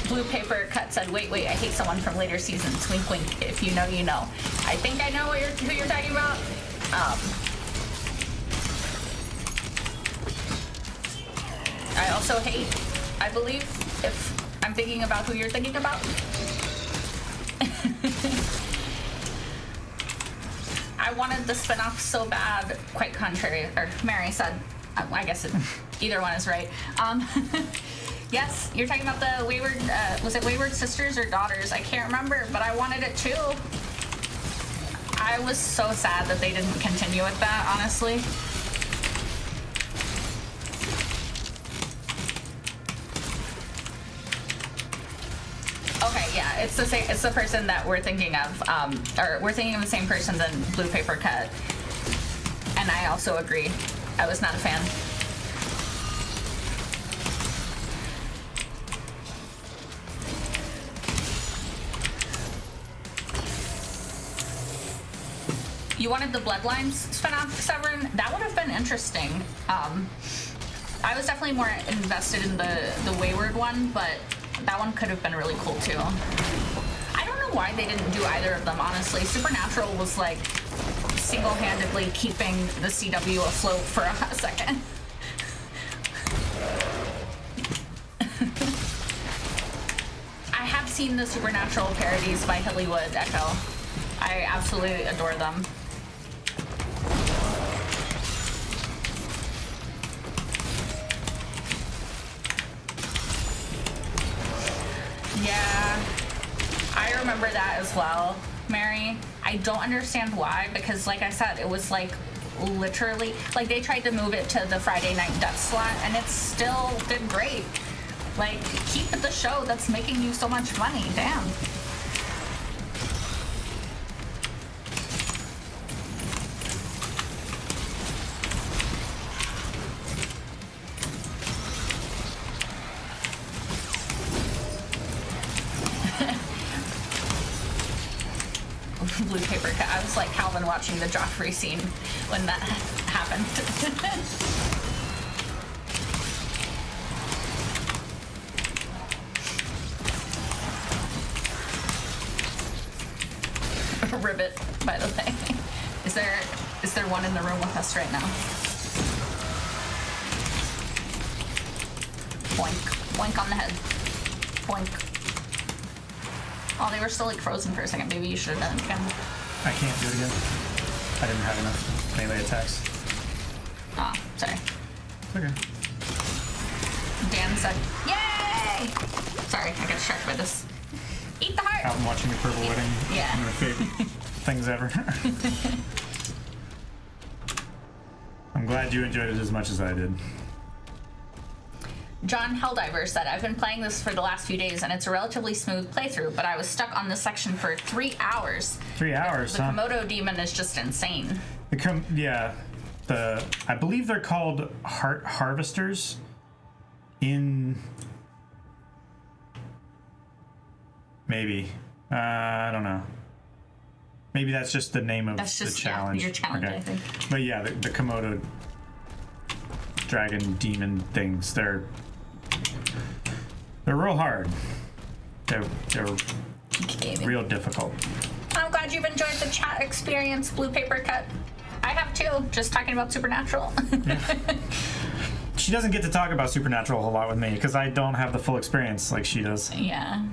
[SPEAKER 2] Blue Paper Cut said, wait, I hate someone from later seasons. Wink, wink. If you know, you know. I think I know who you're talking about. I also hate, I believe, if I'm thinking about who you're thinking about. I wanted the spin-off so bad, quite contrary, or Mary said, I guess either one is right. Yes, you're talking about the Wayward, was it Wayward Sisters or Daughters? I can't remember, but I wanted it too. I was so sad that they didn't continue with that, honestly. Okay, yeah, it's the same. It's the person that we're thinking of, or we're thinking of the same person than Blue Paper Cut. And I also agree. I was not a fan. You wanted the Bloodlines spinoff, Severin? That would have been interesting. I was definitely more invested in the Wayward one, but that one could have been really cool too. I don't know why they didn't do either of them, honestly. Supernatural was like single-handedly keeping the CW afloat for a hot second. I have seen the Supernatural parodies by Hollywood Echo. I absolutely adore them. Yeah, I remember that as well, Mary. I don't understand why, because like I said, it was like literally, like they tried to move it to the Friday night death slot and it still did great. Like, keep the show that's making you so much money, damn. Blue Paper Cut. I was like Calvin watching the Joffrey scene when that happened. Ribbit, by the way. Is there one in the room with us right now? Boink. Boink on the head. Boink. Oh, they were still like frozen for a second. Maybe you should have done it again.
[SPEAKER 1] I can't do it again. I didn't have enough melee attacks.
[SPEAKER 2] Oh, sorry.
[SPEAKER 1] It's okay.
[SPEAKER 2] Dan said, yay! Sorry, I got distracted by this. Eat the heart!
[SPEAKER 1] I'm watching the Purple Wedding.
[SPEAKER 2] Yeah.
[SPEAKER 1] One of my favorite things ever. I'm glad you enjoyed it as much as I did.
[SPEAKER 2] John Helldiver said, I've been playing this for the last few days and it's a relatively smooth playthrough, but I was stuck on this section for 3 hours.
[SPEAKER 1] 3 hours,
[SPEAKER 2] The
[SPEAKER 1] huh?
[SPEAKER 2] Komodo demon is just insane.
[SPEAKER 1] I believe they're called heart harvesters in... Maybe. I don't know. Maybe that's just the name of
[SPEAKER 2] That's just
[SPEAKER 1] the challenge.
[SPEAKER 2] your challenge,
[SPEAKER 1] Okay.
[SPEAKER 2] I think.
[SPEAKER 1] But yeah, the Komodo dragon demon things, they're real hard. They're real difficult.
[SPEAKER 2] I'm glad you've enjoyed the chat experience, Blue Paper Cut. I have too, just talking about Supernatural.
[SPEAKER 1] She doesn't get to talk about Supernatural a whole lot with me because I don't have the full experience like she does.
[SPEAKER 2] Yeah.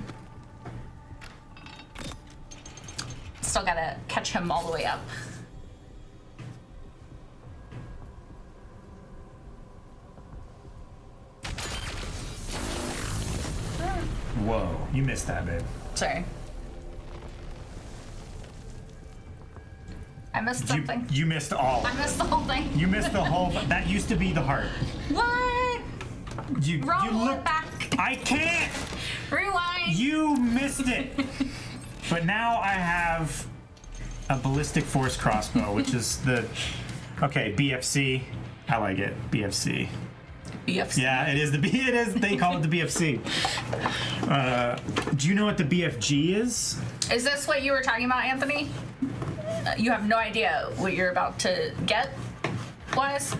[SPEAKER 2] Still gotta catch him all the way up.
[SPEAKER 1] Whoa, you missed that, babe.
[SPEAKER 2] Sorry. I missed something.
[SPEAKER 1] You missed all.
[SPEAKER 2] I missed the whole thing.
[SPEAKER 1] You missed the whole. That used to be the heart.
[SPEAKER 2] What? Roll it back.
[SPEAKER 1] I can't.
[SPEAKER 2] Rewind.
[SPEAKER 1] You missed it. But now I have a ballistic force crossbow, which is the BFC. I like it. BFC.
[SPEAKER 2] BFC.
[SPEAKER 1] Yeah, it is the B. It is. They call it the BFC. Do you know what the BFG is?
[SPEAKER 2] Is this what you were talking about, Anthony? You have no idea what you're about to get, Wise?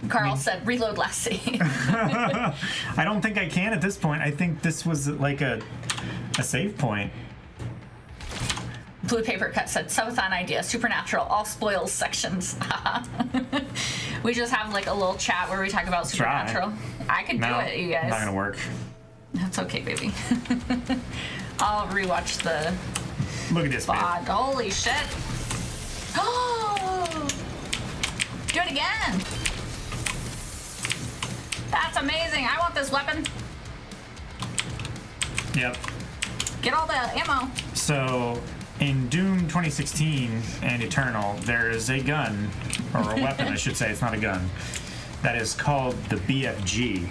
[SPEAKER 2] Carl said, reload last scene.
[SPEAKER 1] I don't think I can at this point. I think this was like a save point.
[SPEAKER 2] Blue Paper Cut said, subathon idea, Supernatural, all spoils sections. We just have like a little chat where we talk about Supernatural. I could do it, you guys.
[SPEAKER 1] Not gonna work.
[SPEAKER 2] That's okay, baby. I'll rewatch the
[SPEAKER 1] Look at this, babe.
[SPEAKER 2] VOD. Holy shit. Oh! Do it again. That's amazing. I want this weapon.
[SPEAKER 1] Yep.
[SPEAKER 2] Get all the ammo.
[SPEAKER 1] So, in Doom 2016 and Eternal, there is a gun, or a weapon, I should say. It's not a gun. That is called the BFG,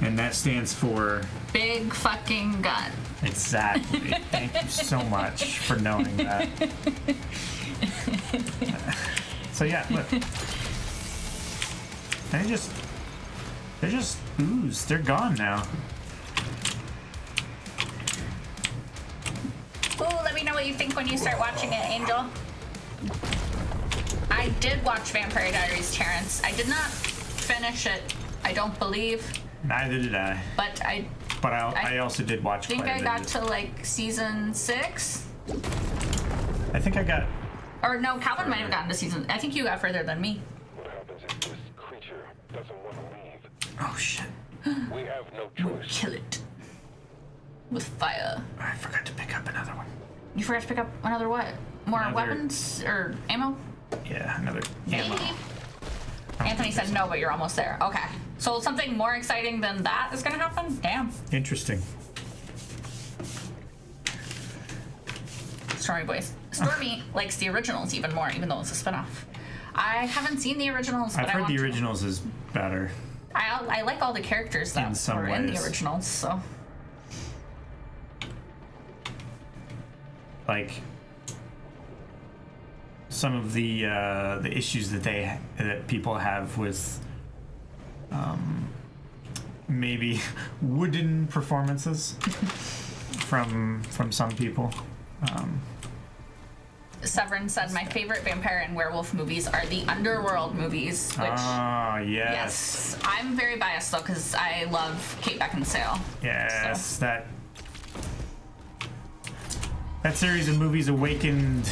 [SPEAKER 1] and that stands for
[SPEAKER 2] Big fucking gun.
[SPEAKER 1] exactly. Thank you so much for knowing that. So yeah, look. They're just ooze. They're gone now.
[SPEAKER 2] Ooh, let me know what you think when you start watching it, Angel. I did watch Vampire Diaries, Terrence. I did not finish it, I don't believe.
[SPEAKER 1] Neither did I.
[SPEAKER 2] But I
[SPEAKER 1] also did watch.
[SPEAKER 2] think
[SPEAKER 1] quite a
[SPEAKER 2] I
[SPEAKER 1] bit
[SPEAKER 2] got
[SPEAKER 1] of it.
[SPEAKER 2] to like season 6.
[SPEAKER 1] I think I got.
[SPEAKER 2] Or no, Calvin might have gotten to season. I think you got further than me.
[SPEAKER 3] What happens if this creature doesn't want to leave?
[SPEAKER 1] Oh shit!
[SPEAKER 3] We have no
[SPEAKER 2] We'll
[SPEAKER 3] choice.
[SPEAKER 2] kill it with fire.
[SPEAKER 1] I forgot to pick up another one.
[SPEAKER 2] You forgot to pick up another what? More
[SPEAKER 1] Another-
[SPEAKER 2] weapons or ammo?
[SPEAKER 1] Yeah, another ammo.
[SPEAKER 2] Maybe. Anthony said no, but you're almost there. Okay. So something more exciting than that is gonna happen? Damn.
[SPEAKER 1] Interesting.
[SPEAKER 2] Stormy Boys. Stormy likes the originals even more, even though it's a spinoff. I haven't seen the originals, but
[SPEAKER 1] I've
[SPEAKER 2] I
[SPEAKER 1] heard
[SPEAKER 2] want
[SPEAKER 1] the
[SPEAKER 2] to.
[SPEAKER 1] originals is better.
[SPEAKER 2] I like all the characters that
[SPEAKER 1] In some
[SPEAKER 2] were in the
[SPEAKER 1] ways.
[SPEAKER 2] originals, so.
[SPEAKER 1] Like some of the issues that people have with maybe wooden performances from some people.
[SPEAKER 2] Severin said, my favorite vampire and werewolf movies are the Underworld movies, which...
[SPEAKER 1] Oh, yes.
[SPEAKER 2] Yes. I'm very biased, though, because I love Kate Beckinsale.
[SPEAKER 1] Yes,
[SPEAKER 2] So.
[SPEAKER 1] That series of movies awakened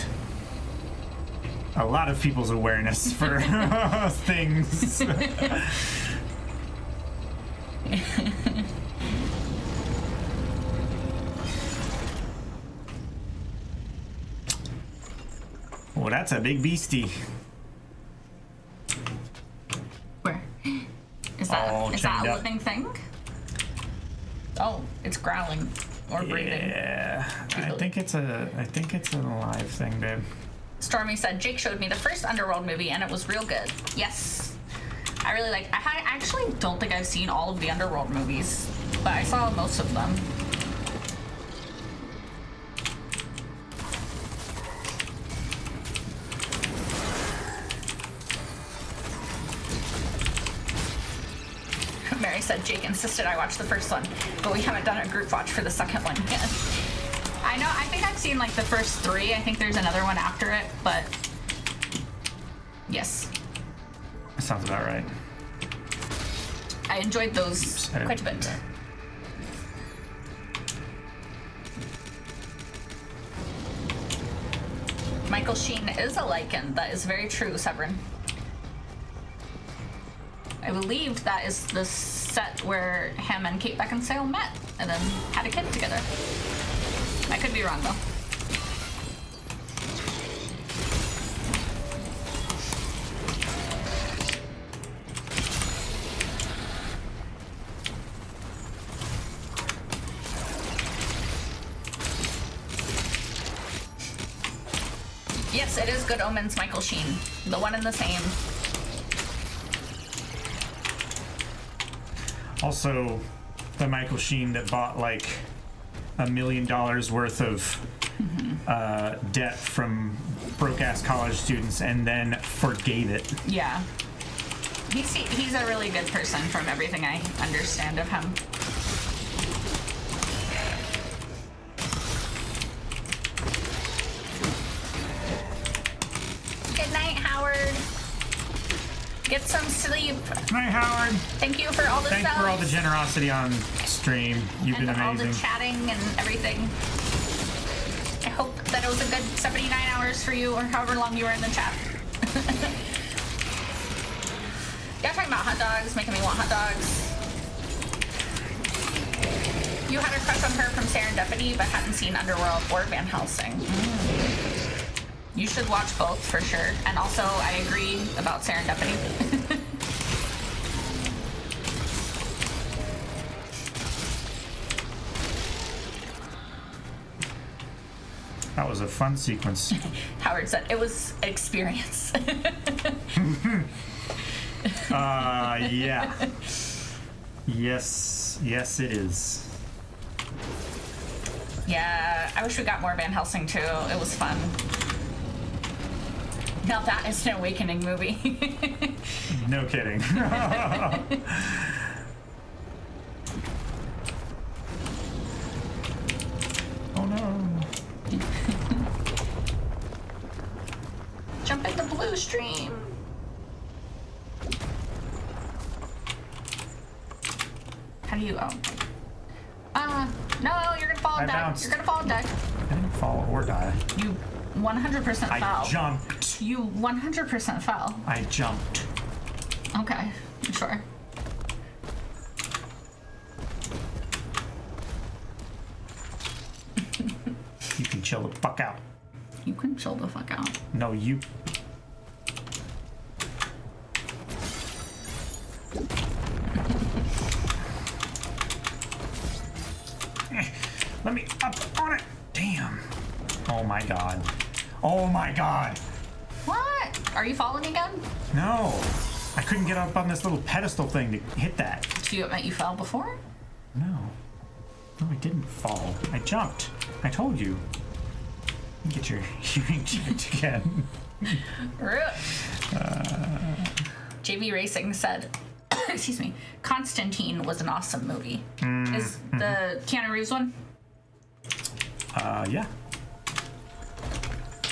[SPEAKER 1] a lot of people's awareness for things. Well, that's a big beastie.
[SPEAKER 2] Where? Is
[SPEAKER 1] All
[SPEAKER 2] that
[SPEAKER 1] chained
[SPEAKER 2] a
[SPEAKER 1] up.
[SPEAKER 2] living thing? Oh, it's growling or breathing.
[SPEAKER 1] Yeah, I think it's an alive thing, babe.
[SPEAKER 2] Stormy said, Jake showed me the first Underworld movie and it was real good. Yes. I really like... I actually don't think I've seen all of the Underworld movies, but I saw most of them. Mary said, Jake insisted I watch the first one, but we haven't done a group watch for the second one yet. I know, I think I've seen like the first 3. I think there's another one after it, but yes.
[SPEAKER 1] That sounds about right.
[SPEAKER 2] I enjoyed those
[SPEAKER 1] I didn't
[SPEAKER 2] quite a
[SPEAKER 1] do
[SPEAKER 2] bit.
[SPEAKER 1] that.
[SPEAKER 2] Michael Sheen is a lichen. That is very true, Severin. I believe that is the set where him and Kate Beckinsale met and then had a kid together. I could be wrong, though. Yes, it is Good Omens, Michael Sheen. The one and the same.
[SPEAKER 1] Also, the Michael Sheen that bought like $1 million worth of debt from broke-ass college students and then forgave it.
[SPEAKER 2] Yeah. He's a really good person from everything I understand of him. Good night, Howard. Get some sleep.
[SPEAKER 1] Hi, Howard.
[SPEAKER 2] Thank you for all the
[SPEAKER 1] Thanks
[SPEAKER 2] subs.
[SPEAKER 1] for all the generosity on stream. You've been
[SPEAKER 2] and all
[SPEAKER 1] amazing.
[SPEAKER 2] the chatting and everything. I hope that it was a good 79 hours for you, or however long you were in the chat. Y'all talking about hot dogs, making me want hot dogs. You had a crush on her from Serendipity, but hadn't seen Underworld or Van Helsing. You should watch both for sure. And also, I agree about Serendipity.
[SPEAKER 1] That was a fun sequence.
[SPEAKER 2] Howard said it was experience.
[SPEAKER 1] Yeah. Yes, it is.
[SPEAKER 2] Yeah, I wish we got more Van Helsing too. It was fun. Now that is an awakening movie.
[SPEAKER 1] No kidding. Oh no.
[SPEAKER 2] Jump in the blue stream. How do you? Oh. No, you're gonna fall and
[SPEAKER 1] I
[SPEAKER 2] die.
[SPEAKER 1] bounced.
[SPEAKER 2] You're gonna fall and die.
[SPEAKER 1] I didn't fall or die.
[SPEAKER 2] You 100%
[SPEAKER 1] I
[SPEAKER 2] fell.
[SPEAKER 1] jumped.
[SPEAKER 2] You 100% fell.
[SPEAKER 1] I jumped.
[SPEAKER 2] Okay, sure.
[SPEAKER 1] You can chill the fuck out.
[SPEAKER 2] You can chill the fuck out.
[SPEAKER 1] No, you. Let me up on it. Damn. Oh my god. Oh my god.
[SPEAKER 2] What? Are you falling again?
[SPEAKER 1] No. I couldn't get up on this little pedestal thing to hit that.
[SPEAKER 2] Do you admit you fell before?
[SPEAKER 1] No. No, I didn't fall. I jumped. I told you. Get your hearing checked again.
[SPEAKER 2] JV Racing said, excuse me, Constantine was an awesome movie. Is the Keanu Reeves one?
[SPEAKER 1] Yeah.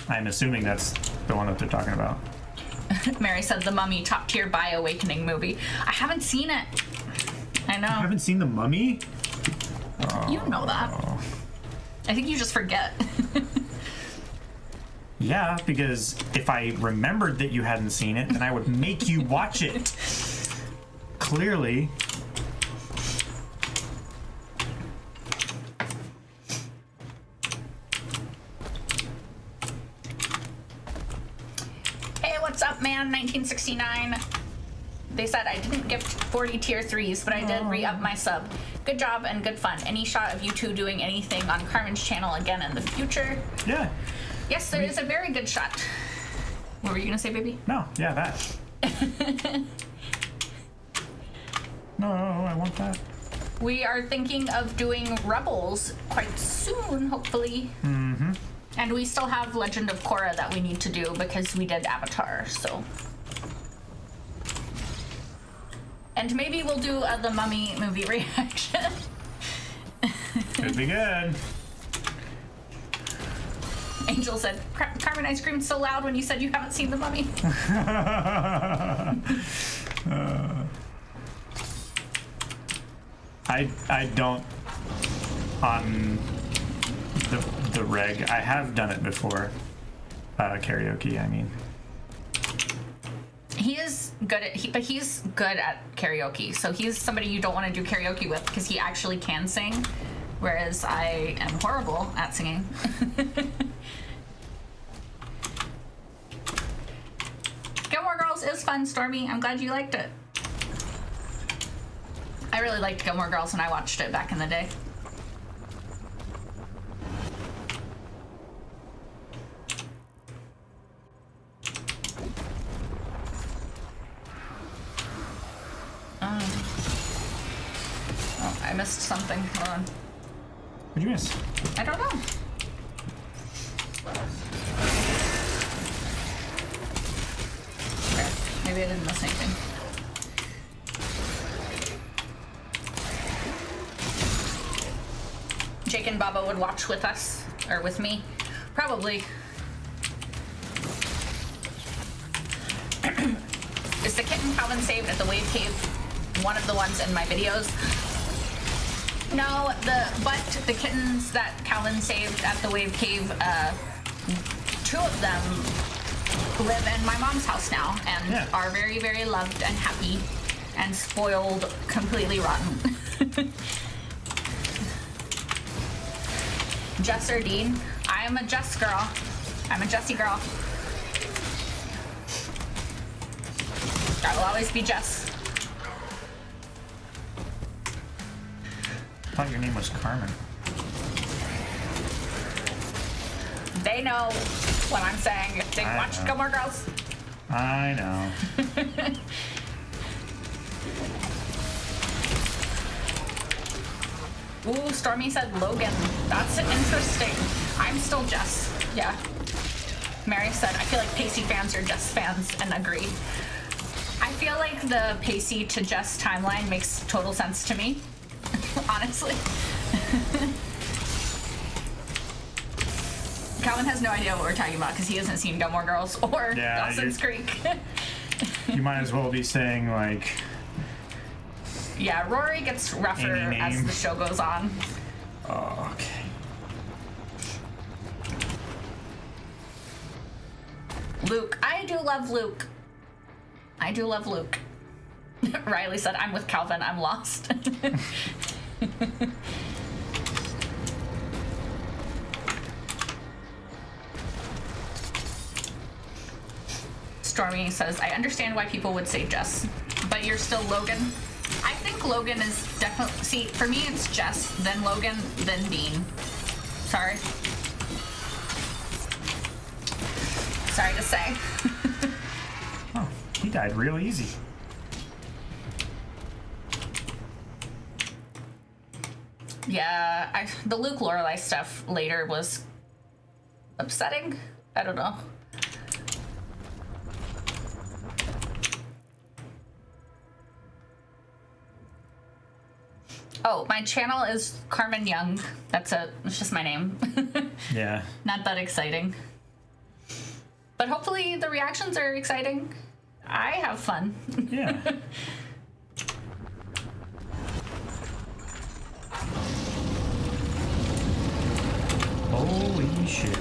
[SPEAKER 1] I'm assuming that's the one that they're talking about.
[SPEAKER 2] Mary said The Mummy, top tier bi-awakening movie. I haven't seen it. I know.
[SPEAKER 1] You haven't seen The Mummy?
[SPEAKER 2] You know that. I think you just forget.
[SPEAKER 1] Yeah, because if I remembered that you hadn't seen it, then I would make you watch it. Clearly.
[SPEAKER 2] Hey, what's up, man? 1969. They said I didn't gift 40 tier 3s, but I did re-up my sub. Good job and good fun. Any shot of you two doing anything on Carmen's channel again in the future?
[SPEAKER 1] Yeah.
[SPEAKER 2] Yes, there is a very good shot. What were you gonna say, baby?
[SPEAKER 1] No, yeah, that. No, I want that.
[SPEAKER 2] We are thinking of doing Rebels quite soon, hopefully. Mm-hmm. And we still have Legend of Korra that we need to do because we did Avatar, so. And maybe we'll do the Mummy movie reaction.
[SPEAKER 1] Could be good.
[SPEAKER 2] Angel said, Carmen, I screamed so loud when you said you haven't seen The Mummy.
[SPEAKER 1] I don't on the reg. I have done it before. Karaoke, I mean.
[SPEAKER 2] He is good but he's good at karaoke. So he's somebody you don't want to do karaoke with because he actually can sing, whereas I am horrible at singing. Gilmore Girls is fun, Stormy. I'm glad you liked it. I really liked Gilmore Girls when I watched it back in the day. Oh, I missed something. Hold on.
[SPEAKER 1] What'd you miss?
[SPEAKER 2] I don't know. Okay, maybe I didn't miss anything. Jake and Baba would watch with us, or with me. Probably. Is the kitten Calvin saved at the Wave Cave one of the ones in my videos? No, but the kittens that Calvin saved at the Wave Cave, 2 of them live in my mom's house now and are very, very loved and happy and spoiled, completely rotten. Jess or Dean? I'm a Jess girl. I'm a Jessie girl. I will always be Jess.
[SPEAKER 1] I thought your name was Carmen.
[SPEAKER 2] They know what I'm saying if they watch Gilmore Girls.
[SPEAKER 1] I know.
[SPEAKER 2] Ooh, Stormy said Logan. That's interesting. I'm still Jess. Yeah. Mary said, I feel like Pacey fans are Jess fans, and agree. I feel like the Pacey to Jess timeline makes total sense to me. Honestly. Calvin has no idea what we're talking about because he hasn't seen Gilmore Girls or Dawson's Creek.
[SPEAKER 1] You might as well be saying, like...
[SPEAKER 2] Yeah, Rory gets rougher as the show goes on.
[SPEAKER 1] Oh, okay.
[SPEAKER 2] Luke. I do love Luke. I do love Luke. Riley said, I'm with Calvin. I'm lost. Stormy says, I understand why people would say Jess, but you're still Logan. I think Logan is definitely... See, for me, it's Jess, then Logan, then Dean. Sorry. Sorry to say.
[SPEAKER 1] Oh, he died real easy.
[SPEAKER 2] Yeah, the Luke Lorelai stuff later was upsetting. I don't know. Oh, my channel is Carmen Young. It's just my name.
[SPEAKER 1] Yeah.
[SPEAKER 2] Not that exciting. But hopefully the reactions are exciting. I have fun.
[SPEAKER 1] Yeah. Holy shit.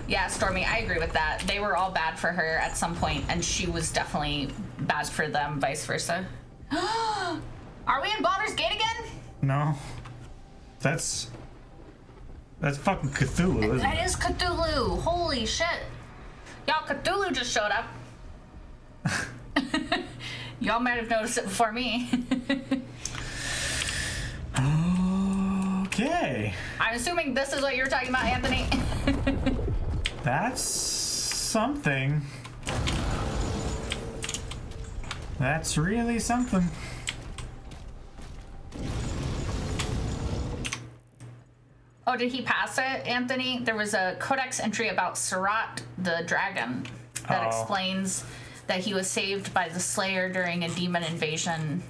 [SPEAKER 2] Yeah, Stormy, I agree with that. They were all bad for her at some point, and she was definitely bad for them, vice versa. Are we in Baldur's Gate again?
[SPEAKER 1] No. That's fucking Cthulhu, isn't it?
[SPEAKER 2] That is Cthulhu. Holy shit. Y'all, Cthulhu just showed up. Y'all might have noticed it before me.
[SPEAKER 1] Okay.
[SPEAKER 2] I'm assuming this is what you were talking about, Anthony.
[SPEAKER 1] That's something. That's really something.
[SPEAKER 2] Oh, did he pass it, Anthony? There was a codex entry about Surat the dragon that explains that he was saved by the Slayer during a demon invasion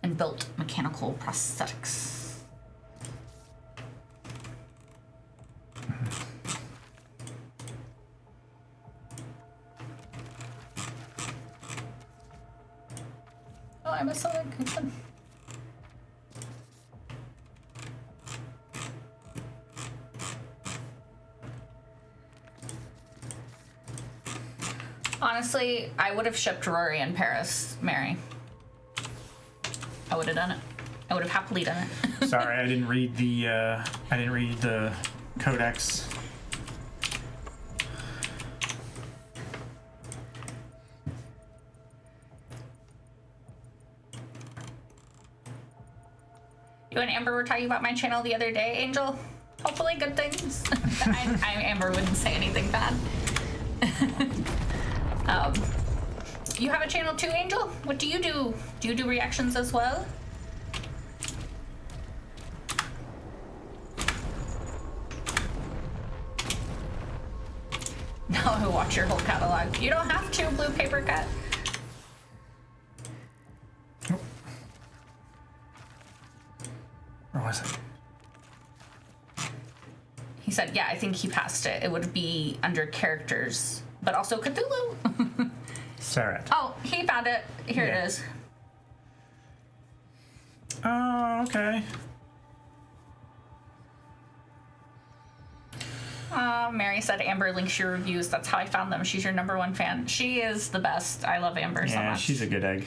[SPEAKER 2] and built mechanical prosthetics. Oh, I'm a Sonic. It's fun. Honestly, I would have shipped Rory and Paris, Mary. I would have done it. I would have happily done it.
[SPEAKER 1] Sorry, I didn't read the codex.
[SPEAKER 2] You and Amber were talking about my channel the other day, Angel. Hopefully good things. Amber wouldn't say anything bad. You have a channel too, Angel? What do you do? Do you do reactions as well? Now I watch your whole catalog. You don't have to, Blue Paper Cut.
[SPEAKER 1] Nope. Where was it?
[SPEAKER 2] He said, yeah, I think he passed it. It would be under characters, but also Cthulhu.
[SPEAKER 1] Sarah.
[SPEAKER 2] Oh, he found it. Here
[SPEAKER 1] Yeah.
[SPEAKER 2] it is.
[SPEAKER 1] Oh, okay.
[SPEAKER 2] Mary said Amber links your reviews. That's how I found them. She's your #1 fan. She is the best. I love Amber so
[SPEAKER 1] Yeah,
[SPEAKER 2] much.
[SPEAKER 1] she's a good egg.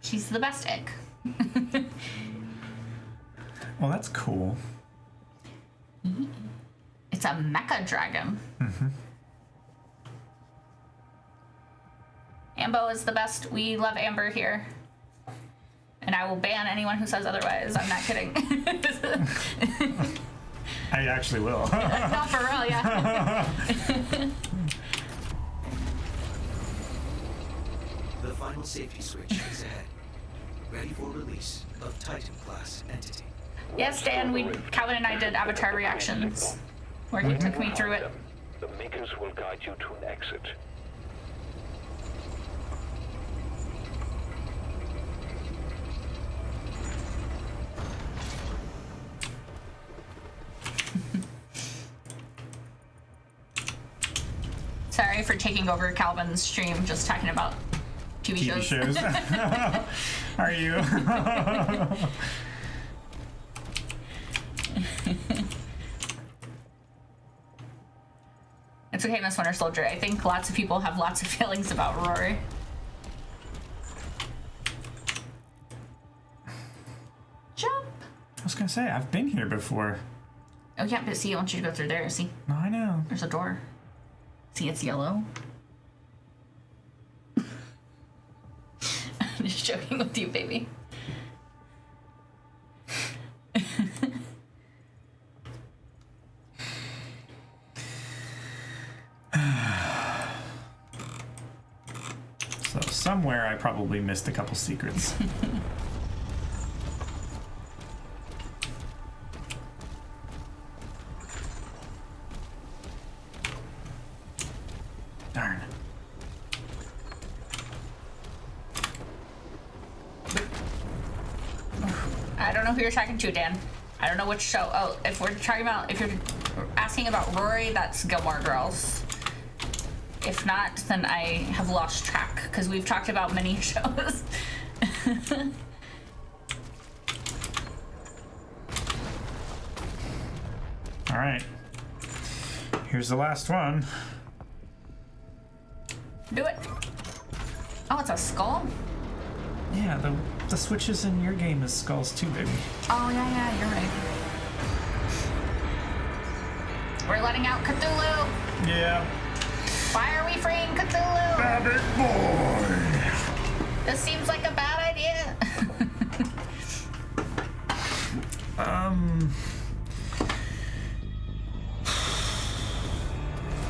[SPEAKER 2] She's the best egg.
[SPEAKER 1] Well, that's cool.
[SPEAKER 2] It's a mecha dragon.
[SPEAKER 1] Mm-hmm.
[SPEAKER 2] Ambo is the best. We love Amber here. And I will ban anyone who says otherwise. I'm not kidding.
[SPEAKER 1] I actually will.
[SPEAKER 2] No, for real, yeah.
[SPEAKER 4] The final safety switch is ahead. Ready for release of Titan-class entity.
[SPEAKER 2] Yes, Dan, Calvin and I did Avatar reactions, where he took me through it.
[SPEAKER 3] The makers will guide you to an exit.
[SPEAKER 2] Sorry for taking over Calvin's stream, just talking about TV shows.
[SPEAKER 1] Are you?
[SPEAKER 2] It's okay, Miss Winter Soldier. I think lots of people have lots of feelings about Rory. Jump!
[SPEAKER 1] I was gonna say, I've been here before.
[SPEAKER 2] Oh yeah, but see, I want you to go through there. See,
[SPEAKER 1] No, I know.
[SPEAKER 2] there's a door. See, it's yellow. I'm just joking with you, baby.
[SPEAKER 1] So somewhere I probably missed a couple secrets. Darn.
[SPEAKER 2] I don't know who you're talking to, Dan. I don't know which show. Oh, if we're talking about, if you're asking about Rory, that's Gilmore Girls. If not, then I have lost track because we've talked about many shows.
[SPEAKER 1] All right. Here's the last one.
[SPEAKER 2] Do it. Oh, it's a skull?
[SPEAKER 1] Yeah, the switches in your game is skulls too, baby.
[SPEAKER 2] Oh, yeah, you're right. We're letting out Cthulhu.
[SPEAKER 1] Yeah.
[SPEAKER 2] Why are we freeing Cthulhu?
[SPEAKER 1] Rabbit boy.
[SPEAKER 2] This seems like a bad idea.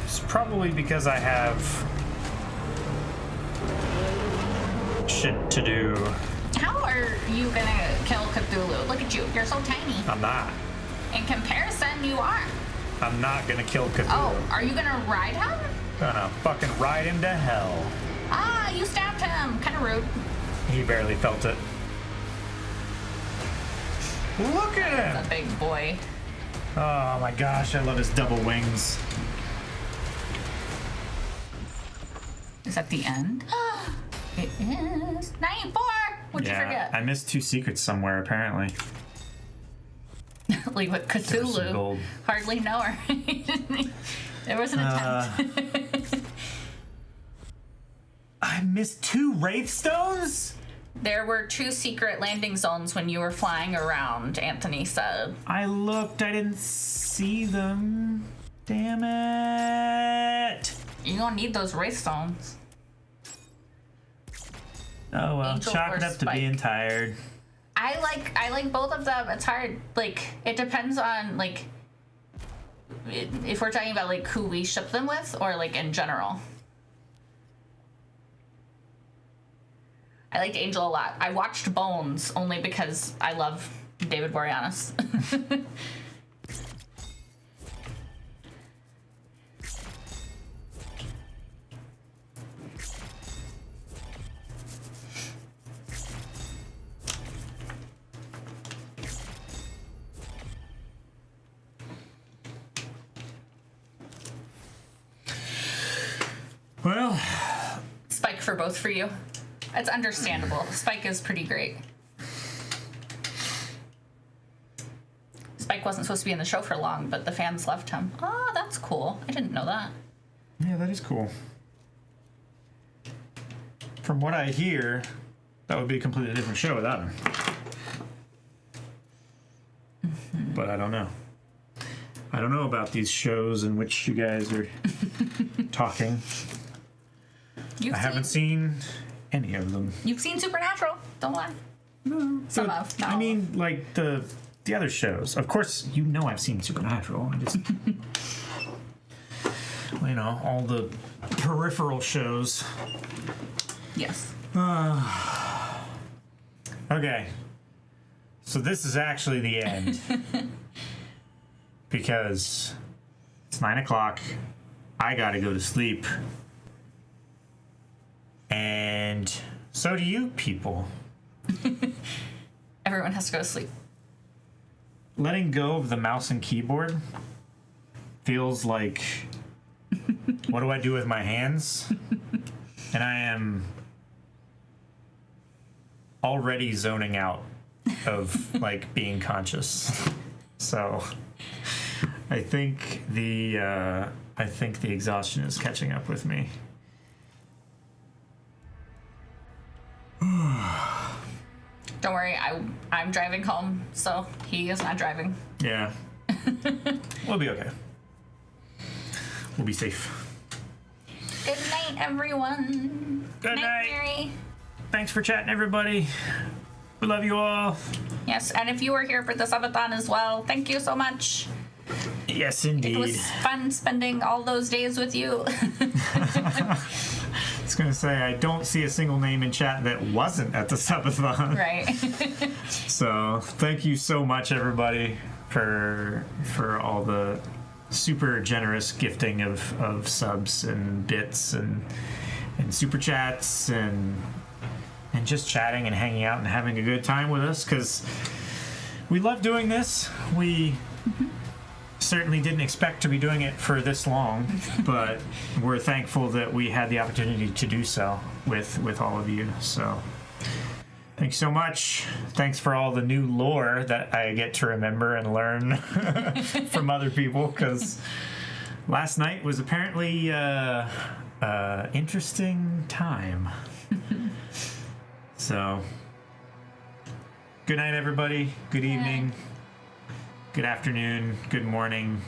[SPEAKER 1] It's probably because I have shit to do.
[SPEAKER 2] How are you gonna kill Cthulhu? Look at you. You're so tiny.
[SPEAKER 1] I'm not.
[SPEAKER 2] In comparison, you are.
[SPEAKER 1] I'm not gonna kill Cthulhu.
[SPEAKER 2] Oh, are you gonna ride him?
[SPEAKER 1] Gonna fucking ride him to hell.
[SPEAKER 2] Ah, you stabbed him. Kind of rude.
[SPEAKER 1] He barely felt it. Look at him!
[SPEAKER 2] The big boy.
[SPEAKER 1] Oh my gosh, I love his double wings.
[SPEAKER 2] Is that the end? It is 94. What'd you forget?
[SPEAKER 1] I missed 2 secrets somewhere apparently.
[SPEAKER 2] Like what
[SPEAKER 1] There was some
[SPEAKER 2] Cthulhu?
[SPEAKER 1] gold.
[SPEAKER 2] Hardly know her. There was an attempt.
[SPEAKER 1] I missed 2 Wraithstones?
[SPEAKER 2] There were 2 secret landing zones when you were flying around, Anthony said.
[SPEAKER 1] I looked, I didn't see them. Damn it.
[SPEAKER 2] You're gonna need those wraith stones.
[SPEAKER 1] Oh well,
[SPEAKER 2] Angel
[SPEAKER 1] chalk
[SPEAKER 2] or
[SPEAKER 1] it up to
[SPEAKER 2] Spike?
[SPEAKER 1] being tired.
[SPEAKER 2] I like both of them. It's hard. Like, it depends on, like, if we're talking about, like, who we ship them with or, like, in general. I liked Angel a lot. I watched Bones only because I love David Boreanaz.
[SPEAKER 1] Well,
[SPEAKER 2] Spike for both for you. It's understandable. Spike is pretty great. Spike wasn't supposed to be in the show for long, but the fans loved him. Oh, that's cool. I didn't know that.
[SPEAKER 1] yeah, that is cool. From what I hear, that would be a completely different show without him. But I don't know. I don't know about these shows in which you guys are talking. I haven't seen any of them.
[SPEAKER 2] You've seen Supernatural. Don't lie. Some
[SPEAKER 1] But,
[SPEAKER 2] of. Not
[SPEAKER 1] I
[SPEAKER 2] all
[SPEAKER 1] mean, like the other shows. Of course, you know I've seen Supernatural. I just, you know, all the peripheral shows.
[SPEAKER 2] Yes.
[SPEAKER 1] Okay. So this is actually the end. Because it's 9 o'clock. I gotta go to sleep. And so do you people.
[SPEAKER 2] Everyone has to go to sleep.
[SPEAKER 1] Letting go of the mouse and keyboard feels like, what do I do with my hands? And I am already zoning out of like being conscious. So I think the exhaustion is catching up with me.
[SPEAKER 2] Don't worry, I'm driving home, so he is not driving.
[SPEAKER 1] Yeah. We'll be okay. We'll be safe.
[SPEAKER 2] Good night, everyone.
[SPEAKER 1] Good night.
[SPEAKER 2] Mary.
[SPEAKER 1] Thanks for chatting, everybody. We love you all.
[SPEAKER 2] Yes, and if you were here for the subathon as well, thank you so much.
[SPEAKER 1] Yes,
[SPEAKER 2] It
[SPEAKER 1] indeed.
[SPEAKER 2] was fun spending all those days with you.
[SPEAKER 1] I was going to say, I don't see a single name in chat that wasn't at the subathon.
[SPEAKER 2] Right.
[SPEAKER 1] So thank you so much, everybody, for all the super generous gifting of subs and bits and super chats and just chatting and hanging out and having a good time with us, because we love doing this. We certainly didn't expect to be doing it for this long, but we're thankful that we had the opportunity to do so with all of you. So thanks so much. Thanks for all the new lore that I get to remember and learn from other people, because last night was apparently interesting time. So good night, everybody. Good evening. Good afternoon. Good morning.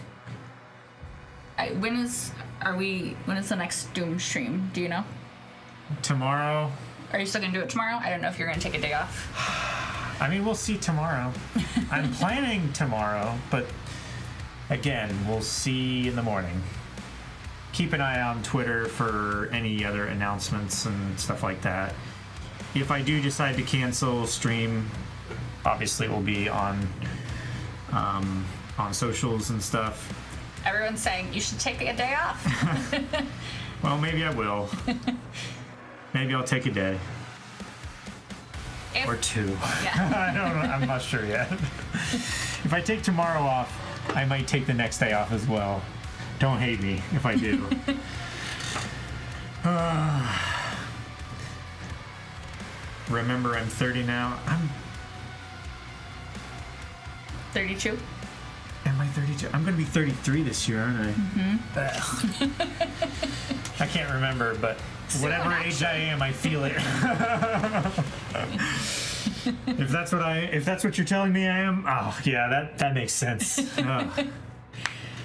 [SPEAKER 2] When is the next Doom stream? Do you know?
[SPEAKER 1] Tomorrow.
[SPEAKER 2] Are you still gonna do it tomorrow? I don't know if you're gonna take a day off.
[SPEAKER 1] I mean, we'll see tomorrow. I'm planning tomorrow, but again, we'll see in the morning. Keep an eye on Twitter for any other announcements and stuff like that. If I do decide to cancel stream, obviously we'll be on socials and stuff.
[SPEAKER 2] Everyone's saying you should take a day off.
[SPEAKER 1] Well, maybe I will. Maybe I'll take a day. Or two.
[SPEAKER 2] Yeah.
[SPEAKER 1] I don't know. I'm not sure yet. If I take tomorrow off, I might take the next day off as well. Don't hate me if I do. Remember, I'm 30 now. I'm
[SPEAKER 2] 32.
[SPEAKER 1] Am I 32? I'm going to be 33 this year, aren't I? Mm-hmm. I can't remember, but whatever age I am, I feel it. If that's what you're telling me I am, oh yeah, that makes sense.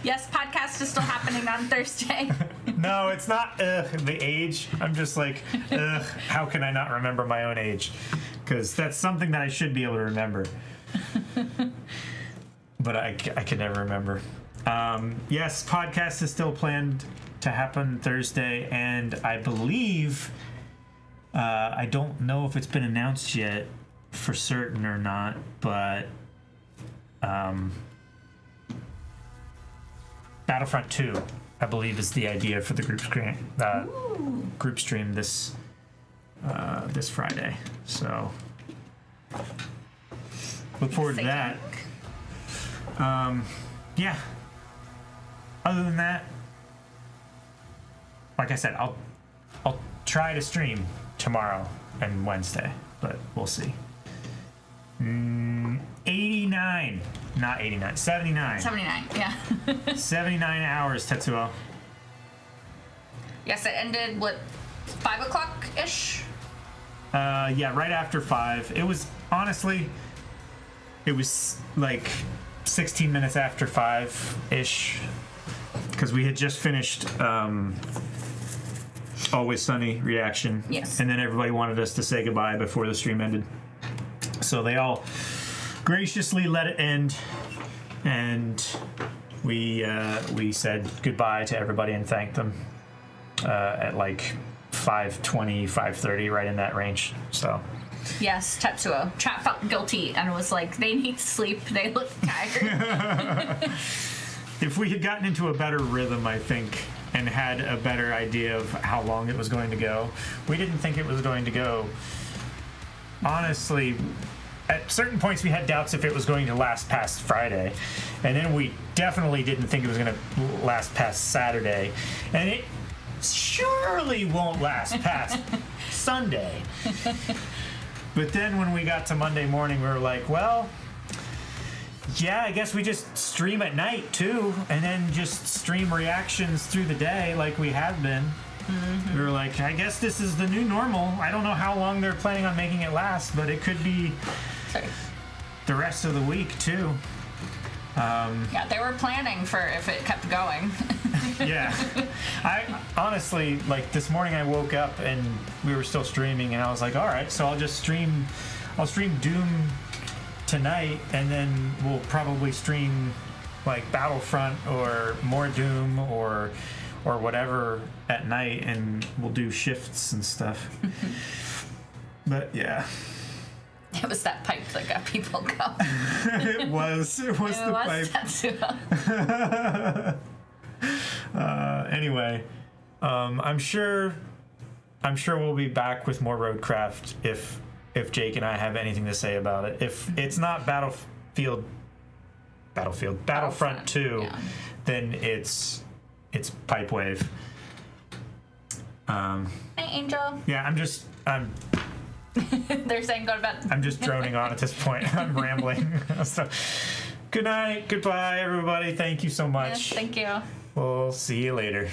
[SPEAKER 2] Yes, podcast is still happening on Thursday.
[SPEAKER 1] No, it's not the age. I'm just like, how can I not remember my own age? Because that's something that I should be able to remember. But I can never remember. Yes, podcast is still planned to happen Thursday, and I believe, I don't know if it's been announced yet for certain or not, but Battlefront 2, I believe, is the idea for the group stream this Friday. So look forward to that. Yeah. Other than that, like I said, I'll try to stream tomorrow and Wednesday, but we'll see. 89, not 89, 79.
[SPEAKER 2] 79, yeah.
[SPEAKER 1] 79 hours, Tetsuo.
[SPEAKER 2] Yes, it ended, 5 o'clock-ish?
[SPEAKER 1] Yeah, right after 5. It was, honestly, it was like 16 minutes after 5-ish, because we had just finished Always Sunny reaction.
[SPEAKER 2] Yes.
[SPEAKER 1] And then everybody wanted us to say goodbye before the stream ended. So they all graciously let it end, and we said goodbye to everybody and thanked them at like 5:20, 5:30, right in that range. So
[SPEAKER 2] yes, Tetsuo. Chat felt guilty and was like, they need sleep. They look tired.
[SPEAKER 1] if we had gotten into a better rhythm, I think, and had a better idea of how long it was going to go, we didn't think it was going to go. Honestly, at certain points we had doubts if it was going to last past Friday, and then we definitely didn't think it was going to last past Saturday, and it surely won't last past Sunday. But then when we got to Monday morning, we were like, well, yeah, I guess we just stream at night too, and then just stream reactions through the day like we have been. Mm-hmm. We were like, I guess this is the new normal. I don't know how long they're planning on making it last, but it could be the rest of the week too.
[SPEAKER 2] Yeah, they were planning for if it kept going.
[SPEAKER 1] Yeah. I honestly, like, this morning I woke up and we were still streaming, and I was like, all right, so I'll stream Doom tonight, and then we'll probably stream like Battlefront or more Doom or whatever at night, and we'll do shifts and stuff. But yeah.
[SPEAKER 2] It was that pipe that got people going.
[SPEAKER 1] It was the pipe.
[SPEAKER 2] Tetsuo.
[SPEAKER 1] Anyway, I'm sure we'll be back with more Roadcraft if Jake and I have anything to say about it. If it's not Battlefield Battlefront 2,
[SPEAKER 2] yeah.
[SPEAKER 1] then it's Pipe Wave.
[SPEAKER 2] Hey, Angel.
[SPEAKER 1] Yeah, I'm
[SPEAKER 2] They're saying go to bed.
[SPEAKER 1] I'm just droning on at this point. I'm rambling. So, good night, goodbye, everybody. Thank you so much.
[SPEAKER 2] Yes, thank you.
[SPEAKER 1] We'll see you later.